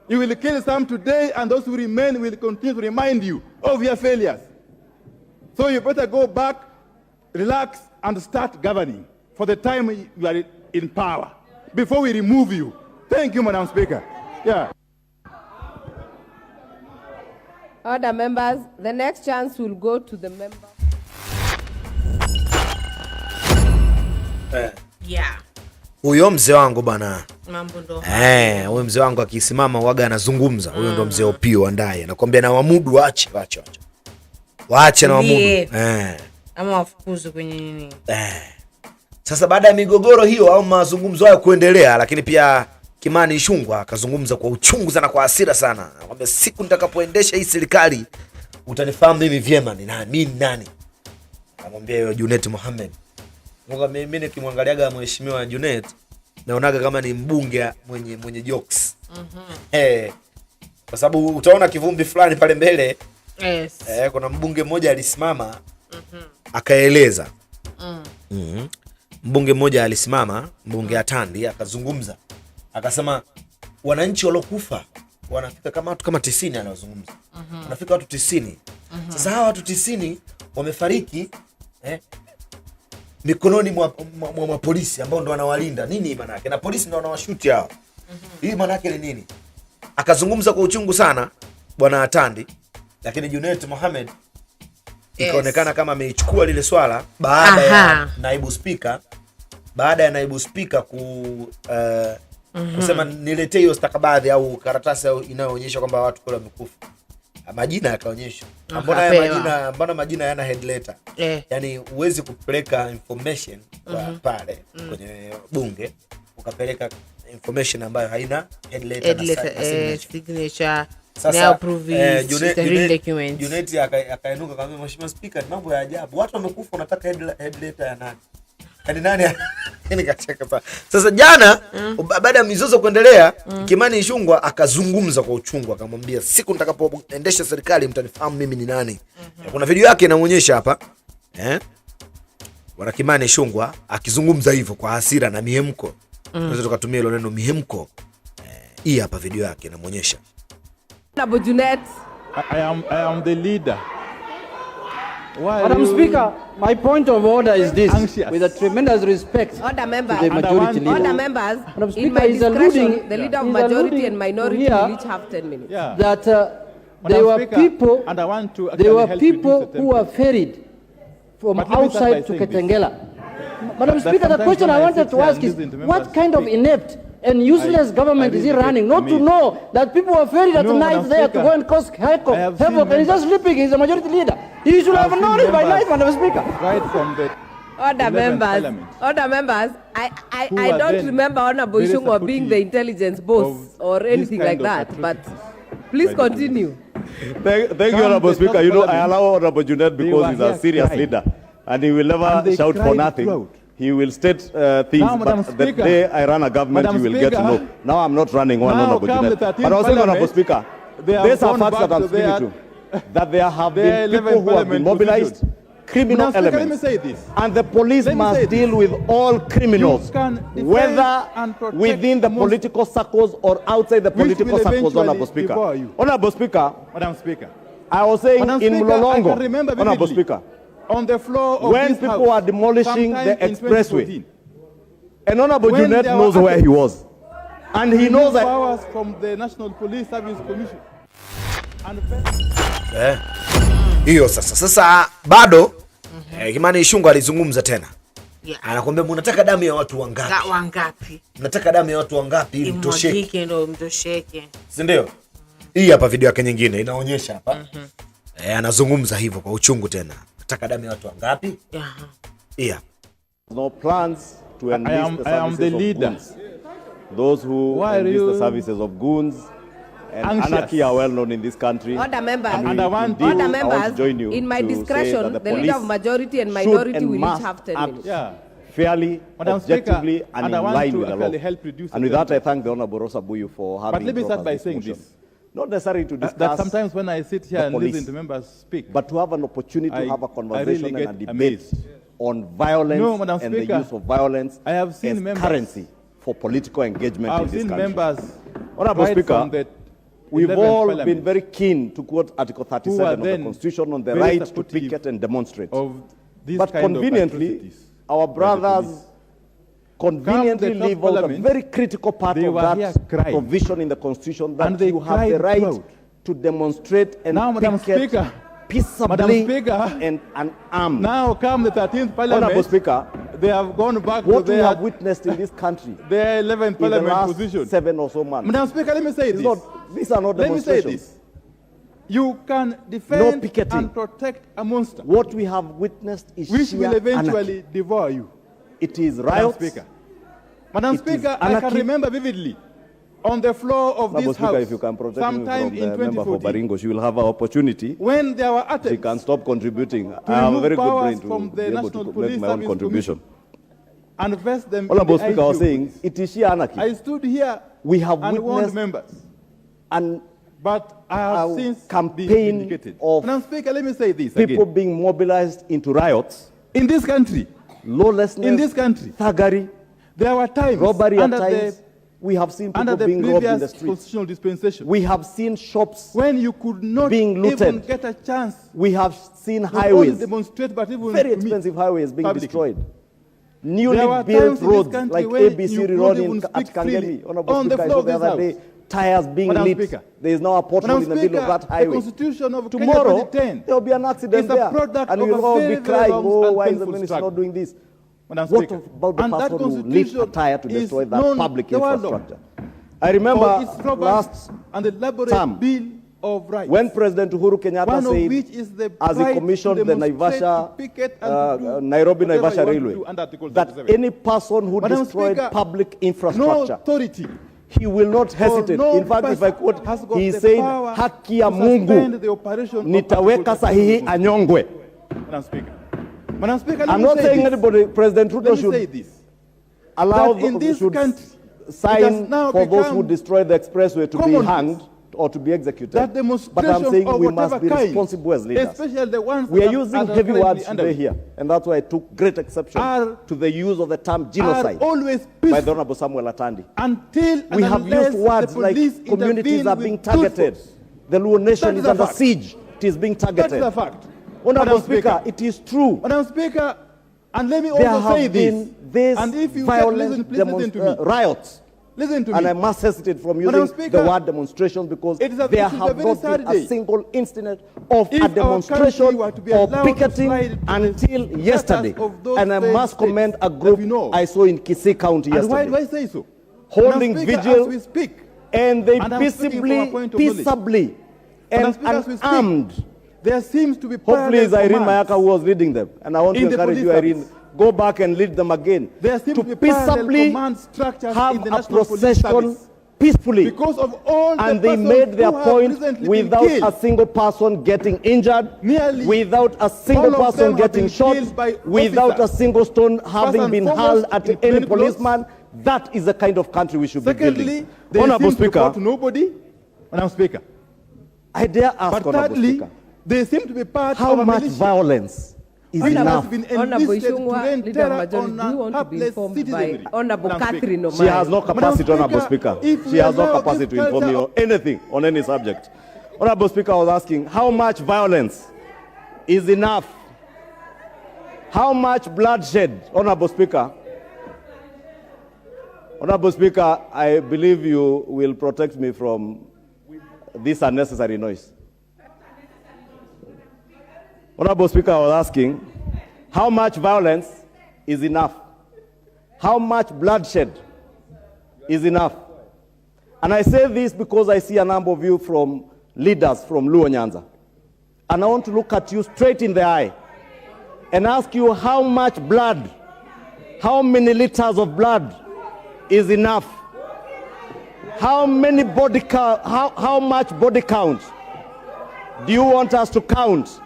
You will kill some today, and those who remain will continue to remind you of your failures. So you better go back, relax, and start governing for the time you are in power, before we remove you. Thank you, Madam Speaker. Yeah. Order, members. The next chance will go to the member. Yeah. Huyo mzee wangu bana. Mambo ndo. Huyo mzee wangu akisimama waga anazungumza. Huyo ndo mzee Opio Wandayi. Anakuambia na wamudu waache. Waache na wamudu. Ama wafukuzu kwenye nini? Sasa baada ya migogoro hiyo au mazungumzo hayo kuendelea, lakini pia Kimani Ichung'wah akazungumza kwa uchungu sana, kwa hasira sana. Anakuambia siku nitakapoendesha hii serikali utanifahamu mimi vyema ni nani. Anamwambia hiyo Junet Mohamed. Mungu mimi nikimwangaliaga mheshimiwa Junet naonaga kama ni mbunge mwenye jokes. Kwa sababu utaona kivumbi fulani pale mbele. Yes. Kuna mbunge mmoja alisimama akaeleza. Mbunge mmoja alisimama, mbunge Atandi akazungumza. Akasema wananchi walokufa wanafika kama watu kama 90 anazungumza. Wanafika watu 90. Sasa hawa watu 90 wamefariki mikononi mwa polisi ambao ndo wanawalinda. Nini maana yake? Na polisi ndo wanawashuti hao. Hii maana yake ni nini? Akazungumza kwa uchungu sana bwana Atandi, lakini Junet Mohamed ikaonekana kama ameichukua lile swala baada ya naibu speaker kusema niletee hiyo stakabadhi au karatasi inayoonyesha kwamba watu kule wamekufa. Majina yakaonyeshwa. Mbona majina yana head letter? Yaani uwezi kupeleka information pale kwenye bunge ukapeleka information ambayo haina head letter na signature. Sasa Junet akainuka kama mheshimiwa speaker, ni mambo ya ajabu. Watu wamekufa unataka head letter ya nani? Yaani nani? Nikacheka sana. Sasa jana baada ya mizozo kuendelea, Kimani Ichung'wah akazungumza kwa uchungu, akamwambia siku nitakapoendesha serikali mtanifahamu mimi ni nani. Kuna video yake inaonyesha hapa. Bwana Kimani Ichung'wah akizungumza hivyo kwa hasira na mihemko. Tunaweza tukatumia hilo neno mihemko. Hii hapa video yake inaonyesha. I am the leader. Madam Speaker, my point of order is this, with a tremendous respect to the majority leader. Order, members. In my discretion, the leader of majority and minority will each have 10 minutes. That there were people who were ferried from outside to Kitengela. Madam Speaker, the question I wanted to ask is, what kind of inept and useless government is he running? Not to know that people were ferried at night there to go and cause havoc, and he's just sleeping. He's a majority leader. He should have known it by night, Madam Speaker. Right from the Order, members. I don't remember Honorable Ichung'wah being the intelligence boss or anything like that, but please continue. Thank you, Honorable Speaker. You know, I allow Honorable Junet because he's a serious leader and he will never shout for nothing. He will state things, but the day I run a government, you will get to know. Now I'm not running one, Honorable Junet. But also, Honorable Speaker, these are facts that I'm speaking to. That there have been people who have been mobilized criminal Speaker, elements. let me say this. And the police must deal with all criminals, whether within the political circles or outside the political circles, Honorable Speaker. Honorable Speaker, Madam Speaker, I was saying Madam in Speaker, I Mlolongo, can remember Honorable vividly, Speaker, on the floor of when this people House, were demolishing the sometime in expressway, 2014, and Honorable when Junet there knows were where he was. And he knows that powers from the National Police Service Commission. And hiyo sasa bado Kimani Ichung'wah alizungumza tena. Anakuambia mnataka damu ya watu wangapi? Wangapi? Mnataka damu ya watu wangapi ili mtosheke? Ndio mtosheke. Si ndio? Hii hapa video yake nyingine inaonyesha hapa. Anazungumza hivyo kwa uchungu tena. Mnataka damu ya watu wangapi? Yeah. No plans to enlist the services of goons. Those who enlist the services of goons and anarchy are well known in this country. Order members, and I want to join you in my to discretion, say the leader of majority and minority will each have 10 minutes. Fairly, Madam objectively, Speaker, and in I want line to with the law. help reduce And with that, I thank the Honorable Rosa Buyu for having. But let me start by saying motion. this. Not necessary to discuss that sometimes when I sit here and listen to members speak, but to have an opportunity to have a conversation really and a debate on violence and the use of violence as currency for political engagement in this country. Honorable Speaker, we've all been very keen to quote Article 37 of the Constitution on the right to picket and demonstrate. But conveniently, our brothers conveniently leave out a very critical part of that provision in the Constitution that you have the right to demonstrate and picket peaceably and unarmed. Now come the 13th Parliament. Honorable Speaker, they have gone back what to we have witnessed in this country their 11th Parliament in the last position. 7 or so months. Madam Speaker, let me say this. These are not demonstrations. Let me say this. You can defend and protect a monster. What we have witnessed is which will eventually anarchy. Devour you. It is riots. Madam Speaker, I can remember vividly on the floor of Madam this Speaker, House, if you can protect sometime me from in the member for 2014, Baringo, she will have an opportunity. when there were attempts, she can stop contributing. I have a very good brain from to the be able National to Police make my own Service contribution. and vest them Honorable in the Speaker, I was IQ. saying, it is sheer anarchy. I stood here we have and warned witnessed members. But I have since campaign of Madam Speaker, let me say this people again. being mobilized into riots in this country, lawlessness, in this country, thuggery, there were times, robbery at under times. We have seen people under the being robbed in the previous streets. constitutional dispensation, We have seen shops when you could not being looted. even get a chance We have seen not only highways, demonstrate, but even very to meet expensive highways being publicly. destroyed. There Newly were built times in this roads country like when ABC you Road couldn't in even at speak freely Kangemi. Honorable on the Speaker, I floor saw the of this other day, House. tires being Madam lit. Speaker. There is now a pothole Madam in the middle of Speaker, that highway. the Constitution of Tomorrow, Kenya 2010 there will be an accident is a there. product And of we will a all very, be very crying, long oh, and why is the painful minister struggle. not doing this? Madam What Speaker. about the And that person who lit a Constitution tire to is destroy that known public the world infrastructure? I remember for its robust last and elaborate term, bill of rights, when President Uhuru Kenyatta one of said, which is the as he right commissioned to the demonstrate, Naivasha, to picket and to do Nairobi whatever Naivasha you want to do Railway, under Article that 37. any person who Madam destroyed Speaker, public no infrastructure, authority he will not hesitate. no In fact, if I quote, has got he the said, power haki ya to suspend Mungu, the operation of nitaweka Article sahihi 37. anyongwe. Madam Speaker. Madam Speaker, let I'm me not say saying this. anybody, President Let Ruto me say should this. allow, That in this should country, it sign has now for those who become destroy the expressway to be common hanged or to be executed. that But I'm demonstration saying of we must whatever be kind, responsible as leaders. especially the ones We are that using are heavy words currently under today here, and that's why I took great exception to the use of the term genocide always by the Honorable Samuel Atandi. until We have unless used words the like police communities intervene are with being brute targeted. force. The Luo nation That is is a under fact. siege. It is being targeted. That is a fact. Honorable Madam Speaker, Speaker, it is true. Madam Speaker, and let me There also say have this. been these And if you violent listen, please listen to me. riots. Listen to And me. I must hesitate from Madam using Speaker, the word demonstrations because it is a- there it is a have very not sad been day. a single incident of If a our demonstration country were to be or allowed to picketing slide into the until yesterday. status of those And I failed must commend a states group that we know. I saw in KISII County And why yesterday, do I say so? holding Madam Speaker, vigil, as we speak, and they and I'm speaking from a point of knowledge. peaceably Madam and Speaker, as we speak, unarmed. there seems to be Hopefully it's parallel Irene commands Mayaka who was leading them. And I want to in the encourage police you, Irene, service. go back and lead them again. There seems To to be parallel peaceably command structures have in the a National Police procession Service. peacefully. Because of all And the they persons made their who have point recently without been killed. a single person getting injured, Nearly without a all single of person them have getting been shot, killed by without a officers. single stone having and been foremost, hurled at in any plain clothes. policeman. That is the kind of country we should be Secondly, building. they Honorable seem to Speaker, report to nobody. Madam Speaker. I dare ask, But Honorable thirdly, Speaker, they seem to be part how of a much militia. violence is Kenya enough. has been Honorable enlisted to Ishungwa, rain Leader of terror Majority, on do you want to be helpless informed by citizenry. Honorable Madam Speaker. Catherine She has no capacity, Madam Honorable Speaker, Speaker. if She we has no allow capacity this to inform me culture on anything, on any subject. Honorable Speaker, I was asking, how much violence is enough? How much bloodshed, Honorable Speaker? Honorable Speaker, I believe you will protect me from this unnecessary noise. Honorable Speaker, I was asking, how much violence is enough? How much bloodshed is enough? And I say this because I see a number of you from leaders from Luo Nyanza. And I want to look at you straight in the eye and ask you how much blood, how many liters of blood is enough? How many body count, how much body count do you want us to count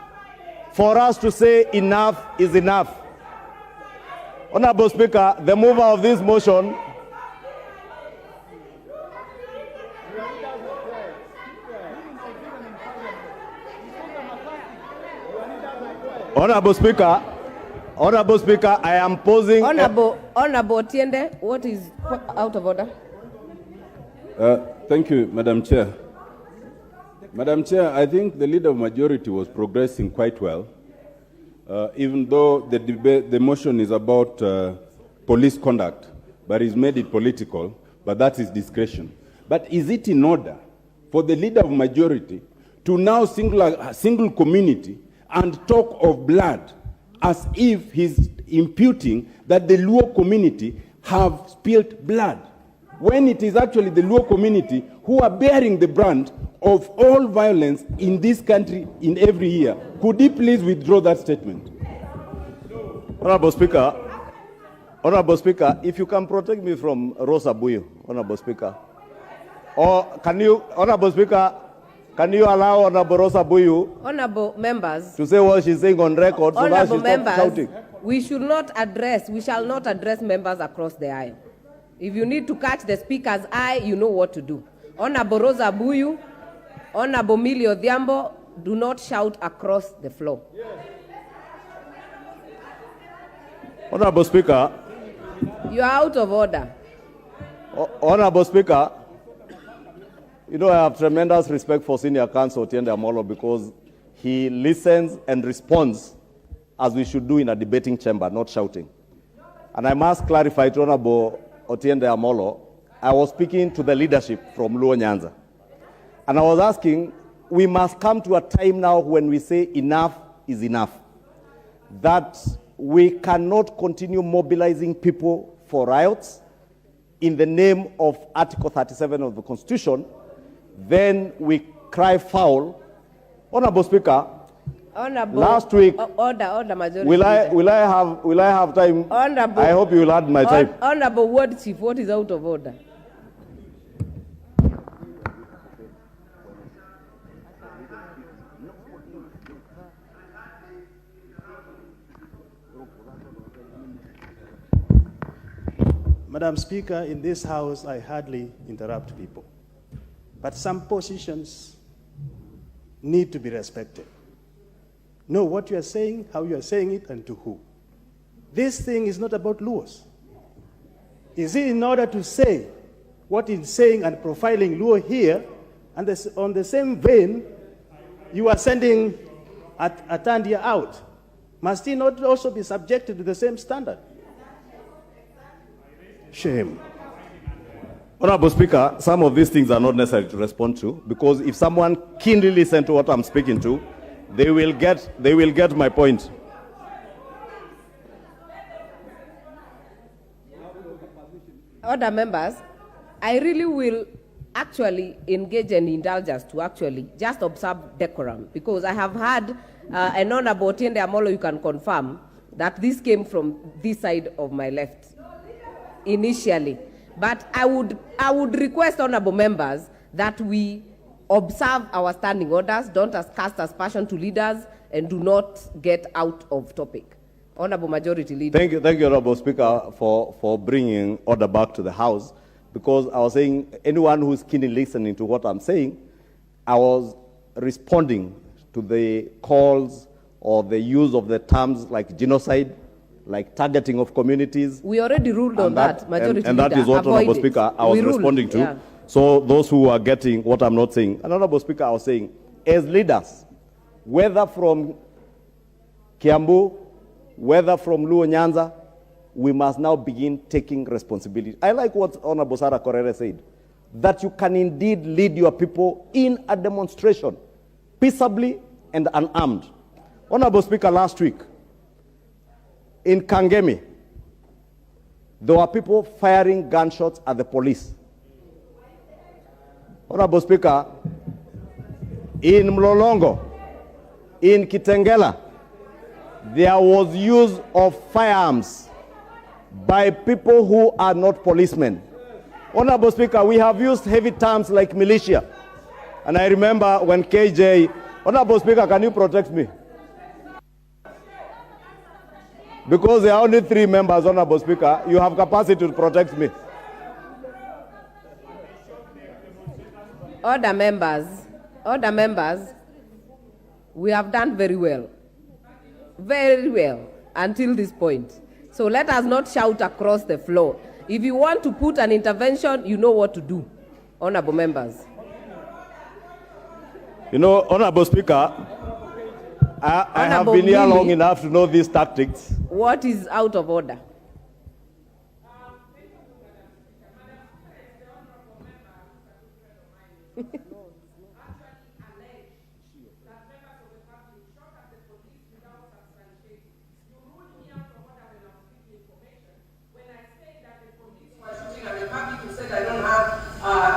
for us to say enough is enough? Honorable Speaker, the mover of this motion Honorable Speaker, I am posing... Honorable Otiende, what is out of order? Thank you, Madam Chair. Madam Chair, I think the Leader of Majority was progressing quite well, even though the motion is about police conduct, but he's made it political, but that's his discretion. But is it in order for the Leader of Majority to now single community and talk of blood as if he's imputing that the Luo community have spilled blood, when it is actually the Luo community who are bearing the brunt of all violence in this country in every year? Could he please withdraw that statement? Honorable Speaker, if you can protect me from Rosa Buyu, Honorable Speaker, or can you, Honorable Speaker, can you allow Honorable Rosa Buyu Honorable members, to say what she's saying on record so that Honorable she's members, not shouting? we shall not address members across the aisle. If you need to catch the speaker's eye, you know what to do. Honorable Rosa Buyu, Honorable Millie Odhiambo, do not shout across the floor. Honorable Speaker. You are out of order. Honorable Speaker, you know I have tremendous respect for Senior Counsel Otiende Amolo because he listens and responds as we should do in a debating chamber, not shouting. And I must clarify to Honorable Otiende Amolo, I was speaking to the leadership from Luo Nyanza. And I was asking, we must come to a time now when we say enough is enough. That we cannot continue mobilizing people for riots in the name of Article 37 of the Constitution. Then we cry foul. Honorable Speaker, Honorable, last week, order, majority. will I have time? Honorable, I hope you will add my time. Honorable Ward Chief, what is out of order? Madam Speaker, in this House, I hardly interrupt people. But some positions need to be respected. Know what you are saying, how you are saying it, and to who. This thing is not about Luos. Is it in order to say what is saying and profiling Luo here, and on the same vein, you are sending Atandia out? Must he not also be subjected to the same standard? Shame. Honorable Speaker, some of these things are not necessary to respond to because if someone keenly listens to what I'm speaking to, they will get my point. Order members, I really will actually engage and indulge us to actually just observe decorum because I have had an Honorable Otiende Amolo, you can confirm that this came from this side of my left initially. But I would request honorable members that we observe our standing orders, don't cast aspersion to leaders, and do not get out of topic. Honorable Majority Leader. Thank you, Honorable Speaker, for bringing order back to the House, because I was saying anyone who's keenly listening to what I'm saying, I was responding to the calls or the use of the terms like genocide, like targeting of communities. We already ruled on that, majority and that is what, Honorable Speaker, I was responding to. Yeah. So those who are getting what I'm not saying, and Honorable Speaker, I was saying, as leaders, whether from Kiambu, whether from Luo Nyanza, we must now begin taking responsibility. I like what Honorable Sarah Korere said, that you can indeed lead your people in a demonstration, peaceably and unarmed. Honorable Speaker, last week, in Kangemi, there were people firing gunshots at the police. Honorable Speaker, in Mlolongo, in Kitengela, there was use of firearms by people who are not policemen. Honorable Speaker, we have used heavy terms like militia. And I remember when KJ, Honorable Speaker, can you protect me? Because there are only 3 members, Honorable Speaker, you have capacity to protect me. Other members, we have done very well until this point. So let us not shout across the floor. If you want to put an intervention, you know what to do, honorable members. You know, Honorable Speaker, I have been here long enough to know these tactics. What is out of order?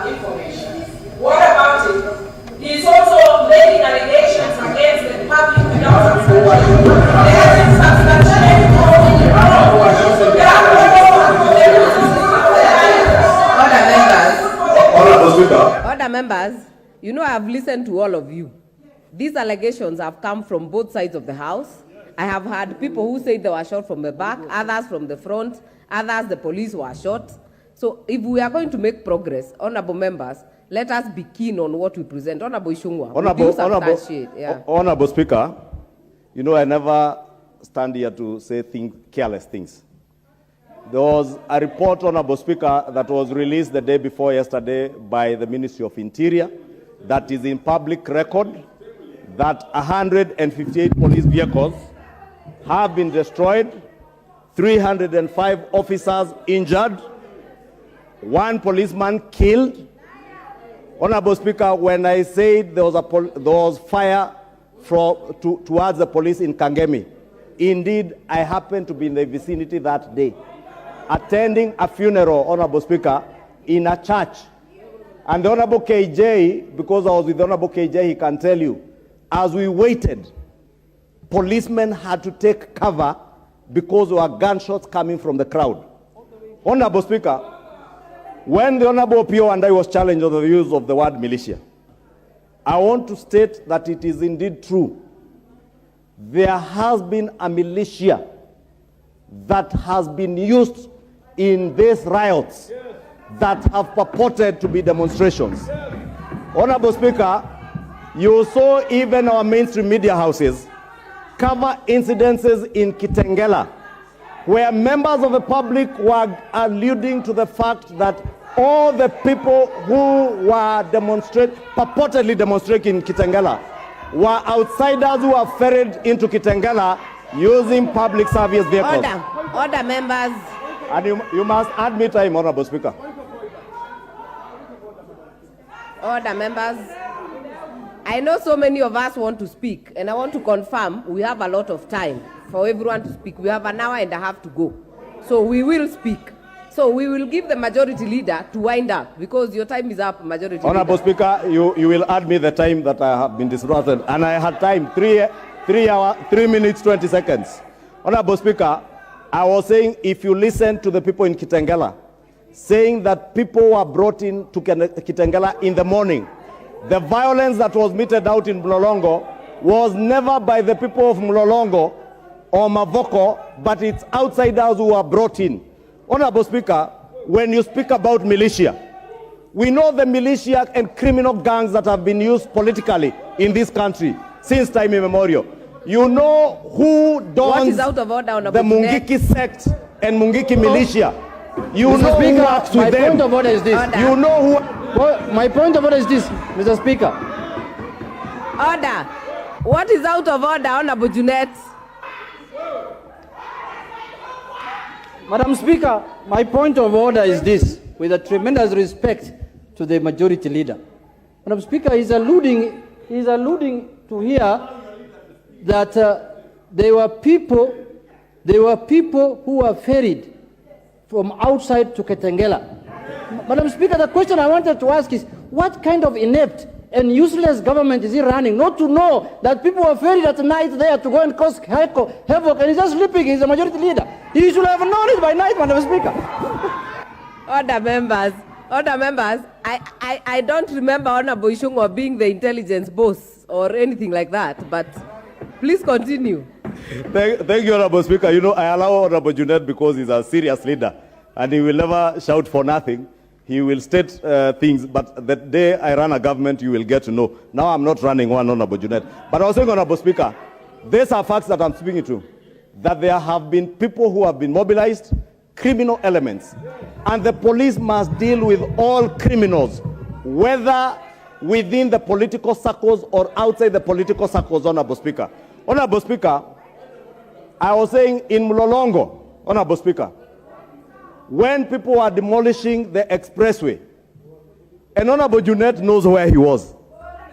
Information. What about it? He's also making allegations against the public without substantiation. There is substantiation. Other members, you know I have listened to all of you. These allegations have come from both sides of the house. I have had people who say they were shot from the back, others from the front, others the police were shot. So if we are going to make progress, honorable members, let us be keen on what we present. Honorable Ishungwa, Honorable Speaker, you know I never stand here to say careless things. There was a report, Honorable Speaker, that was released the day before yesterday by the Ministry of Interior that is in public record that 158 police vehicles have been destroyed, 305 officers injured, 1 policeman killed. Honorable Speaker, when I said there was fire towards the police in Kangemi, indeed I happened to be in the vicinity that day, attending a funeral, Honorable Speaker, in a church. And the Honorable KJ, because I was with the Honorable KJ, he can tell you, as we waited, policemen had to take cover because there were gunshots coming from the crowd. Honorable Speaker, when the Honorable Pio and I was challenged on the use of the word militia, I want to state that it is indeed true. There has been a militia that has been used in these riots that have purported to be demonstrations. Honorable Speaker, you saw even our mainstream media houses cover incidences in Kitengela, where members of the public were alluding to the fact that all the people who were purportedly demonstrating in Kitengela were outsiders who were ferried into Kitengela using public service vehicles. Order members. And you must add me time, Honorable Speaker. Order members. I know so many of us want to speak, and I want to confirm we have a lot of time for everyone to speak. We have an hour and a half to go. So we will speak. So we will give the majority leader to wind up, because your time is up, majority Honorable leader. Speaker, you will add me the time that I have been disrupted. And I had time, 3 minutes, 20 seconds. Honorable Speaker, I was saying, if you listen to the people in Kitengela, saying that people were brought in to Kitengela in the morning, the violence that was meted out in Mlolongo was never by the people of Mlolongo or Mavoko, but it's outsiders who were brought in. Honorable Speaker, when you speak about militia, we know the militia and criminal gangs that have been used politically in this country since time immemorial. You know who What dons is out of order, the Honorable Mungiki sect and Mungiki militia? You Mr. know Speaker, who works with my them. point of order is this. Order. You know who... Well, my point of order is this, Mr. Speaker. Order. What is out of order, Honorable Junet? Madam Speaker, my point of order is this, with a tremendous respect to the majority leader. Madam Speaker, he's alluding to here that there were people who were ferried from outside to Kitengela. Madam Speaker, the question I wanted to ask is, what kind of inept and useless government is he running not to know that people were ferried at night there to go and cause havoc, and he's just sleeping? He's a majority leader. He should have known it by night, Madam Speaker. Order, members. Order, members. I don't remember Honorable Ishungwa being the intelligence boss or anything like that, but please continue. Thank you, Honorable Speaker. You know, I allow Honorable Junet because he's a serious leader and he will never shout for nothing. He will state things, but the day I run a government, you will get to know. Now I'm not running one, Honorable Junet. But I was saying, Honorable Speaker, these are facts that I'm speaking to, that there have been people who have been mobilized, criminal elements, and the police must deal with all criminals, whether within the political circles or outside the political circles, Honorable Speaker. Honorable Speaker, I was saying in Mlolongo, Honorable Speaker, when people were demolishing the expressway, and Honorable Junet knows where he was,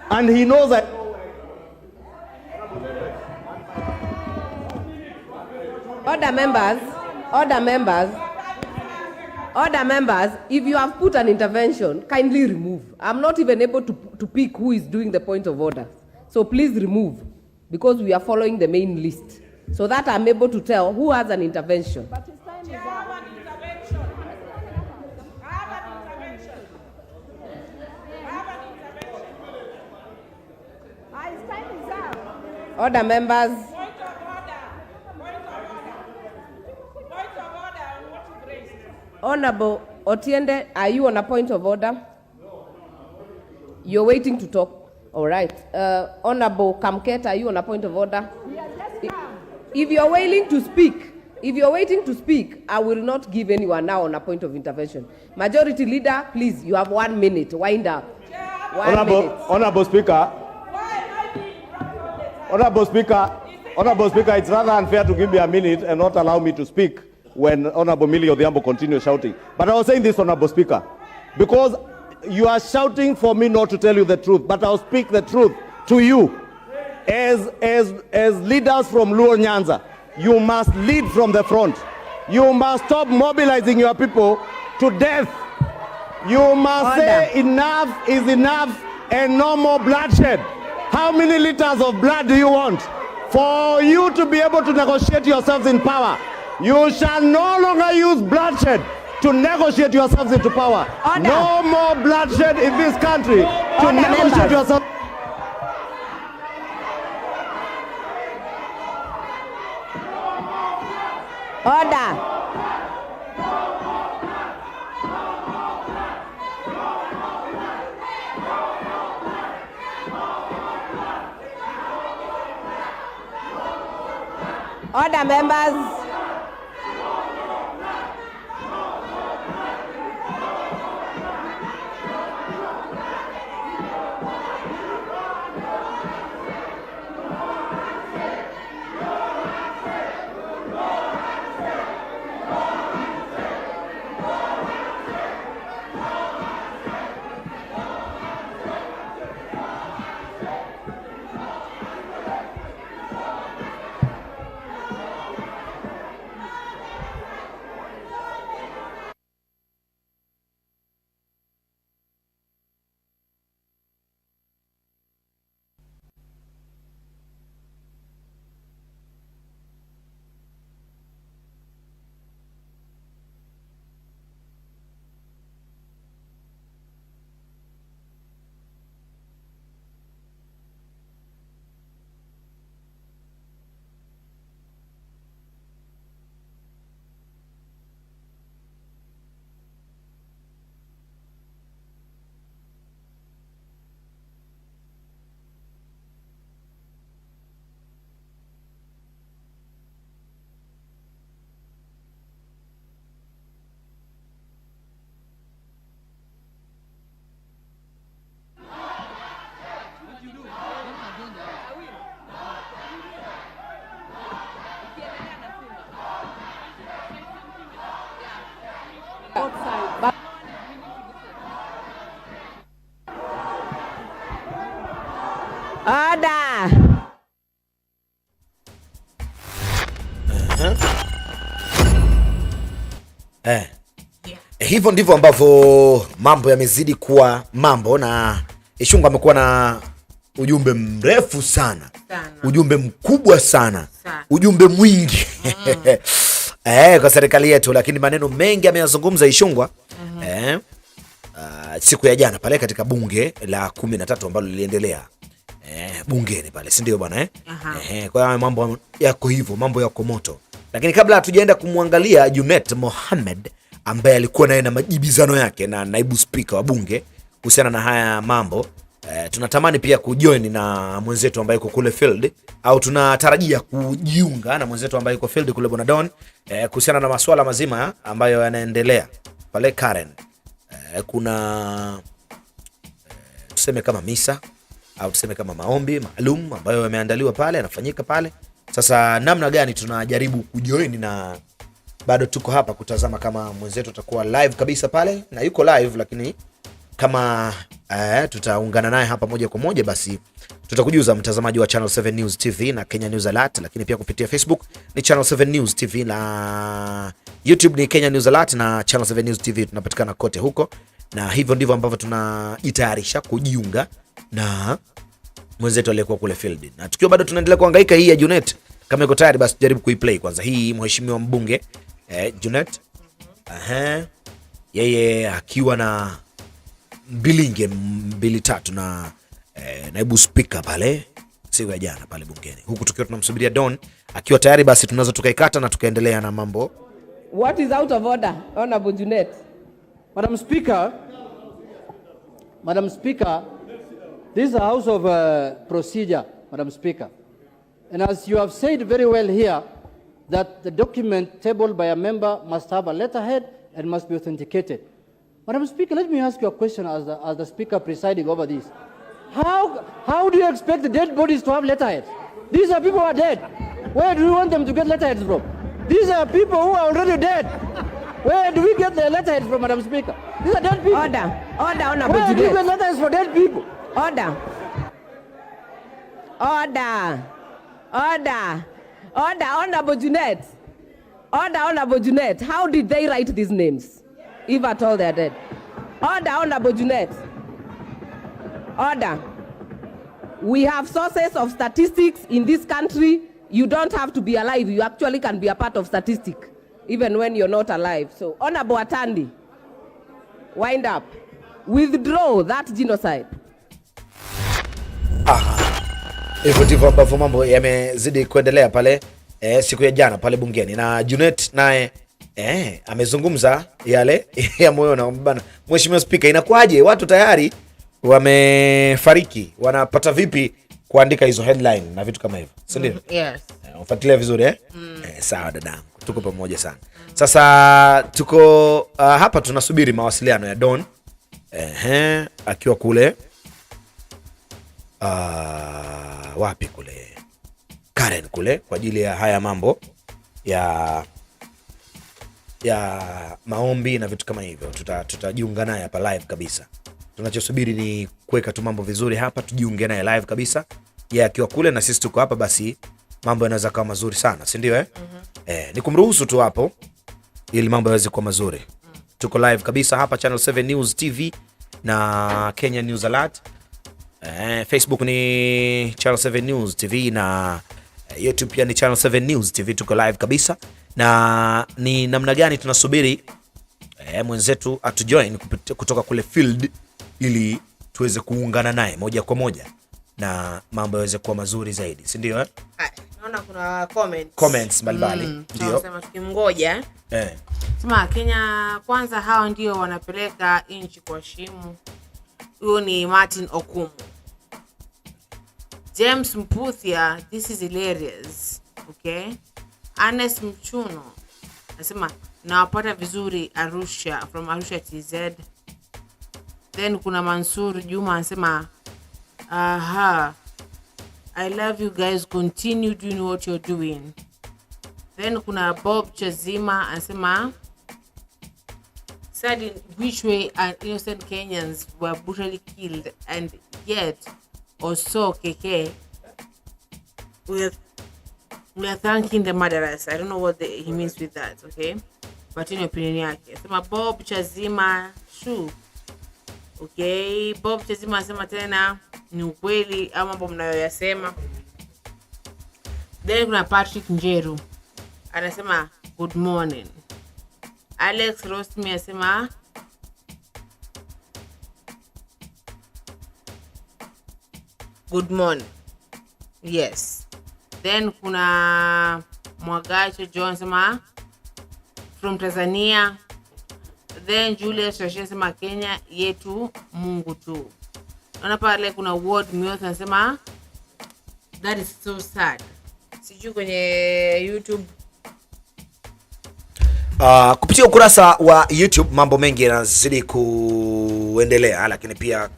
and he knows that. Order, members. Order, members. Order, members. If you have put an intervention, kindly remove. I'm not even able to pick who is doing the point of order. So please remove, because we are following the main list, so that I'm able to tell who has an intervention. But his time is up. Order, members. Honorable Otiende, are you on a point of order? You're waiting to talk. All right. Honorable Kamket, are you on a point of order? If you're waiting to speak, I will not give anyone now on a point of intervention. Majority Leader, please, you have 1 minute. Wind up. Honorable Speaker. Honorable Speaker, it's rather unfair to give me a minute and not allow me to speak when Honorable Millie Odhiambo continues shouting. But I was saying this, Honorable Speaker, because you are shouting for me not to tell you the truth, but I'll speak the truth to you. As leaders from Luo Nyanza, you must lead from the front. You must stop mobilizing your people to death. You must say enough is enough and no more bloodshed. How many liters of blood do you want? For you to be able to negotiate yourselves in power, you shall no longer use bloodshed to negotiate yourselves into power. Order. No more bloodshed in this country to negotiate yourselves. Order. Order, members. Order. Hivyo ndivyo ambavyo mambo yamezidi kuwa mambo, na Ishungu amekuwa na ujumbe mrefu sana. Ujumbe mkubwa sana. Ujumbe mwingi kwa serikali yetu, lakini maneno mengi ameyazungumza Ishungwa siku ya jana pale katika bunge la 13 ambalo liliendelea bungeni pale, si ndio bwana kwa hiyo mambo yako hivyo, mambo yako moto. Lakini kabla hatujaenda kumwangalia Junet Mohamed ambaye alikuwa naye na majibizano yake na naibu speaker wa bunge kuhusiana na haya mambo, tunatamani pia kujoin na mwenzetu ambaye yuko kule field, au tunatarajia kujiunga na mwenzetu ambaye yuko field kule Bwana Don kuhusiana na masuala mazima ambayo yanaendelea pale Karen. Kuna tuseme kama misa au tuseme kama maombi maalum ambayo yameandaliwa pale, yanafanyika pale. Sasa namna gani tunajaribu kujoin, na bado tuko hapa kutazama kama mwenzetu atakuwa live kabisa pale, na yuko live, lakini kama tutaungana naye hapa moja kwa moja, basi tutakujuza mtazamaji wa Channel 7 News TV na Kenya News Alert. Lakini pia kupitia Facebook ni Channel 7 News TV, na YouTube ni Kenya News Alert na Channel 7 News TV, tunapatikana kote huko. Na hivyo ndivyo ambavyo tunajitayarisha kujiunga na mwenzetu aliyekuwa kule field, na tukiwa bado tunaendelea kuhangaika. Hii ya Junet kama iko tayari, basi jaribu kuiplay kwanza. Hii mheshimiwa mbunge Junet yeye akiwa na bilinge 2-3 na naibu speaker pale siku ya jana pale bungeni, huku tukiwa tunamsubiria Don akiwa tayari, basi tunaweza tukaikata na tukaendelea na mambo. What is out of order, Honorable Junet? Madam Speaker, this is a house of procedure, Madam Speaker. And as you have said very well here, that the document tabled by a member must have a letterhead and must be authenticated. Madam Speaker, let me ask you a question as the Speaker presiding over this. How do you expect the dead bodies to have letterheads? These are people who are dead. Where do you want them to get letterheads from? These are people who are already dead. Where do we get the letterheads from, Madam Speaker? These are dead people. Order, Honorable Where Junet. do you get letterheads for dead people? Order. Honorable Junet. Honorable Junet. How did they write these names, if at all they are dead? Honorable Junet. Order. We have sources of statistics in this country. You don't have to be alive. You actually can be a part of statistic, even when you're not alive. So, Honorable Atandi, wind up. Withdraw that genocide. Hivyo ndivyo ambavyo mambo yamezidi kuendelea pale siku ya jana pale bungeni, na Junet naye amezungumza yale ya moyo na bana. Mheshimiwa Speaker, inakuaje watu tayari wamefariki, wanapata vipi kuandika hizo headline na vitu kama hivyo, si ndio? Yes. Ufuatilia vizuri sawa dadangu, tuko pamoja sana. Sasa tuko hapa tunasubiri mawasiliano ya Don akiwa kule wapi kule Karen kule kwa ajili ya haya mambo ya maombi na vitu kama hivyo. Tutajiunga naye hapa live kabisa. Tunachosubiri ni kuweka tu mambo vizuri hapa, tujiunge naye live kabisa. Yeye akiwa kule na sisi tuko hapa, basi mambo yanaweza kuwa mazuri sana, si ndio ni kumruhusu tu hapo ili mambo yaweze kuwa mazuri. Tuko live kabisa hapa Channel 7 News TV na Kenya News Alert. Facebook ni Channel 7 News TV na YouTube pia ni Channel 7 News TV. Tuko live kabisa, na ni namna gani tunasubiri mwenzetu atujoin kutoka kule field ili tuweze kuungana naye moja kwa moja na mambo yaweze kuwa mazuri zaidi, si ndio Naona kuna comments mbalimbali. Ndio. Tunasema tukimngoja. Sema Kenya Kwanza hao ndio wanapeleka inchi kwa shimo. Huyo ni Martin Okumu. James Mputhia, this is hilarious. Okay? Anes Mchuno anasema nawapata vizuri Arusha, from Arusha TZ. Then kuna Mansur Juma anasema I love you guys, continue doing what you're doing. Then kuna Bob Chazima anasema said in which way innocent Kenyans were brutally killed and yet or so, KK, we are thanking the murderers. I don't know what he means with that, okay? But in your opinion yake. Sema Bob Chazima Shu. Okay, Bob Chazima asema tena ni ukweli ama mambo mnayoyasema. Then kuna Patrick Njeru. Anasema good morning. Alex Rostmi asema good morning. Yes. Then kuna Mwagacho John sema from Tanzania. Then Julius Rashid sema Kenya yetu Mungu tu. Naona pale kuna Ward Mioth anasema that is so sad. Sijui kwenye YouTube. Kupitia ukurasa wa YouTube mambo mengi yanazidi kuendelea, lakini pia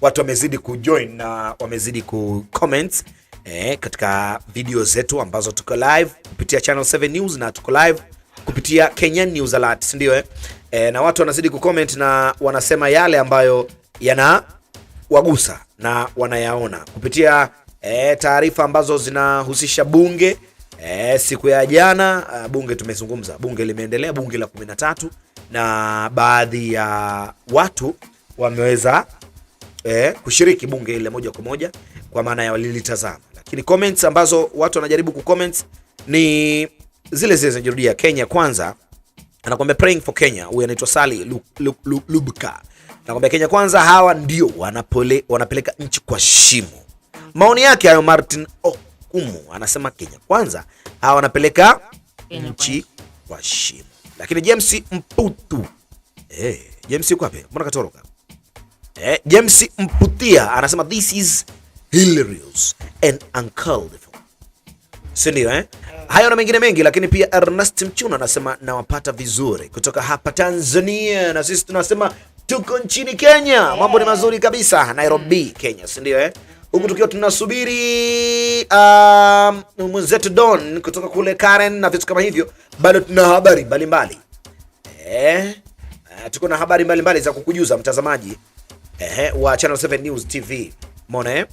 watu wamezidi kujoin na wamezidi kucomment katika video zetu ambazo tuko live kupitia Channel 7 News na tuko live kupitia Kenyan News Alert, ndio na watu wanazidi kucomment na wanasema yale ambayo yana wagusa na wanayaona kupitia taarifa ambazo zinahusisha bunge. Siku ya jana bunge tumezungumza, bunge limeendelea, bunge la 13, na baadhi ya watu wameweza kushiriki bunge ile moja kwa moja kwa maana ya walilitazama, lakini comments ambazo watu wanajaribu kucomment ni zile zinajirudia. Kenya kwanza anakuambia praying for Kenya, huyu anaitwa Sali Lubka, anakuambia Kenya kwanza, hawa ndio wanapeleka nchi kwa shimo. Maoni yake hayo Martin Okumu anasema Kenya kwanza, hawa wanapeleka nchi kwa shimo. Lakini James Mputu James yuko wapi? Mbona katoroka? James Mputia anasema this is hilarious and uncalled for. Sindio Hayo na mengine mengi, lakini pia Ernest Mchuna anasema nawapata vizuri kutoka hapa Tanzania, na sisi tunasema tuko nchini Kenya. Mambo ni mazuri kabisa Nairobi, Kenya, sindio Huku tukiwa tunasubiri mwenzetu Don kutoka kule Karen na vitu kama hivyo, bado tuna habari mbalimbali. Tuko na habari mbalimbali za kukujuza mtazamaji wa Channel 7 News TV. Mone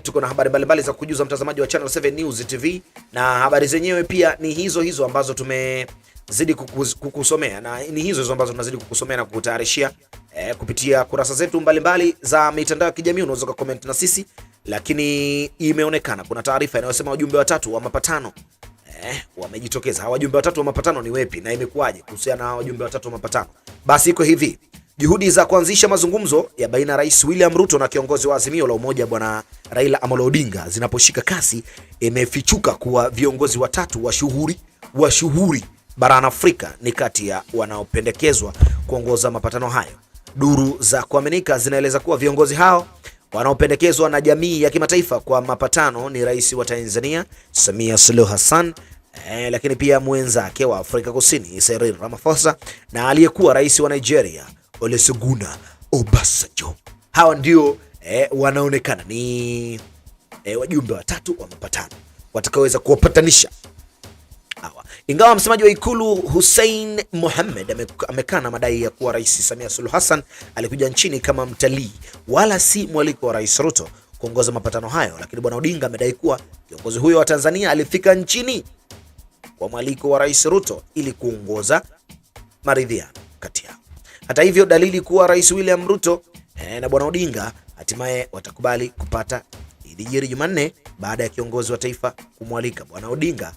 tuko na habari mbalimbali za kukujuza mtazamaji wa Channel 7 News TV, na habari zenyewe pia ni hizo ambazo tumezidi kukusomea, na ni hizo ambazo tunazidi kukusomea na kukutayarishia kupitia kurasa zetu mbalimbali za mitandao ya kijamii. Unaweza kucomment na sisi, lakini imeonekana kuna taarifa inayosema wajumbe watatu wa mapatano wamejitokeza. Wajumbe watatu wa mapatano ni wepi na imekuwaje kuhusiana na wajumbe watatu wa mapatano? Basi iko hivi: juhudi za kuanzisha mazungumzo ya baina ya Rais William Ruto na kiongozi wa Azimio la Umoja Bwana Raila Amolo Odinga zinaposhika kasi, imefichuka kuwa viongozi watatu washuhuri barani Afrika ni kati ya wanaopendekezwa kuongoza mapatano hayo. Duru za kuaminika zinaeleza kuwa viongozi hao wanaopendekezwa na jamii ya kimataifa kwa mapatano ni Rais wa Tanzania Samia Suluhu Hassan, lakini pia mwenzake wa Afrika Kusini Cyril Ramaphosa na aliyekuwa rais wa Nigeria Olusegun Obasanjo. Hawa ndio wanaonekana ni wajumbe watatu wa mapatano watakaoweza kuwapatanisha hawa. Ingawa msemaji wa ikulu Hussein Mohamed amekana madai ya kuwa Rais Samia Suluhu Hassan alikuja nchini kama mtalii wala si mwaliko wa Rais Ruto kuongoza mapatano hayo, lakini Bwana Odinga amedai kuwa kiongozi huyo wa Tanzania alifika nchini kwa mwaliko wa Rais Ruto ili kuongoza maridhiano kati yao. Hata hivyo, dalili kuwa Rais William Ruto na Bwana Odinga hatimaye watakubali kupata ilijiri Jumanne baada ya kiongozi wa taifa kumwalika Bwana Odinga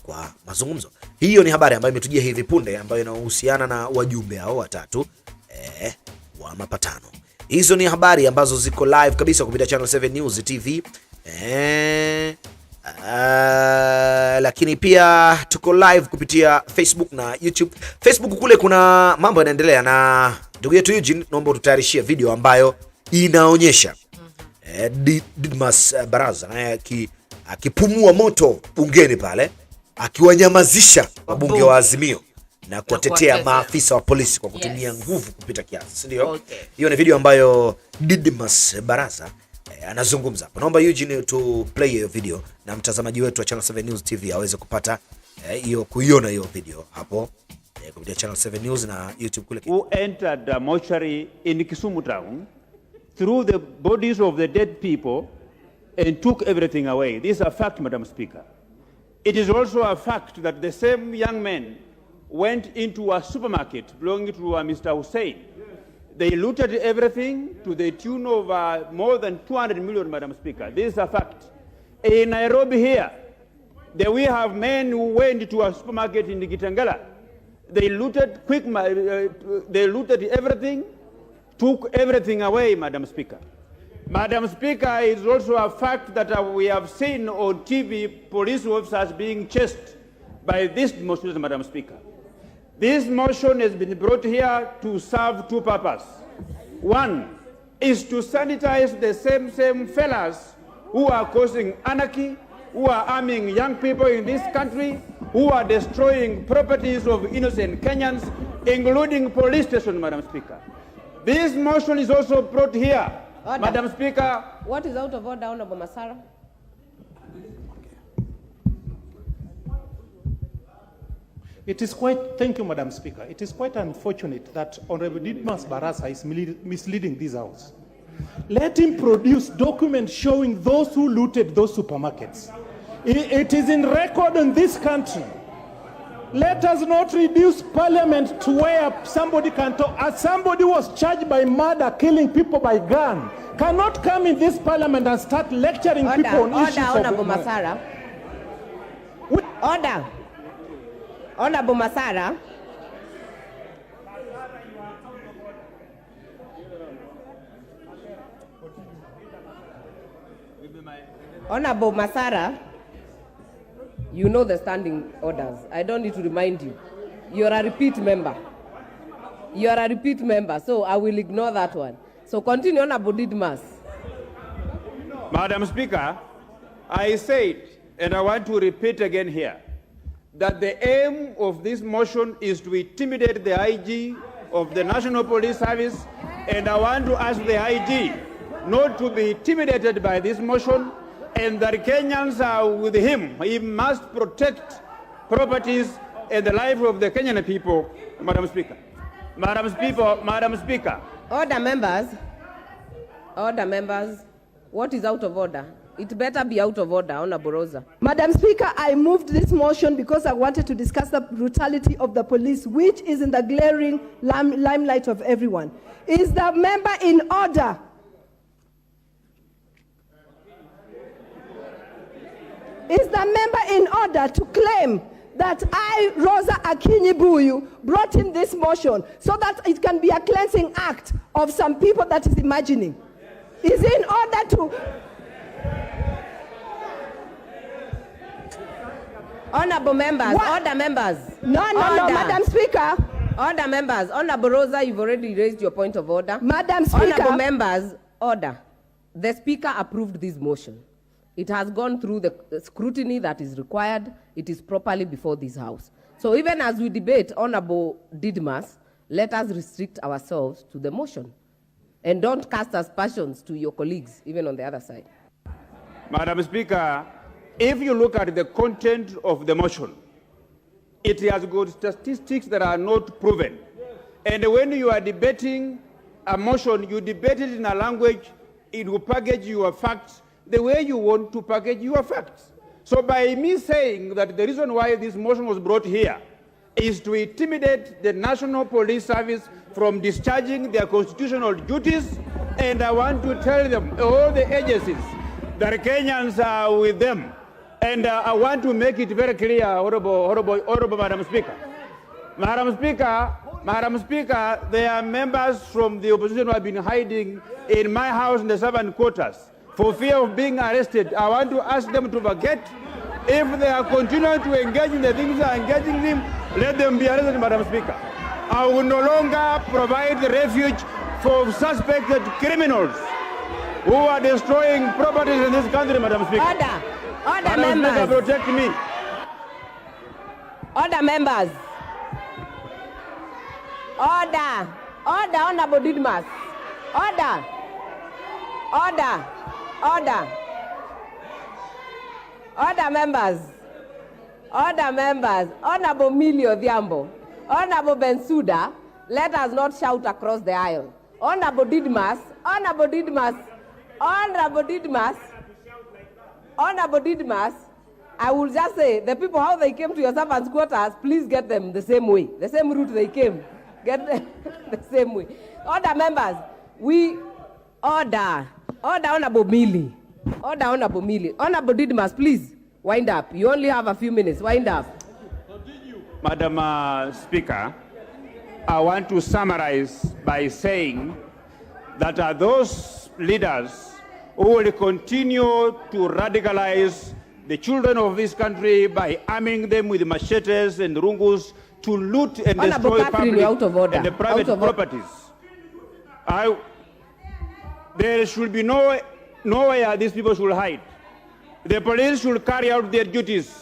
kwa mazungumzo. Hiyo ni habari ambayo imetujia hivi punde ambayo inahusiana na wajumbe hao watatu wa mapatano. Hizo ni habari ambazo ziko live kabisa kupitia Channel 7 News TV. Lakini pia tuko live kupitia Facebook na YouTube. Facebook kule kuna mambo yanaendelea, na ndugu yetu Eugene naomba tutayarishie video ambayo inaonyesha Didmas Baraza naye akipumua moto bungeni pale, akiwanyamazisha wabunge wa Azimio na kuwatetea maafisa wa polisi kwa kutumia nguvu kupita kiasi, ndio? Hiyo ni video ambayo Didmas Baraza anazungumza hapo. Naomba Eugene to play hiyo video na mtazamaji wetu wa Channel 7 News TV aweze kupata kuiona hiyo video hapo kupitia Channel 7 News na YouTube kule. Who entered the mortuary in Kisumu town threw the bodies of the dead people and took everything away. This is a fact, Madam Speaker. It is also a fact that the same young men went into a supermarket belonging to Mr. Hussein. They looted everything to the tune of more than 200 million, Madam Speaker. This is a fact. In Nairobi here, we have men who went to a supermarket in Kitengela. They looted they looted everything, took everything away, Madam Speaker. Madam Speaker, it is also a fact that we have seen on TV police officers being chased by this motion, Madam Speaker. This motion has been brought here to serve two purposes. One is to sanitize the same fellas who are causing anarchy, who are arming young people in this country, who are destroying properties of innocent Kenyans, including police stations, Madam Speaker. This motion is also brought here, Order. Madam Speaker. What is out of order, Honorable Masara? It is quite, thank you, Madam Speaker. It is quite unfortunate that Honorable Didmas Barasa is misleading this House. Let him produce documents showing those who looted those supermarkets. It is in record in this country. Let us not reduce Parliament to where somebody can talk. As somebody who was charged by murder, killing people by gun, cannot come in this Parliament and start lecturing people on issues of Honorable Masara. Order. Honorable Masara. Honorable Masara, you know the standing orders. I don't need to remind you. You're a repeat member. You're a repeat member, so I will ignore that one. So continue, Honorable Didmas. Madam Speaker, I said, and I want to repeat again here, that the aim of this motion is to intimidate the IG of the National Police Service, and I want to ask the IG not to be intimidated by this motion, and that Kenyans are with him. He must protect properties and the life of the Kenyan people, Madam Speaker. Madam Speaker. Order, members. Order, members. What is out of order? It better be out of order, Honorable Rosa. Madam Speaker, I moved this motion because I wanted to discuss the brutality of the police, which is in the glaring limelight of everyone. Is the member in order? Is the member in order to claim that I, Rosa Akinyi-Buyu, brought in this motion so that it can be a cleansing act of some people that is imagining? Is in order to... Honorable members, What? Order members. No, Madam Speaker. Order members. Honorable Rosa, you've already raised your point of order. Madam Speaker. Honorable members, order. The Speaker approved this motion. It has gone through the scrutiny that is required. It is properly before this House. So even as we debate, Honorable Didmas, let us restrict ourselves to the motion. And don't cast aspersions to your colleagues, even on the other side. Madam Speaker, if you look at the content of the motion, it has got statistics that are not proven. And when you are debating a motion, you debate it in a language, it will package your facts the way you want to package your facts. So by me saying that the reason why this motion was brought here is to intimidate the National Police Service from discharging their constitutional duties, and I want to tell them, all the agencies, that Kenyans are with them. And I want to make it very clear, Honorable Madam Speaker. Madam Speaker, there are members from the opposition who have been hiding in my house in the servant quarters for fear of being arrested. I want to ask them to forget. If they are continuing to engage in the things they are engaging in, let them be arrested, Madam Speaker. I will no longer provide refuge for suspected criminals who are destroying properties in this country, Madam Speaker. Order, Madam members. Speaker, protect me. Order, members. Order. Order, Honorable Didmas. Order. Order. Order. Order, members. Order, members. Honorable Millie Odhiambo. Honorable Bensouda, let us not shout across the aisle. Honorable Didmas, I will just say, the people, how they came to your servants' quarters, please get them the same way. The same route they came. Get them the same way. Order members, we order Honorable Millie. Honorable Didmas, please, wind up. You only have a few minutes. Wind up. Madam Speaker, I want to summarize by saying that those leaders who will continue to radicalize the children of this country by arming them with machetes and rungus to loot and destroy public and the private properties. There should be nowhere these people should hide. The police should carry out their duties.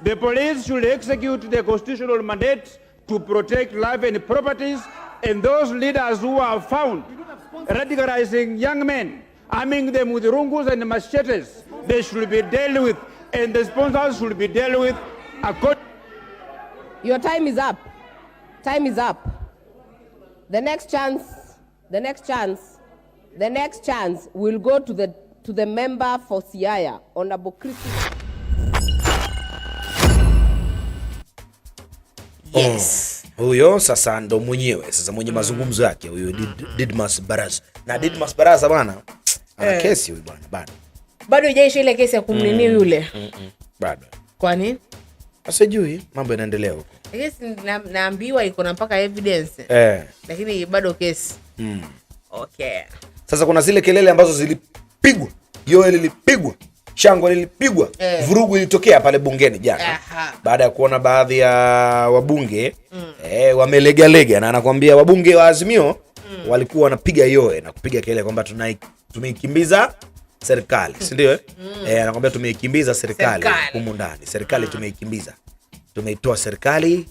The police should execute their constitutional mandate to protect life and properties, and those leaders who are found radicalizing young men, arming them with rungus and machetes, they should be dealt with, and the sponsors should be dealt with according. Your time is up. Time is up. The next chance will go to the member for Siaya, Honorable KISII. Yes. Huyo sasa ndo mwenyewe sasa mwenye mazungumzo yake huyo Didmas Baraza. Na Didmas Baraza bwana ana kesi huyu bwana bado haijaisha ile kesi ya kumnini yule. Bado. Kwa nini? Asijui mambo yanaendelea huko. Kesi naambiwa iko na mpaka evidence. Lakini bado kesi. Okay. Sasa kuna zile kelele ambazo zilipigwa. Yoe lilipigwa. Shangwe lilipigwa. Vurugu ilitokea pale bungeni jana. Baada ya kuona baadhi ya wabunge wamelega na anakuambia wabunge wa Azimio walikuwa wanapiga yoe na kupiga kelele kwamba tumeikimbiza serikali, si ndio? Anakuambia tumeikimbiza serikali humu ndani. Serikali tumeikimbiza. Tumeitoa serikali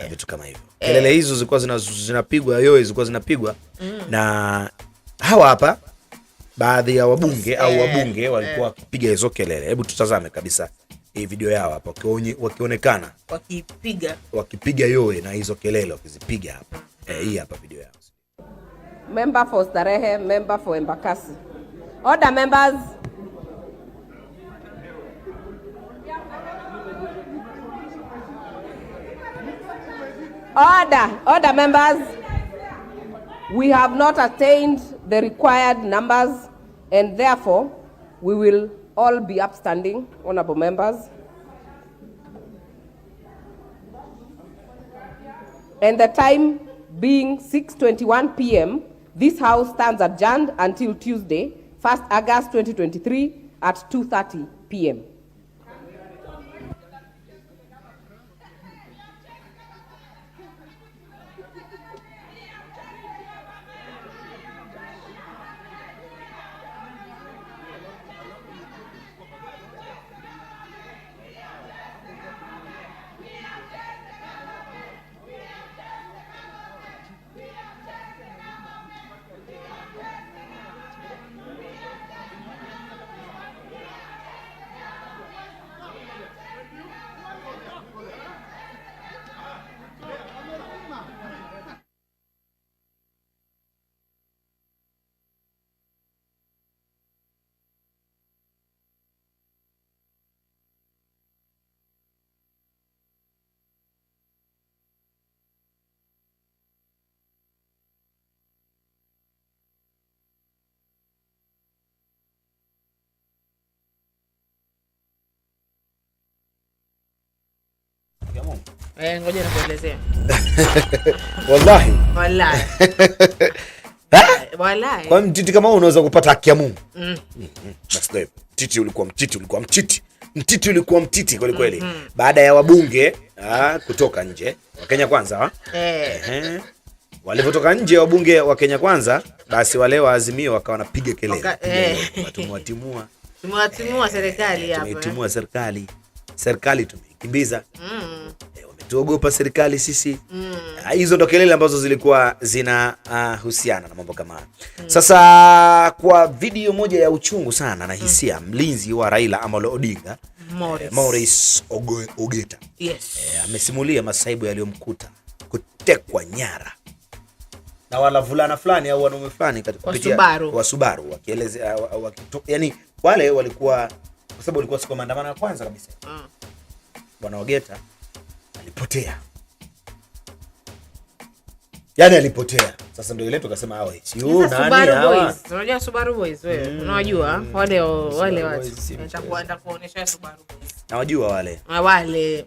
na vitu kama hivyo. Kelele hizo zilikuwa zinapigwa, yoe zilikuwa zinapigwa na hawa hapa baadhi ya wabunge au wabunge walikuwa wakipiga hizo kelele. Hebu tutazame kabisa hii video yao hapa wakionekana wakipiga yoe na hizo kelele wakizipiga hapa. Hii hapa video yao. Member for Starehe, member for Embakasi. Order members. Order members. We have not attained the required numbers, and therefore we will all be upstanding, honorable members. And the time being 6:21 p.m., this House stands adjourned until Tuesday, 1st August 2023 at 2:30 p.m. Ngoja nikuelezea. Wallahi. Kwa mtiti kama unaweza kupata haki ya Mungu. That's the mtiti ulikuwa mtiti kweli kweli. Baada ya wabunge kutoka nje wa Kenya Kwanza walipotoka nje wabunge wa Kenya Kwanza, basi wale wa Azimio wakawa wanapiga kelele. Tumewatimua serikali hapa. Tumetimua serikali tumeikimbiza. Wametuogopa serikali sisi. Hizo ndo kelele ambazo zilikuwa zina husiana na mambo kama haya. Sasa kwa video moja ya uchungu sana na hisia, mlinzi wa Raila Amolo Odinga, Maurice Ogeta, amesimulia masaibu yaliyomkuta, kutekwa nyara na wala vulana fulani au wanaume fulani kupitia wa Subaru wakielezea yani wale walikuwa kwa sababu walikuwa siku maandamano ya kwanza kabisa. Bwana Ogeta alipotea. Yani alipotea. Sasa ndio ile tukasema hao nani hawa? Unajua Subaru Boys wewe? Unawajua wale watu. Nitakuenda kuonesha Subaru Boys. Nawajua wale. Wale.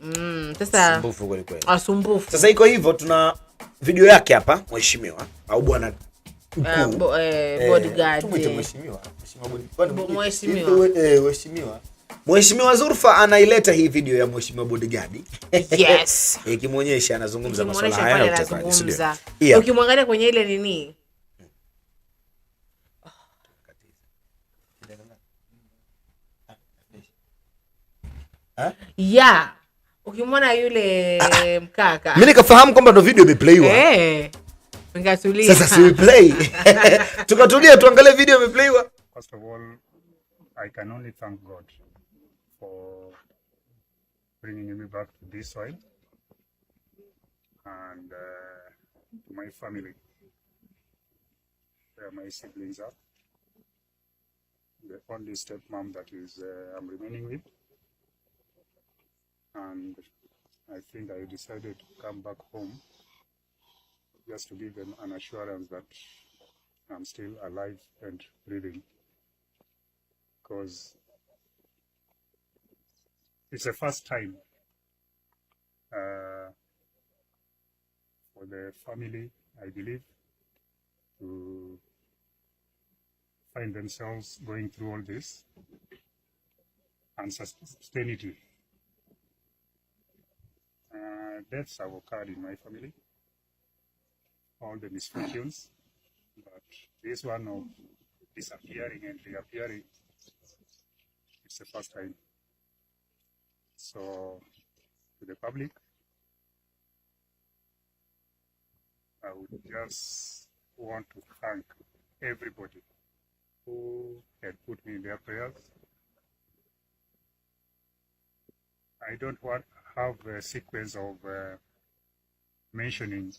Sasa sumbufu kweli kweli. Wasumbufu. Sasa iko hivyo tuna video yake hapa mheshimiwa au bwana bodyguard. Tumwite mheshimiwa. Mheshimiwa. Mheshimiwa Zurfa anaileta hii video ya mheshimiwa bodyguard. Yes. Ikimuonyesha anazungumza masuala haya ya utekaji. Ukimwangalia kwenye ile nini? Yeah. Ukimwona yule mkaka. Mimi nikafahamu kwamba ndo video imeplaywa. Ngatulia. Sasa si play. Tukatulia tuangalie video imeplaywa. First of all, I can only thank God for bringing me back to this soil and to my family, where my siblings are. The only stepmom that is I'm remaining with, and I think I decided to come back home just to give them an assurance that I'm still alive and breathing, because it's the first time for the family, I believe, to find themselves going through all this uncertainty. Deaths have occurred in my family, all the misfortunes, but this one of disappearing and reappearing, it's the first time. So, to the public, I would just want to thank everybody who had put me in their prayers. I don't want to have a sequence of mentioning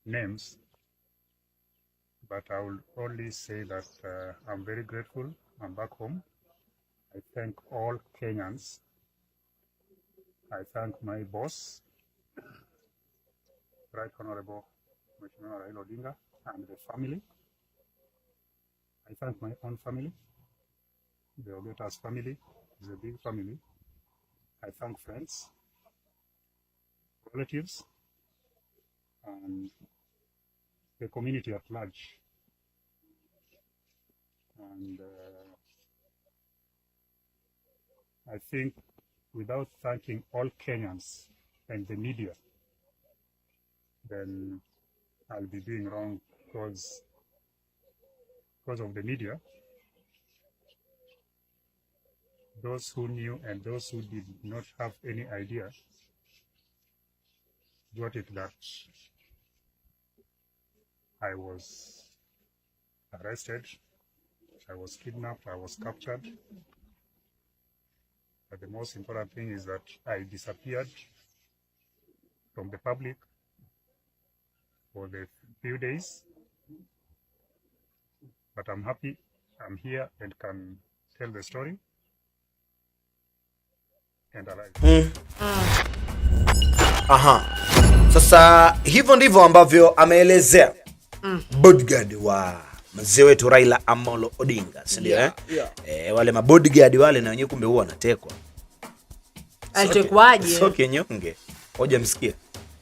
names, but I will only say that I'm very grateful. I'm back home. I thank all Kenyans. I thank my boss, Right Honorable Mheshimiwa Raila Odinga, and the family. I thank my own family. The Ogeta's family is a big family. I thank friends, relatives, and the community at large. And I think without thanking all Kenyans and the media, then I'll be doing wrong, because of the media. Those who knew and those who did not have any idea got it that I was arrested, I was kidnapped, I was captured. But the most important thing is that I disappeared from the public for the few days. But I'm happy I'm here and can tell the story. And alive. Aha. Sasa hivyo ndivyo ambavyo ameelezea bodyguard wa mzee wetu Raila Amolo Odinga, si ndio? Wale mabodyguard wale na wenyewe kumbe huwa wanatekwa. Alitekwaje? Sio kinyonge. Hoja msikia.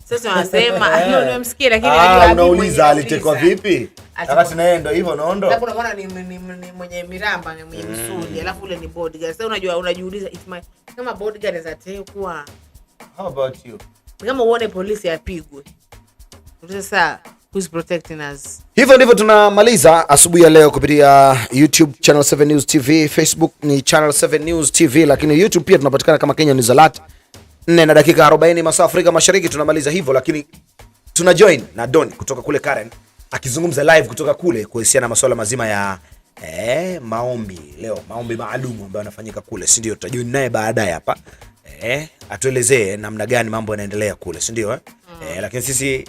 Sasa wanasema nimemsikia lakini najua unauliza alitekwa vipi? Wakati na yeye ndio hivyo naondo. Sasa unaona ni mwenye miramba ni mwenye msuli, alafu ule ni bodyguard. Sasa unajua unajiuliza kama bodyguard azatekwa. How about you? Kama uone polisi apigwe. Sasa who's protecting us? Hivyo ndivyo tunamaliza asubuhi ya leo kupitia YouTube Channel 7 News TV, Facebook ni Channel 7 News TV, lakini YouTube pia tunapatikana kama Kenya News Alert. 4 na dakika 40 masaa Afrika Mashariki tunamaliza hivyo, lakini tuna join na Don kutoka kule Karen akizungumza live kutoka kule kuhusiana na masuala mazima ya maombi leo, maombi maalum ambayo yanafanyika kule, si ndio? Tutajoin naye baadaye hapa atuelezee namna gani mambo yanaendelea kule, si ndio? Lakini sisi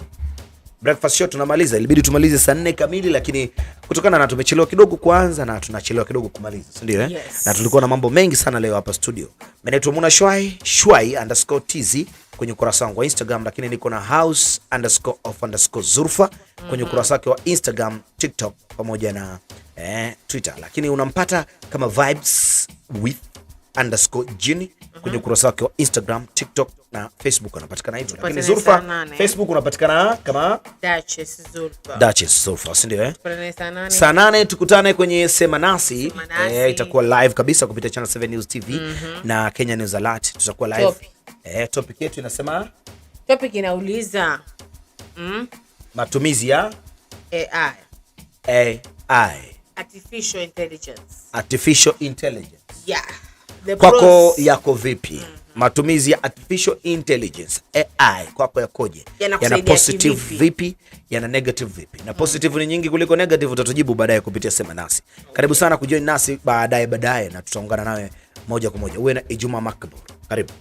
breakfast show tunamaliza. Ilibidi tumalize saa 4 kamili, lakini kutokana na tumechelewa kidogo kuanza na tunachelewa kidogo kumaliza, si ndio Yes. Na tulikuwa na mambo mengi sana leo hapa studio. Mimi naitwa Muna Shwai_TZ kwenye ukurasa wangu wa Instagram, lakini niko na house_of_Zulfa kwenye ukurasa wake wa Instagram, TikTok pamoja na Twitter, lakini unampata kama vibes_with_Jini kwenye ukurasa wake wa Instagram, TikTok na Facebook unapatikana hivyo. Lakini Zulfa Facebook unapatikana kama Duchess Zulfa, si ndio Saa 8 tukutane kwenye Sema Nasi. Itakuwa live kabisa kupitia Channel 7 News TV na Kenya News Alert. Tutakuwa live. Topic yetu inasema, topic inauliza matumizi ya AI. Artificial intelligence. Yeah. Kwako yako vipi? Matumizi ya artificial intelligence AI kwako yakoje? Yana positive vipi? Yana negative vipi? Na positive ni nyingi kuliko negative, utatujibu baadaye kupitia Sema Nasi. Karibu sana kujoin nasi baadaye na tutaungana nawe moja kwa moja. Uwe na Ijumaa makbul. Karibu.